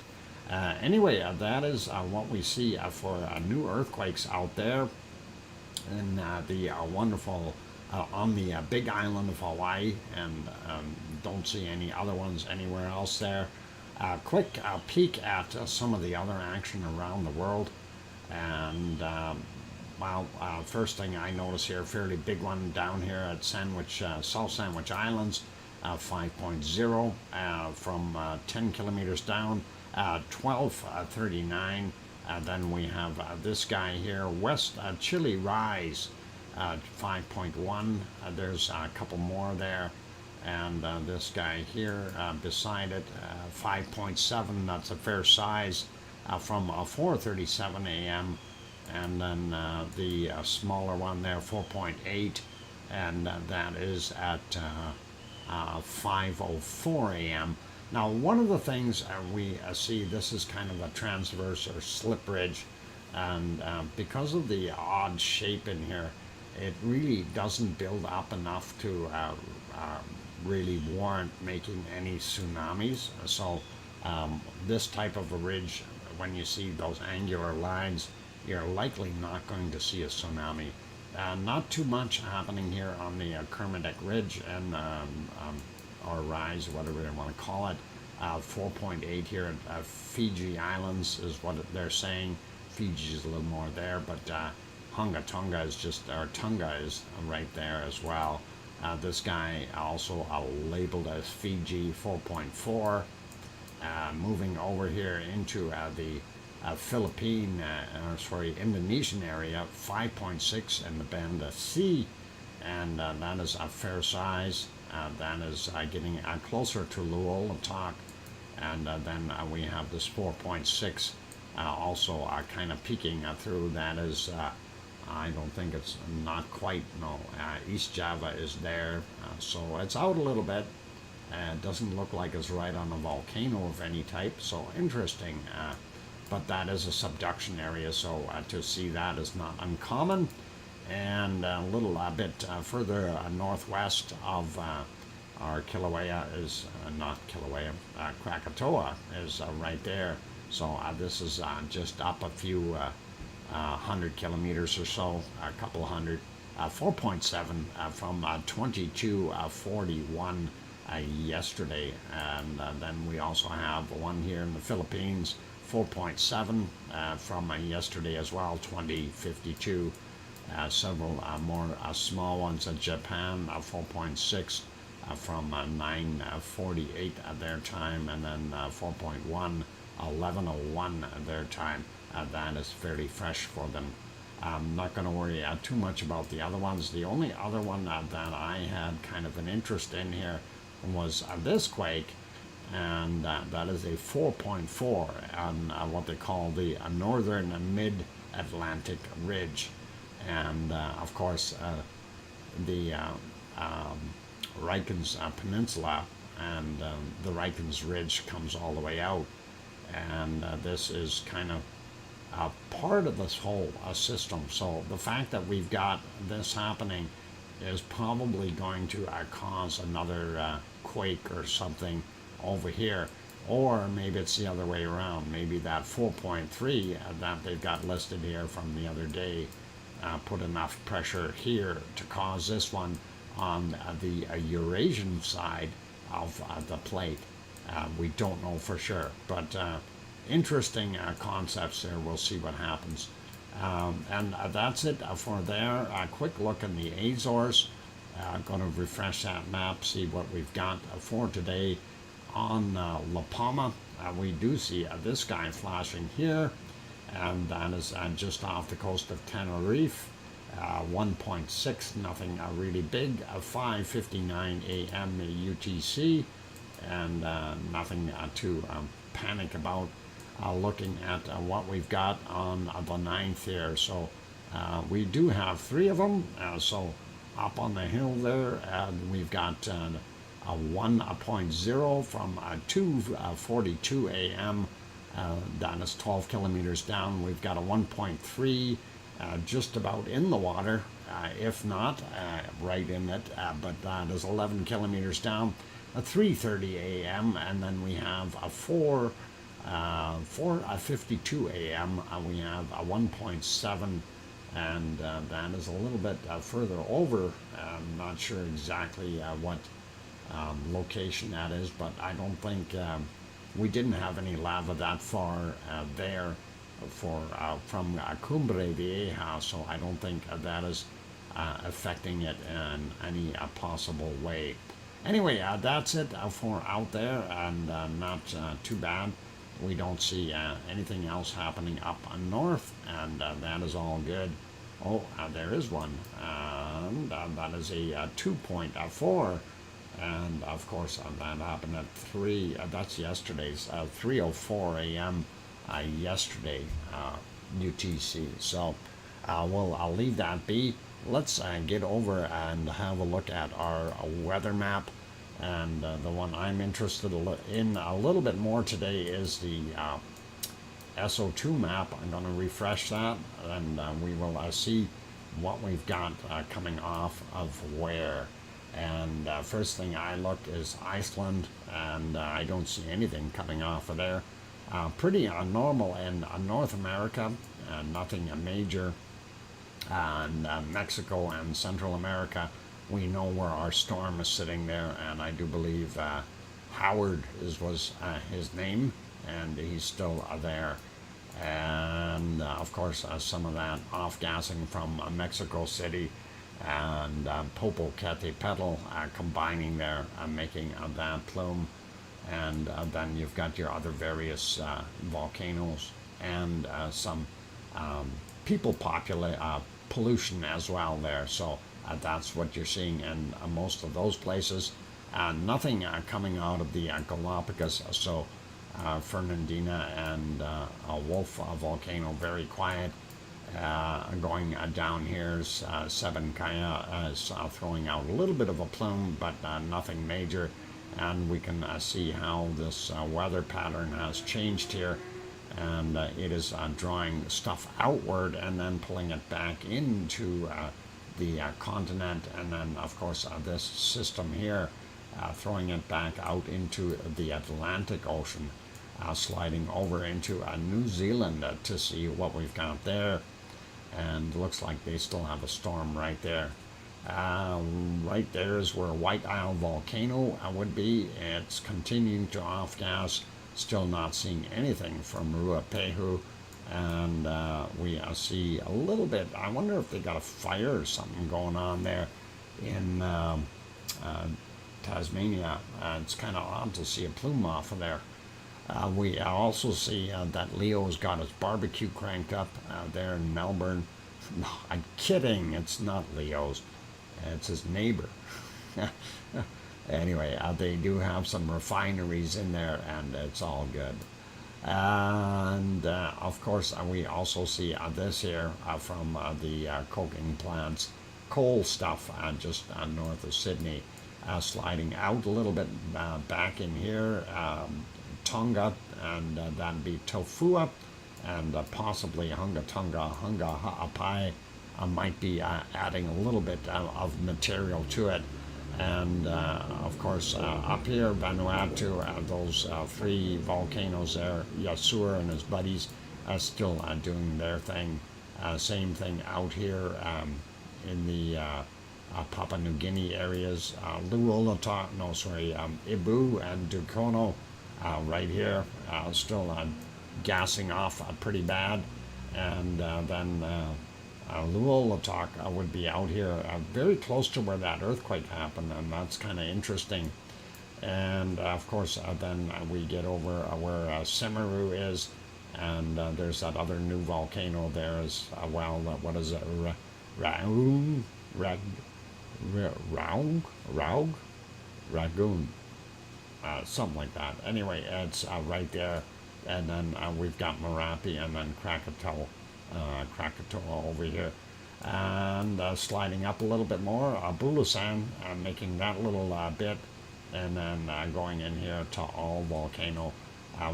Anyway, that is what we see for new earthquakes out there in the wonderful on the big island of Hawaii, and don't see any other ones anywhere else there. Quick peek at some of the other action around the world, and first thing I notice here, fairly big one down here at South Sandwich Islands, 5.0 from 10 kilometers down, 12:39. Then we have this guy here, West Chile Rise, 5.1. There's a couple more there. And this guy here beside it, 5.7. That's a fair size from 4:37 a.m. And then the smaller one there, 4.8, and that is at 5:04 a.m. Now, one of the things we see, this is kind of a transverse or slip ridge, and because of the odd shape in here, it really doesn't build up enough to really warrant making any tsunamis. So this type of a ridge, when you see those angular lines, you're likely not going to see a tsunami. Not too much happening here on the Kermadec Ridge and or Rise, whatever they want to call it. 4.8 here at Fiji Islands is what they're saying. Fiji is a little more there, but Tonga is just, or Tonga is right there as well. This guy also labeled as Fiji, 4.4. Moving over here into the Indonesian area, 5.6 in the band C, and that is a fair size. That is getting closer to Luolatak, and then we have this 4.6 also kind of peeking through. That is, I don't think it's not quite, no, East Java is there, so it's out a little bit. It doesn't look like it's right on a volcano of any type, so interesting. But that is a subduction area, so to see that is not uncommon. And a little bit further northwest of our Kilauea is not Kilauea, Krakatoa is right there. So this is just up a few 100 kilometers or so, a couple hundred. 4.7 from 22:41 yesterday, and then we also have one here in the Philippines, 4.7 from yesterday as well, 20:52. Several more small ones at Japan, 4.6 from 9:48 their time, and then 4.1, 11:01 their time. That is fairly fresh for them. I'm not going to worry too much about the other ones. The only other one that I had kind of an interest in here was this quake, and that is a 4.4 on what they call the northern mid-Atlantic ridge. And of course the Rikens Peninsula and the Rikens Ridge comes all the way out, and this is kind of part of this whole system. So the fact that we've got this happening is probably going to cause another quake or something over here, or maybe it's the other way around. Maybe that 4.3 that they've got listed here from the other day put enough pressure here to cause this one on the Eurasian side of the plate. We don't know for sure, but interesting concepts there. We'll see what happens. And that's it for there. A quick look in the Azores. I'm going to refresh that map, see what we've got for today. On La Palma, we do see this guy flashing here, and that is just off the coast of Tenerife. 1.6, nothing really big. 5:59 a.m. UTC, and nothing to panic about. Looking at what we've got on the 9th here. So we do have 3 of them. So up on the hill there, we've got a 1.0 from 2:42 a.m. That is 12 kilometers down. We've got a 1.3 just about in the water, if not right in it, but that is 11 kilometers down. 3:30 a.m. and then we have a 4:52 a.m. We have a 1.7, and that is a little bit further over. I'm not sure exactly what location that is, but I don't think we didn't have any lava that far there from Cumbre Vieja, so I don't think that is affecting it in any possible way. Anyway, that's it for out there, and not too bad. We don't see anything else happening up north, and that is all good. Oh, there is one, and that is a 2.4, and of course that happened at 3, that's yesterday's, 3:04 a.m. Yesterday, UTC. So I'll leave that be. Let's get over and have a look at our weather map. And the one I'm interested in a little bit more today is the SO2 map. I'm going to refresh that, and we will see what we've got coming off of where. And first thing I look is Iceland, and I don't see anything coming off of there. Pretty normal in North America, nothing major. And Mexico and Central America, we know where our storm is sitting there, and I do believe Howard was his name, and he's still there. And of course, some of that off-gassing from Mexico City and Popocatépetl combining there, making that plume. And then you've got your other various volcanoes and some people pollution as well there. So that's what you're seeing in most of those places. Nothing coming out of the Galapagos. So Fernandina and Wolf volcano, very quiet. Going down here's Sabancaya is throwing out a little bit of a plume, but nothing major. And we can see how this weather pattern has changed here, and it is drawing stuff outward and then pulling it back into the continent, and then of course this system here throwing it back out into the Atlantic Ocean, sliding over into New Zealand to see what we've got there. And looks like they still have a storm right there. Right there is where White Isle volcano would be. It's continuing to off gas, still not seeing anything from Ruapehu. And we see a little bit, I wonder if they got a fire or something going on there in Tasmania. It's kind of odd to see a plume off of there. We also see that Leo's got his barbecue cranked up there in Melbourne. No, I'm kidding, it's not Leo's. It's his neighbor. Anyway, they do have some refineries in there, and it's all good. And of course, we also see this here from the coking plants, coal stuff just north of Sydney, sliding out a little bit back in here, Tonga, and that'd be Tofua, and possibly Hunga Ha'apai might be adding a little bit of material to it. And of course up here Vanuatu, those 3 volcanoes there, Yasur and his buddies are still doing their thing. Same thing out here in the Papua New Guinea areas, Luolatok, Ibu and Dukono right here, still gassing off pretty bad. And then Luolatok would be out here very close to where that earthquake happened, and that's kind of interesting. And of course then we get over where Semeru is, and there's that other new volcano there as well. What is it? Ragoon. something like that. Anyway, it's right there, and then we've got Merapi and then Krakatoa over here. And sliding up a little bit more, Bulusan, making that little bit, and then going in here to all volcano.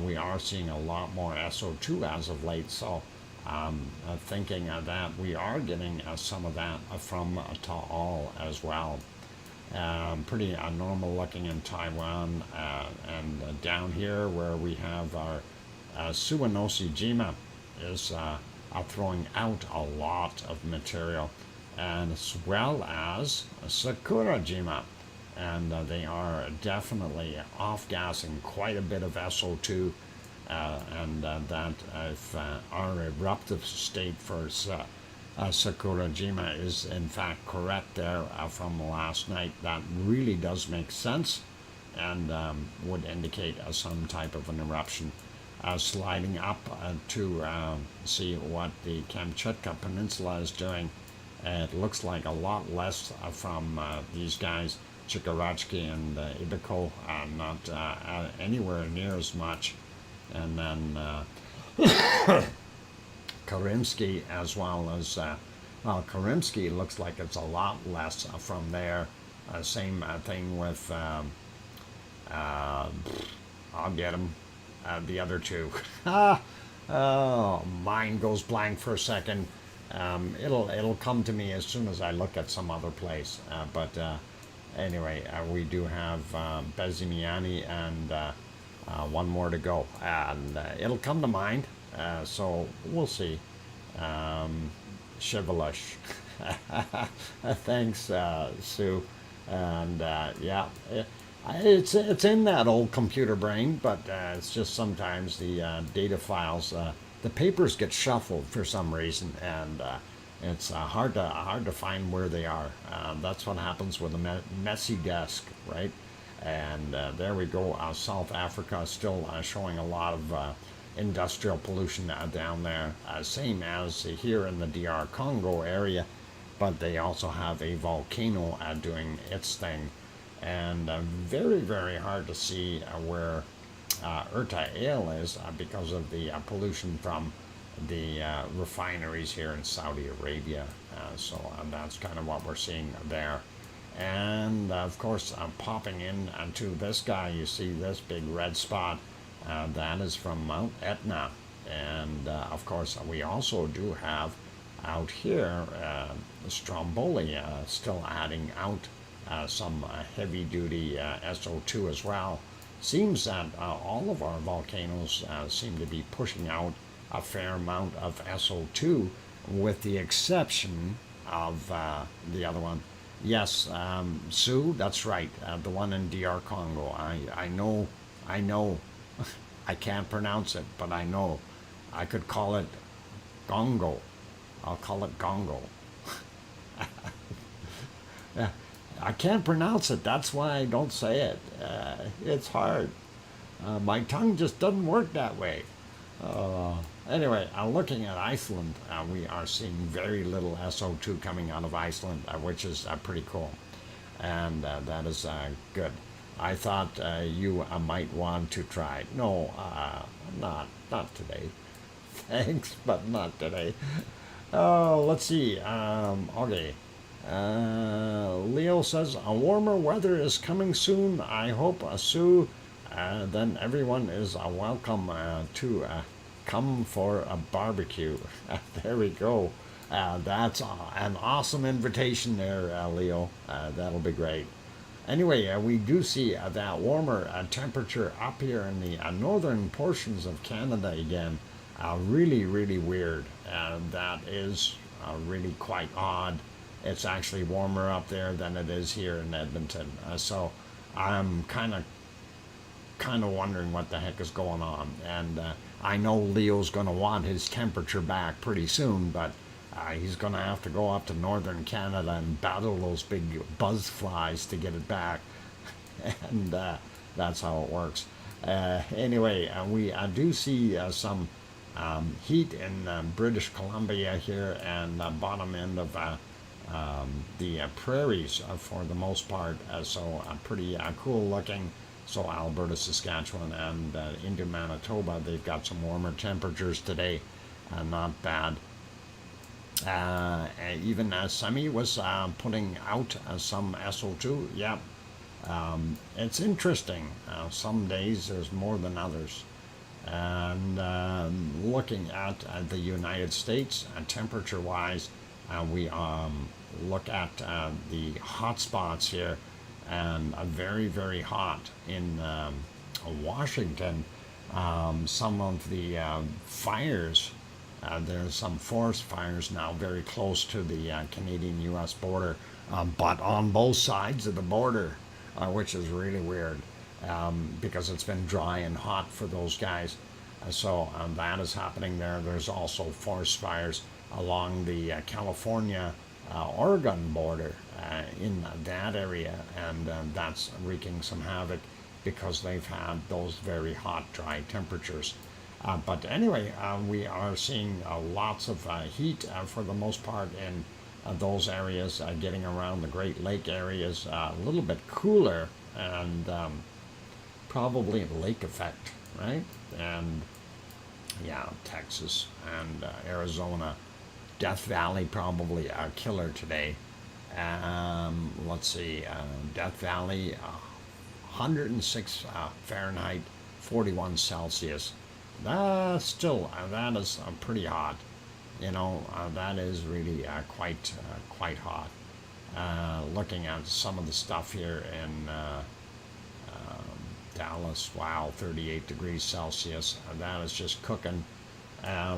We are seeing a lot more SO2 as of late, so thinking that we are getting some of that from Taal as well. Pretty normal looking in Taiwan, and down here where we have our Suwanoshi Jima is throwing out a lot of material, and as well as Sakurajima, and they are definitely off-gassing quite a bit of SO2, and that if our eruptive state for Sakurajima is in fact correct there from last night, that really does make sense, and would indicate some type of an eruption. Sliding up to see what the Kamchatka Peninsula is doing. It looks like a lot less from these guys, Chikarachi and Ibiko, not anywhere near as much. And then Karimsky as well as, Karimsky looks like it's a lot less from there. Same thing with, I'll get him. The other two. Oh, mind goes blank for a second. It'll come to me as soon as I look at some other place. But anyway, we do have Bezimiani and one more to go, and it'll come to mind. So we'll see. Shivalish. Thanks, Sue. And yeah. It's in that old computer brain, but it's just sometimes the data files, the papers get shuffled for some reason, and it's hard to find where they are. That's what happens with a messy desk, right? And there we go. South Africa still showing a lot of industrial pollution down there, same as here in the DR Congo area, but they also have a volcano doing its thing. And very, very hard to see where RTVE is because of the pollution from the refineries here in Saudi Arabia. So that's kind of what we're seeing there. And of course, popping in to this guy, you see this big red spot. That is from Mount Etna. And of course, we also do have out here Stromboli still adding out some heavy-duty SO2 as well. Seems that all of our volcanoes seem to be pushing out a fair amount of SO2, with the exception of the other one. Yes, Sue, that's right, the one in DR Congo. I know, I can't pronounce it, but I know. I could call it Gongo. I'll call it Gongo. Yeah. I can't pronounce it. That's why I don't say it. It's hard. My tongue just doesn't work that way. Anyway, looking at Iceland, we are seeing very little SO2 coming out of Iceland, which is pretty cool. And that is good. I thought you might want to try. No, not today. Thanks, but not today. Oh, let's see. Okay. Leo says, warmer weather is coming soon. I hope, Sue, then everyone is welcome to come for a barbecue. There we go. That's an awesome invitation there, Leo. That'll be great. Anyway, we do see that warmer temperature up here in the northern portions of Canada again. Really, really weird. That is really quite odd. It's actually warmer up there than it is here in Edmonton. So I'm kind of wondering what the heck is going on. And I know Leo's going to want his temperature back pretty soon, but he's going to have to go up to northern Canada and battle those big buzz flies to get it back. And that's how it works. Anyway, we do see some heat in British Columbia here, and the bottom end of the prairies for the most part. So pretty cool looking. So Alberta, Saskatchewan, and into Manitoba, they've got some warmer temperatures today. Not bad. Even Semi was putting out some SO2. Yeah, it's interesting. Some days there's more than others. And looking at the United States, temperature-wise, we look at the hot spots here, and very, very hot in Washington. Some of the fires, there's some forest fires now very close to the Canadian-U.S. border, but on both sides of the border, which is really weird. Because it's been dry and hot for those guys. So that is happening there. There's also forest fires along the California Oregon border in that area, and that's wreaking some havoc because they've had those very hot, dry temperatures. But anyway, we are seeing lots of heat for the most part in those areas, getting around the Great Lake areas, a little bit cooler, and probably a lake effect, right? And yeah, Texas and Arizona, Death Valley probably a killer today. Let's see, Death Valley, 106 Fahrenheit, 41 Celsius. That's still, that is pretty hot. You know, that is really quite hot. Looking at some of the stuff here in Dallas, wow, 38 degrees Celsius. That is just cooking.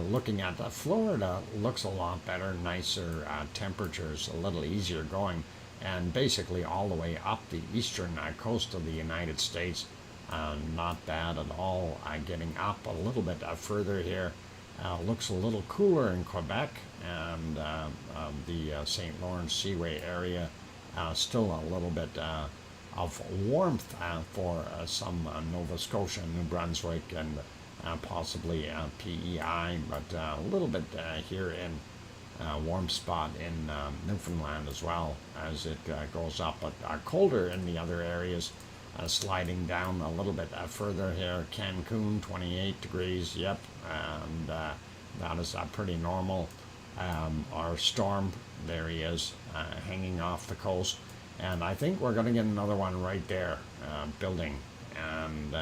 Looking at Florida, looks a lot better, nicer temperatures, a little easier going, and basically all the way up the eastern coast of the United States. Not bad at all. Getting up a little bit further here. Looks a little cooler in Quebec and the St. Lawrence Seaway area. Still a little bit of warmth for some Nova Scotia, New Brunswick, and possibly PEI, but a little bit here in warm spot in Newfoundland as well as it goes up, but colder in the other areas. Sliding down a little bit further here, Cancun, 28 degrees, yep, and that is pretty normal. Our storm, there he is, hanging off the coast, and I think we're going to get another one right there, building, and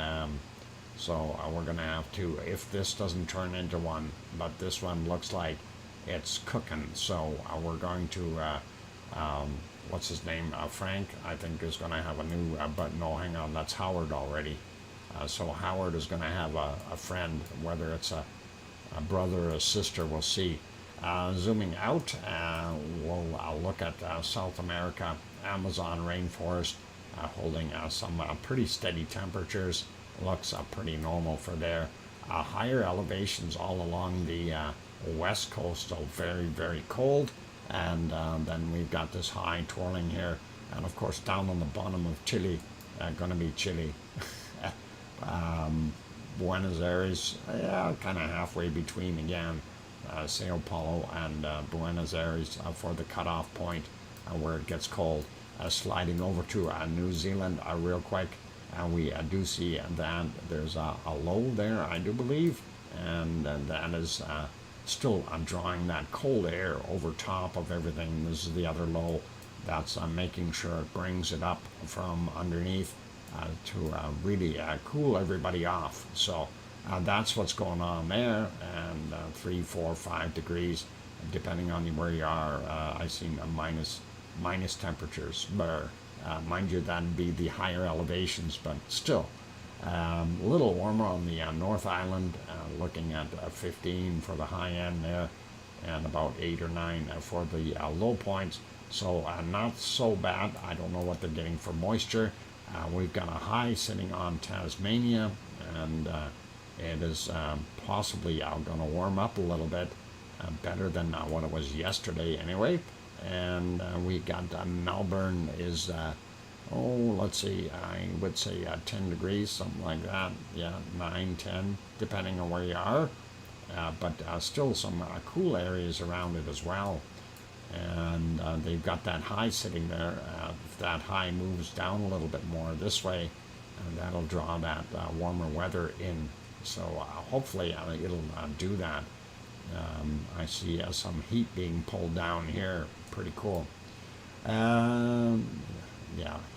so we're going to have to, if this doesn't turn into one, but this one looks like it's cooking, so we're going to what's his name, Frank, I think is going to have a new, but no, hang on, that's Howard already. So Howard is going to have a friend, whether it's a brother or a sister, we'll see. Zooming out, we'll look at South America, Amazon rainforest, holding some pretty steady temperatures. Looks pretty normal for there. Higher elevations all along the west coast, so very, very cold. And then we've got this high twirling here, and of course down on the bottom of Chile, going to be chilly. Buenos Aires, yeah, kind of halfway between again, Sao Paulo and Buenos Aires for the cutoff point where it gets cold. Sliding over to New Zealand real quick, and we do see that there's a low there, I do believe, and that is still drawing that cold air over top of everything. This is the other low that's making sure it brings it up from underneath to really cool everybody off. So that's what's going on there, and 3, 4, 5 degrees depending on where you are. I seen minus temperatures, but mind you, that'd be the higher elevations, but still a little warmer on the North Island, looking at 15 for the high end there, and about 8 or 9 for the low points. So not so bad. I don't know what they're getting for moisture. We've got a high sitting on Tasmania, and it is possibly going to warm up a little bit, better than what it was yesterday anyway. And we got Melbourne is let's see, I would say 10 degrees, something like that. Yeah, 9, 10, depending on where you are. But still some cool areas around it as well. And they've got that high sitting there. If that high moves down a little bit more this way, and that'll draw that warmer weather in. So hopefully it'll do that. I see some heat being pulled down here. Pretty cool. Yeah,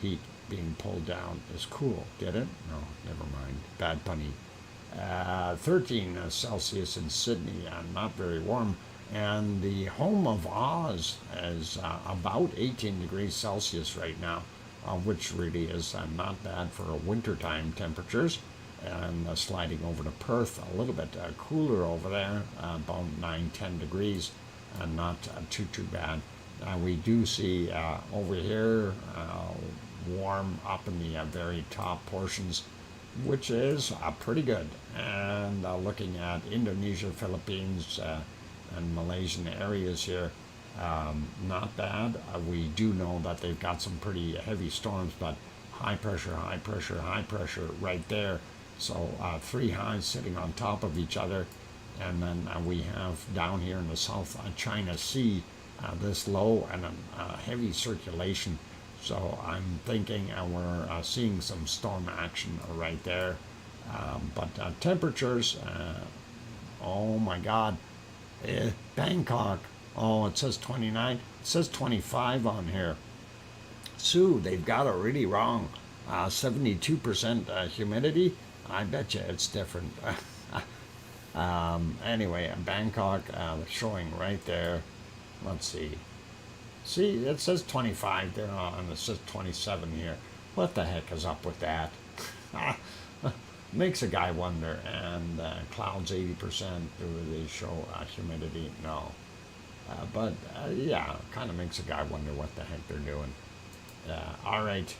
heat being pulled down is cool. Get it? No, never mind. Bad punny. 13 Celsius in Sydney, not very warm. And the home of Oz is about 18 degrees Celsius right now, which really is not bad for wintertime temperatures. And sliding over to Perth, a little bit cooler over there, about 9-10 degrees, and not too bad. We do see over here warm up in the very top portions, which is pretty good. And looking at Indonesia, Philippines, and Malaysian areas here, not bad. We do know that they've got some pretty heavy storms, but high pressure right there. So 3 highs sitting on top of each other. And then we have down here in the South China Sea this low and a heavy circulation. So I'm thinking we're seeing some storm action right there. But temperatures, oh my God, Bangkok, oh, it says 29, it says 25 on here. Sue, they've got it really wrong. 72% humidity. I bet you it's different. Anyway, Bangkok showing right there. Let's see. See, it says 25 there, and it says 27 here. What the heck is up with that? Makes a guy wonder. And clouds 80%. Do they show humidity? No. But yeah, kind of makes a guy wonder what the heck they're doing. All right.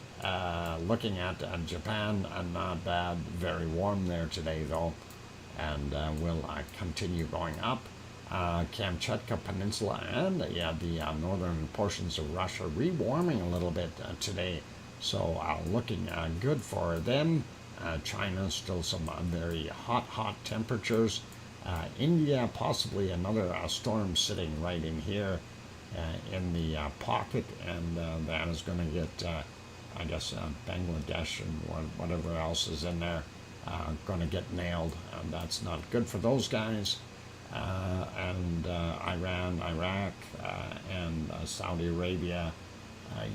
Looking at Japan, not bad. Very warm there today, though. And we'll continue going up. Kamchatka Peninsula and the northern portions of Russia rewarming a little bit today. So looking good for them. China, still some very hot temperatures. India, possibly another storm sitting right in here in the pocket. And that is going to get, I guess, Bangladesh and whatever else is in there going to get nailed. And that's not good for those guys. And Iran, Iraq, and Saudi Arabia,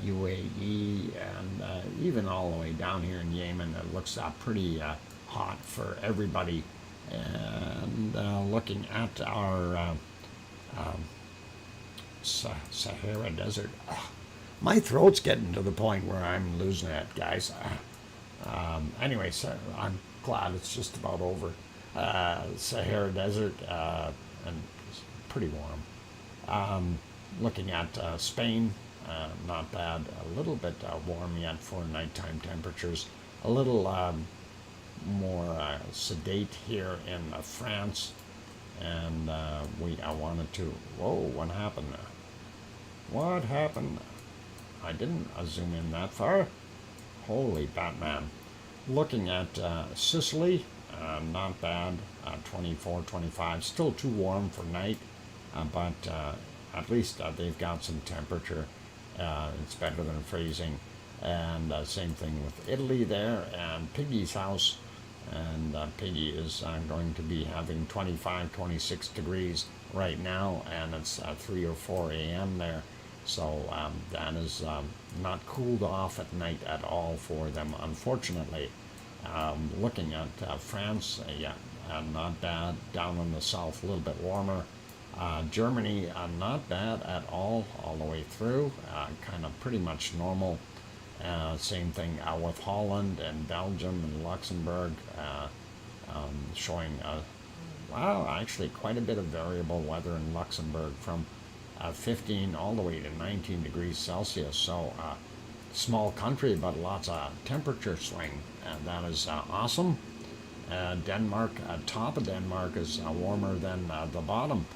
UAE, and even all the way down here in Yemen. It looks pretty hot for everybody. And looking at our Sahara Desert. My throat's getting to the point where I'm losing it, guys. Anyway, so I'm glad it's just about over. Sahara Desert, and it's pretty warm. Looking at Spain, not bad. A little bit warm yet for nighttime temperatures. A little more sedate here in France. And I wanted to... Whoa, what happened? What happened? I didn't zoom in that far. Holy Batman. Looking at Sicily, not bad, 24, 25, still too warm for night, but at least they've got some temperature. It's better than freezing. And same thing with Italy there, and Piggy's house, and Piggy is going to be having 25, 26 degrees right now, and it's 3 or 4 a.m. there. So that is not cooled off at night at all for them, unfortunately. Looking at France, not bad. Down in the south, a little bit warmer. Germany, not bad at all the way through. Kind of pretty much normal. Same thing with Holland and Belgium and Luxembourg, showing, wow, actually quite a bit of variable weather in Luxembourg from 15 all the way to 19 degrees Celsius. So small country, but lots of temperature swing. That is awesome. Denmark, top of Denmark is warmer than the bottom,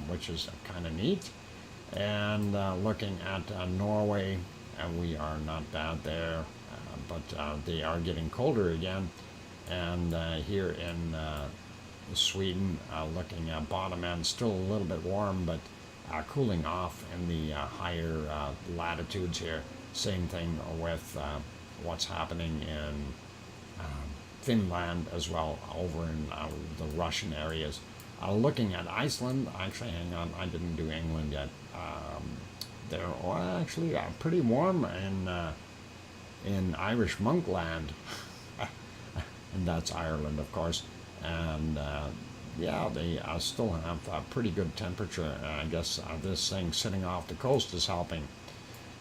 which is kind of neat. And looking at Norway, we are not bad there, but they are getting colder again. And here in Sweden, looking at bottom end, still a little bit warm, but cooling off in the higher latitudes here. Same thing with what's happening in Finland as well, over in the Russian areas. Looking at Iceland, actually, hang on, I didn't do England yet. They're actually pretty warm in Irish Monkland, and that's Ireland, of course. And yeah, they still have a pretty good temperature. I guess this thing sitting off the coast is helping.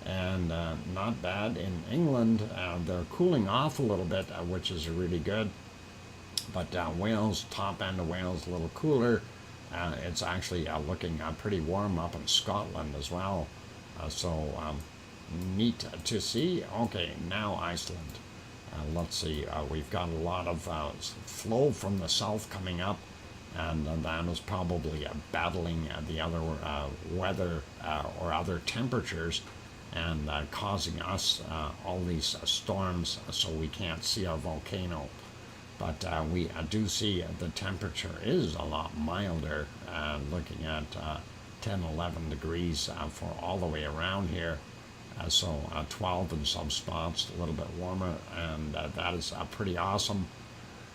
And not bad in England. They're cooling off a little bit, which is really good. But Wales, top end of Wales, a little cooler. It's actually looking pretty warm up in Scotland as well. So neat to see. Okay, now Iceland. Let's see, we've got a lot of flow from the south coming up, and that is probably battling the other weather or other temperatures, and causing us all these storms, so we can't see our volcano. But we do see the temperature is a lot milder, looking at 10, 11 degrees for all the way around here. So 12 in some spots, a little bit warmer, and that is pretty awesome.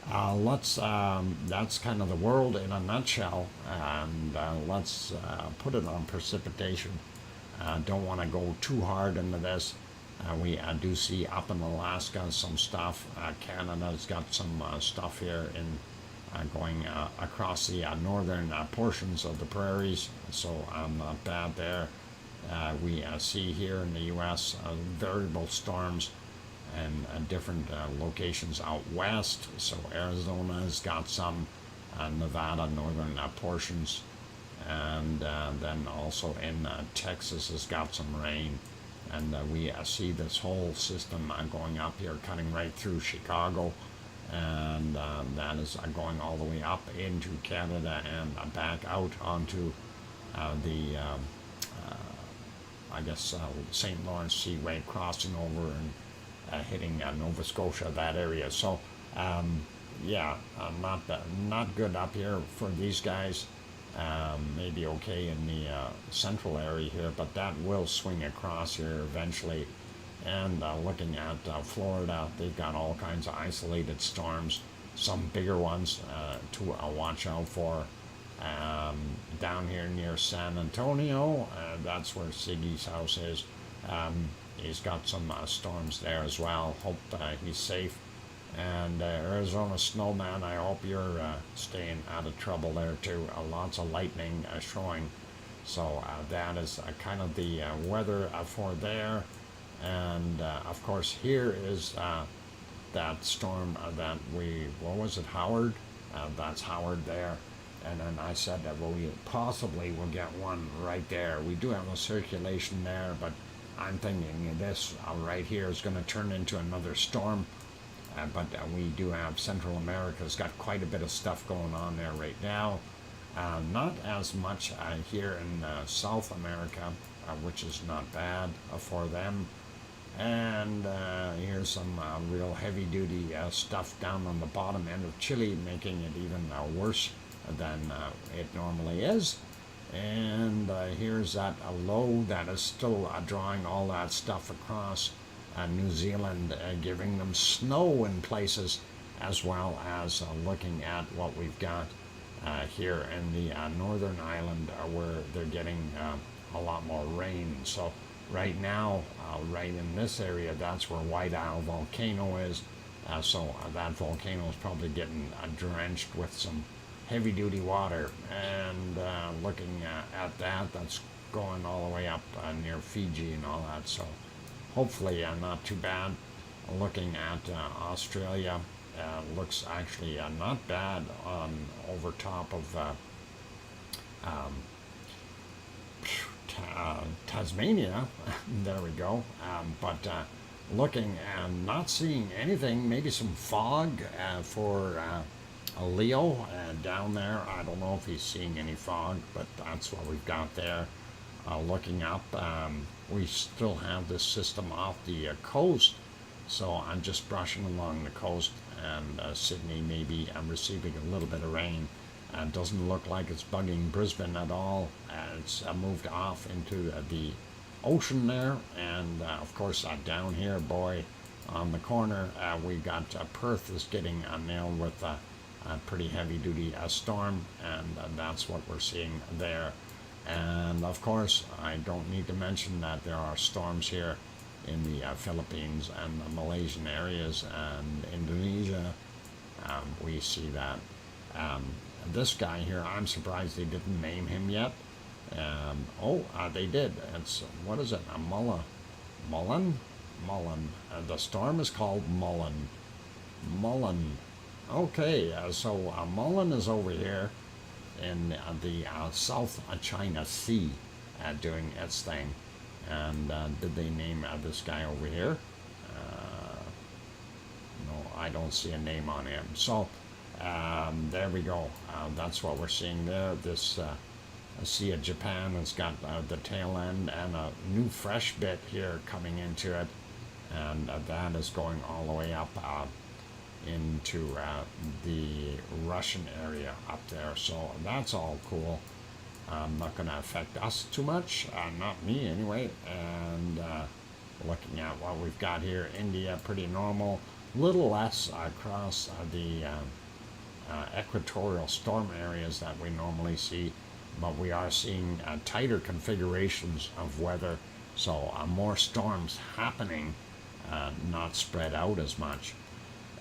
That's kind of the world in a nutshell, and let's put it on precipitation. Don't want to go too hard into this. We do see up in Alaska some stuff. Canada's got some stuff here in going across the northern portions of the prairies, so not bad there. We see here in the U.S. Variable storms and different locations out west. So Arizona's got some, Nevada, northern portions, and then also in Texas has got some rain. And we see this whole system going up here, cutting right through Chicago, and that is going all the way up into Canada and back out onto the I guess St. Lawrence Seaway, crossing over and hitting Nova Scotia, that area. So yeah, not good up here for these guys. Maybe okay in the central area here, but that will swing across here eventually. And looking at Florida, they've got all kinds of isolated storms, some bigger ones to watch out for. Down here near San Antonio, that's where Siggy's house is. He's got some storms there as well. Hope he's safe. And Arizona Snowman, I hope you're staying out of trouble there too. Lots of lightning showing. So that is kind of the weather for there. And of course here is that storm that what was it, Howard? That's Howard there. And then I said that we possibly will get one right there. We do have a circulation there, but I'm thinking this right here is going to turn into another storm. But we do have Central America's got quite a bit of stuff going on there right now. Not as much here in South America, which is not bad for them. And here's some real heavy-duty stuff down on the bottom end of Chile, making it even worse than it normally is. And here's that low that is still drawing all that stuff across New Zealand, giving them snow in places, as well as looking at what we've got here in the northern island, where they're getting a lot more rain. So right now, right in this area, that's where White Isle Volcano is. So that volcano is probably getting drenched with some heavy-duty water. And looking at that, that's going all the way up near Fiji and all that. So hopefully not too bad. Looking at Australia, looks actually not bad on over top of Tasmania. There we go. But looking and not seeing anything, maybe some fog for Leo down there. I don't know if he's seeing any fog, but that's what we've got there. Looking up, we still have this system off the coast, so I'm just brushing along the coast, and Sydney maybe I'm receiving a little bit of rain. Doesn't look like it's bugging Brisbane at all. It's moved off into the ocean there, and of course down here, boy, on the corner. We got Perth is getting nailed with a pretty heavy-duty storm, and that's what we're seeing there. And of course, I don't need to mention that there are storms here in the Philippines and the Malaysian areas and Indonesia. We see that. This guy here, I'm surprised they didn't name him yet. They did. It's, what is it? A Mullen? The storm is called Mullen. Okay, so Mullen is over here in the South China Sea doing its thing. And did they name this guy over here? No, I don't see a name on him. So there we go. That's what we're seeing there. This Sea of Japan has got the tail end and a new fresh bit here coming into it. And that is going all the way up into the Russian area up there. So that's all cool. Not going to affect us too much, not me anyway. And looking at what we've got here, India, pretty normal. Little less across the equatorial storm areas that we normally see, but we are seeing tighter configurations of weather, so more storms happening, not spread out as much.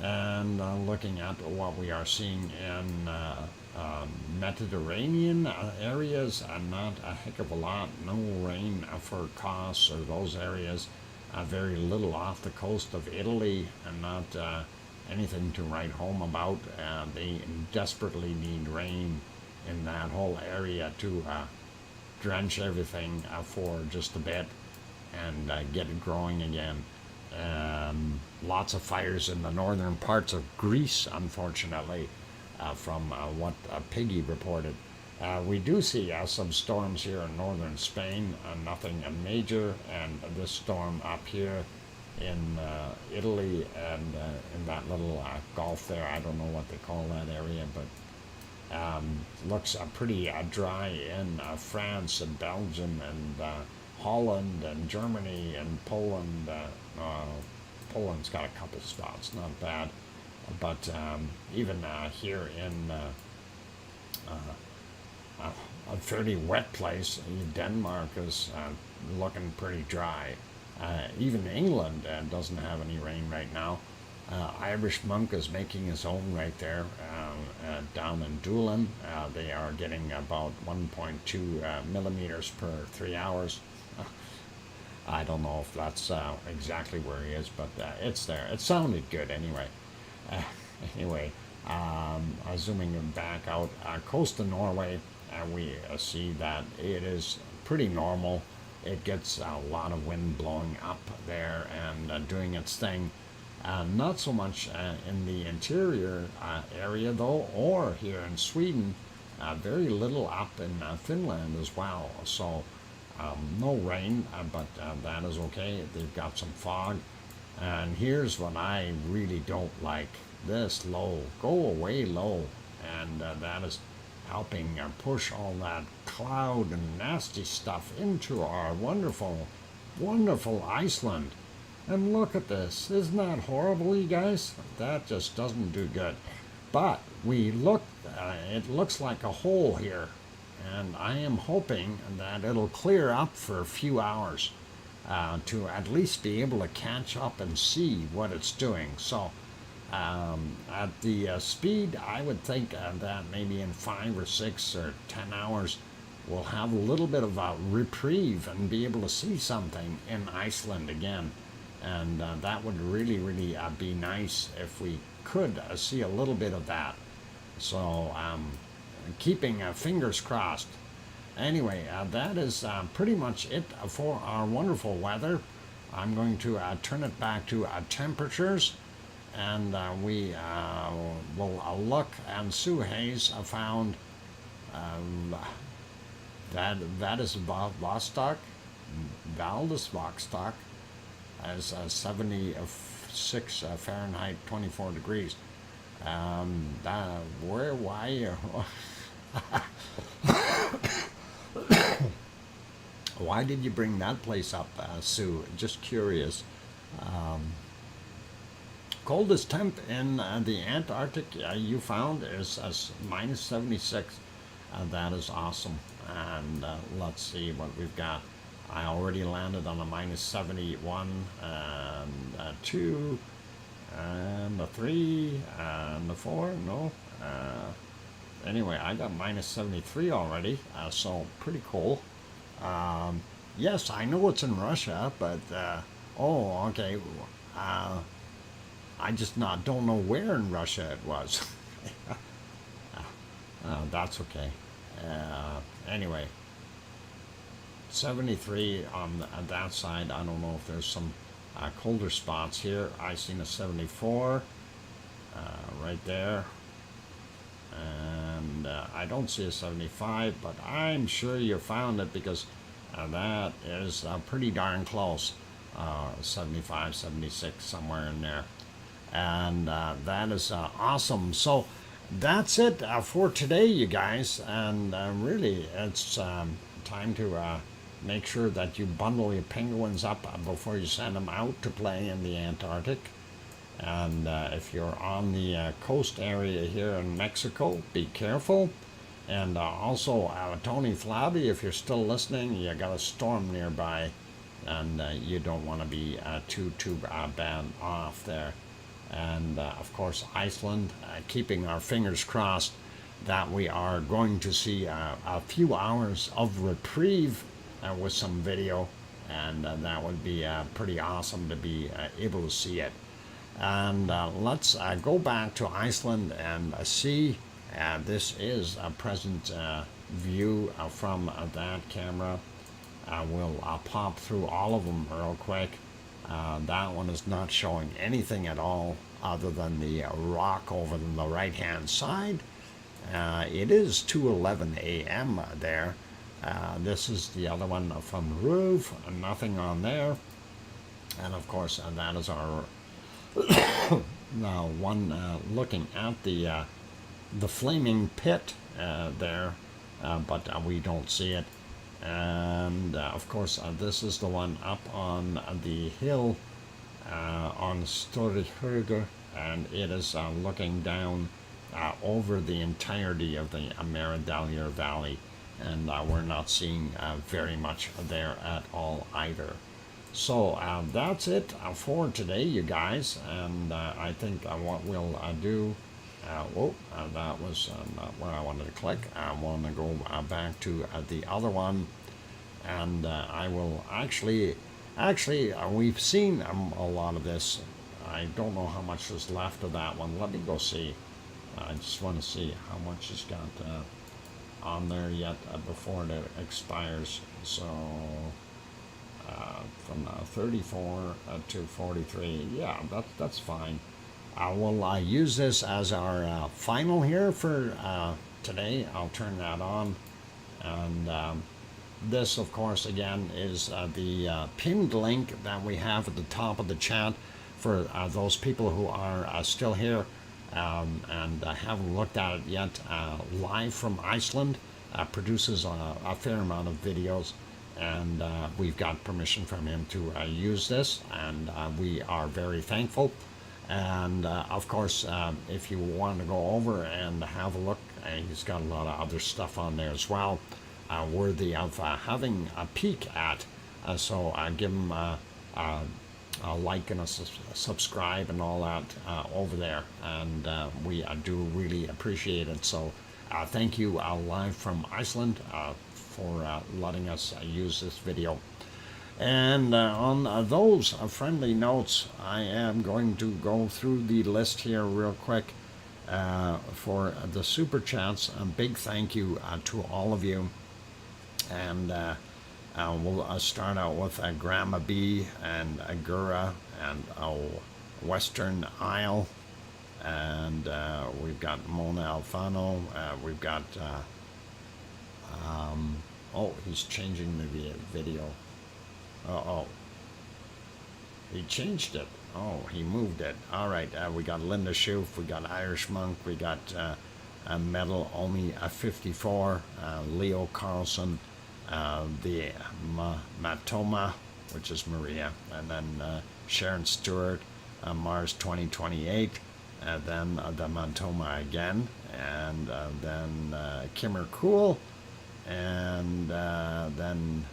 And looking at what we are seeing in Mediterranean areas, not a heck of a lot. No rain for Kos or those areas. Very little off the coast of Italy, and not anything to write home about. They desperately need rain in that whole area to drench everything for just a bit and get it growing again. Lots of fires in the northern parts of Greece, unfortunately, from what Piggy reported. We do see some storms here in northern Spain, nothing major, and this storm up here in Italy and in that little gulf there. I don't know what they call that area, but looks pretty dry in France and Belgium and Holland and Germany and Poland. Poland's got a couple spots, not bad, but even here in a fairly wet place, Denmark is looking pretty dry. Even England doesn't have any rain right now. Irish Monk is making his own right there down in Doolin. They are getting about 1.2 millimeters per 3 hours. I don't know if that's exactly where he is, but it's there. It sounded good anyway. Zooming back out, coast of Norway, we see that it is pretty normal. It gets a lot of wind blowing up there and doing its thing. Not so much in the interior area though, or here in Sweden. Very little up in Finland as well. So no rain, but that is okay. They've got some fog. And here's what I really don't like. This low. Go away low. And that is helping push all that cloud and nasty stuff into our wonderful, wonderful Iceland. And look at this. Isn't that horrible, you guys? That just doesn't do good. But we look, it looks like a hole here. And I am hoping that it'll clear up for a few hours to at least be able to catch up and see what it's doing. So at the speed, I would think that maybe in 5 or 6 or 10 hours, we'll have a little bit of a reprieve and be able to see something in Iceland again. And that would really, really be nice if we could see a little bit of that. So keeping fingers crossed. Anyway, that is pretty much it for our wonderful weather. I'm going to turn it back to temperatures, and we will look. And Sue Hayes found that is Vostok, Valdisvokstock, as 76 Fahrenheit, 24 degrees. Why? Why did you bring that place up, Sue? Just curious. Coldest temp in the Antarctic you found is minus 76. That is awesome. And let's see what we've got. I already landed on a minus 71, and 2, and a 3, and a 4. No. Anyway, I got minus 73 already, so pretty cool. Yes, I know it's in Russia, but oh, okay. I just don't know where in Russia it was. That's okay. Anyway, 73 on that side. I don't know if there's some colder spots here. I seen a 74 right there. And I don't see a 75, but I'm sure you found it because that is pretty darn close. 75, 76, somewhere in there. And that is awesome. So that's it for today, you guys. And really, it's time to make sure that you bundle your penguins up before you send them out to play in the Antarctic. And if you're on the coast area here in Mexico, be careful. And also, Tony Flabby, if you're still listening, you got a storm nearby, and you don't want to be too bad off there. And of course, Iceland, keeping our fingers crossed that we are going to see a few hours of reprieve with some video, and that would be pretty awesome to be able to see it. And let's go back to Iceland and see. This is a present view from that camera. We'll pop through all of them real quick. That one is not showing anything at all other than the rock over on the right hand side. It is 2:11 a.m. there. This is the other one from the roof. Nothing on there. And of course, that is our now one looking at the flaming pit there, but we don't see it. And of course, this is the one up on the hill on Storihöger, and it is looking down over the entirety of the Meridalier Valley, and we're not seeing very much there at all either. So that's it for today, you guys, and I think what we'll do, that was not where I wanted to click. I want to go back to the other one, and I will actually, we've seen a lot of this. I don't know how much is left of that one. Let me go see. I just want to see how much has got on there yet before it expires. So from 34 to 43, yeah, that's fine. We'll use this as our final here for today. I'll turn that on, and this, of course, again is the pinned link that we have at the top of the chat for those people who are still here and haven't looked at it yet. Live from Iceland produces a fair amount of videos, and we've got permission from him to use this, and we are very thankful. And of course, if you want to go over and have a look, he's got a lot of other stuff on there as well, worthy of having a peek at. So give him a like and a subscribe and all that over there, and we do really appreciate it. So thank you, live from Iceland, for letting us use this video. And on those friendly notes, I am going to go through the list here real quick for the super chats. A big thank you to all of you. And we'll start out with Grandma B and Agura and Western Isle. And we've got Mona Alfano. We've got, oh, he's changing the video. Uh-oh. He changed it. Oh, he moved it. All right, we got Linda Schoof, we got Irish Monk, we got Metal Omi 54, Leo Carlson, the Matoma, which is Maria, and then Sharon Stewart, Mars 2028, then the Mantoma again, and then Kimmer Cool, and then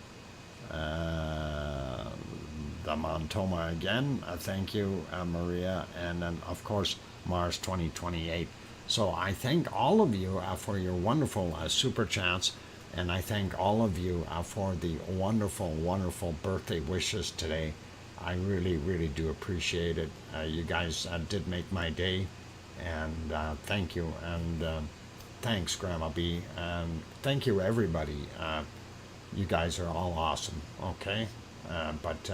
the Mantoma again. Thank you, Maria, and then of course Mars 2028. So I thank all of you for your wonderful super chats, and I thank all of you for the wonderful, wonderful birthday wishes today. I really, really do appreciate it. You guys did make my day, and thank you, and thanks, Grandma B, and thank you, everybody. You guys are all awesome, okay? But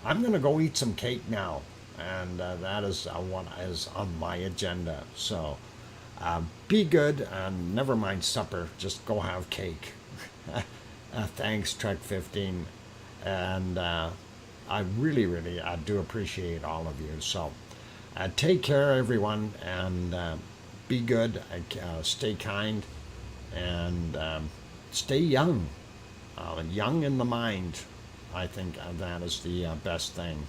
I'm going to go eat some cake now, and that is what is on my agenda. So be good, and never mind supper, just go have cake. Thanks, Trek15, and I really, really do appreciate all of you. So take care, everyone, and be good, stay kind, and stay young. Young in the mind. I think that is the best thing.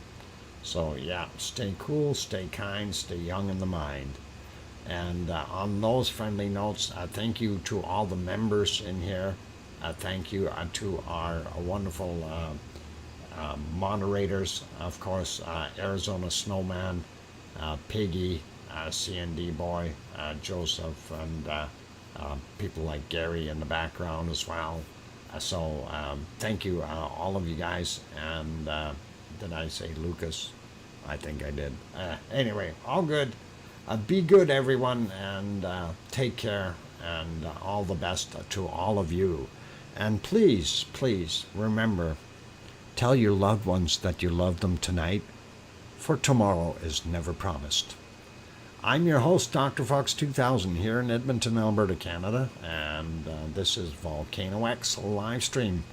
So yeah, stay cool, stay kind, stay young in the mind. And on those friendly notes, thank you to all the members in here. Thank you to our wonderful moderators, of course, Arizona Snowman, Piggy, CND Boy, Joseph, and people like Gary in the background as well. So thank you, all of you guys. And did I say Lucas? I think I did. Anyway, all good. Be good, everyone, and take care, and all the best to all of you. And please, please remember, tell your loved ones that you love them tonight, for tomorrow is never promised. I'm your host, DrFox2000, here in Edmonton, Alberta, Canada, and this is VolcanoX live stream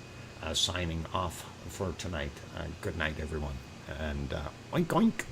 signing off for tonight. Good night, everyone, and oink oink.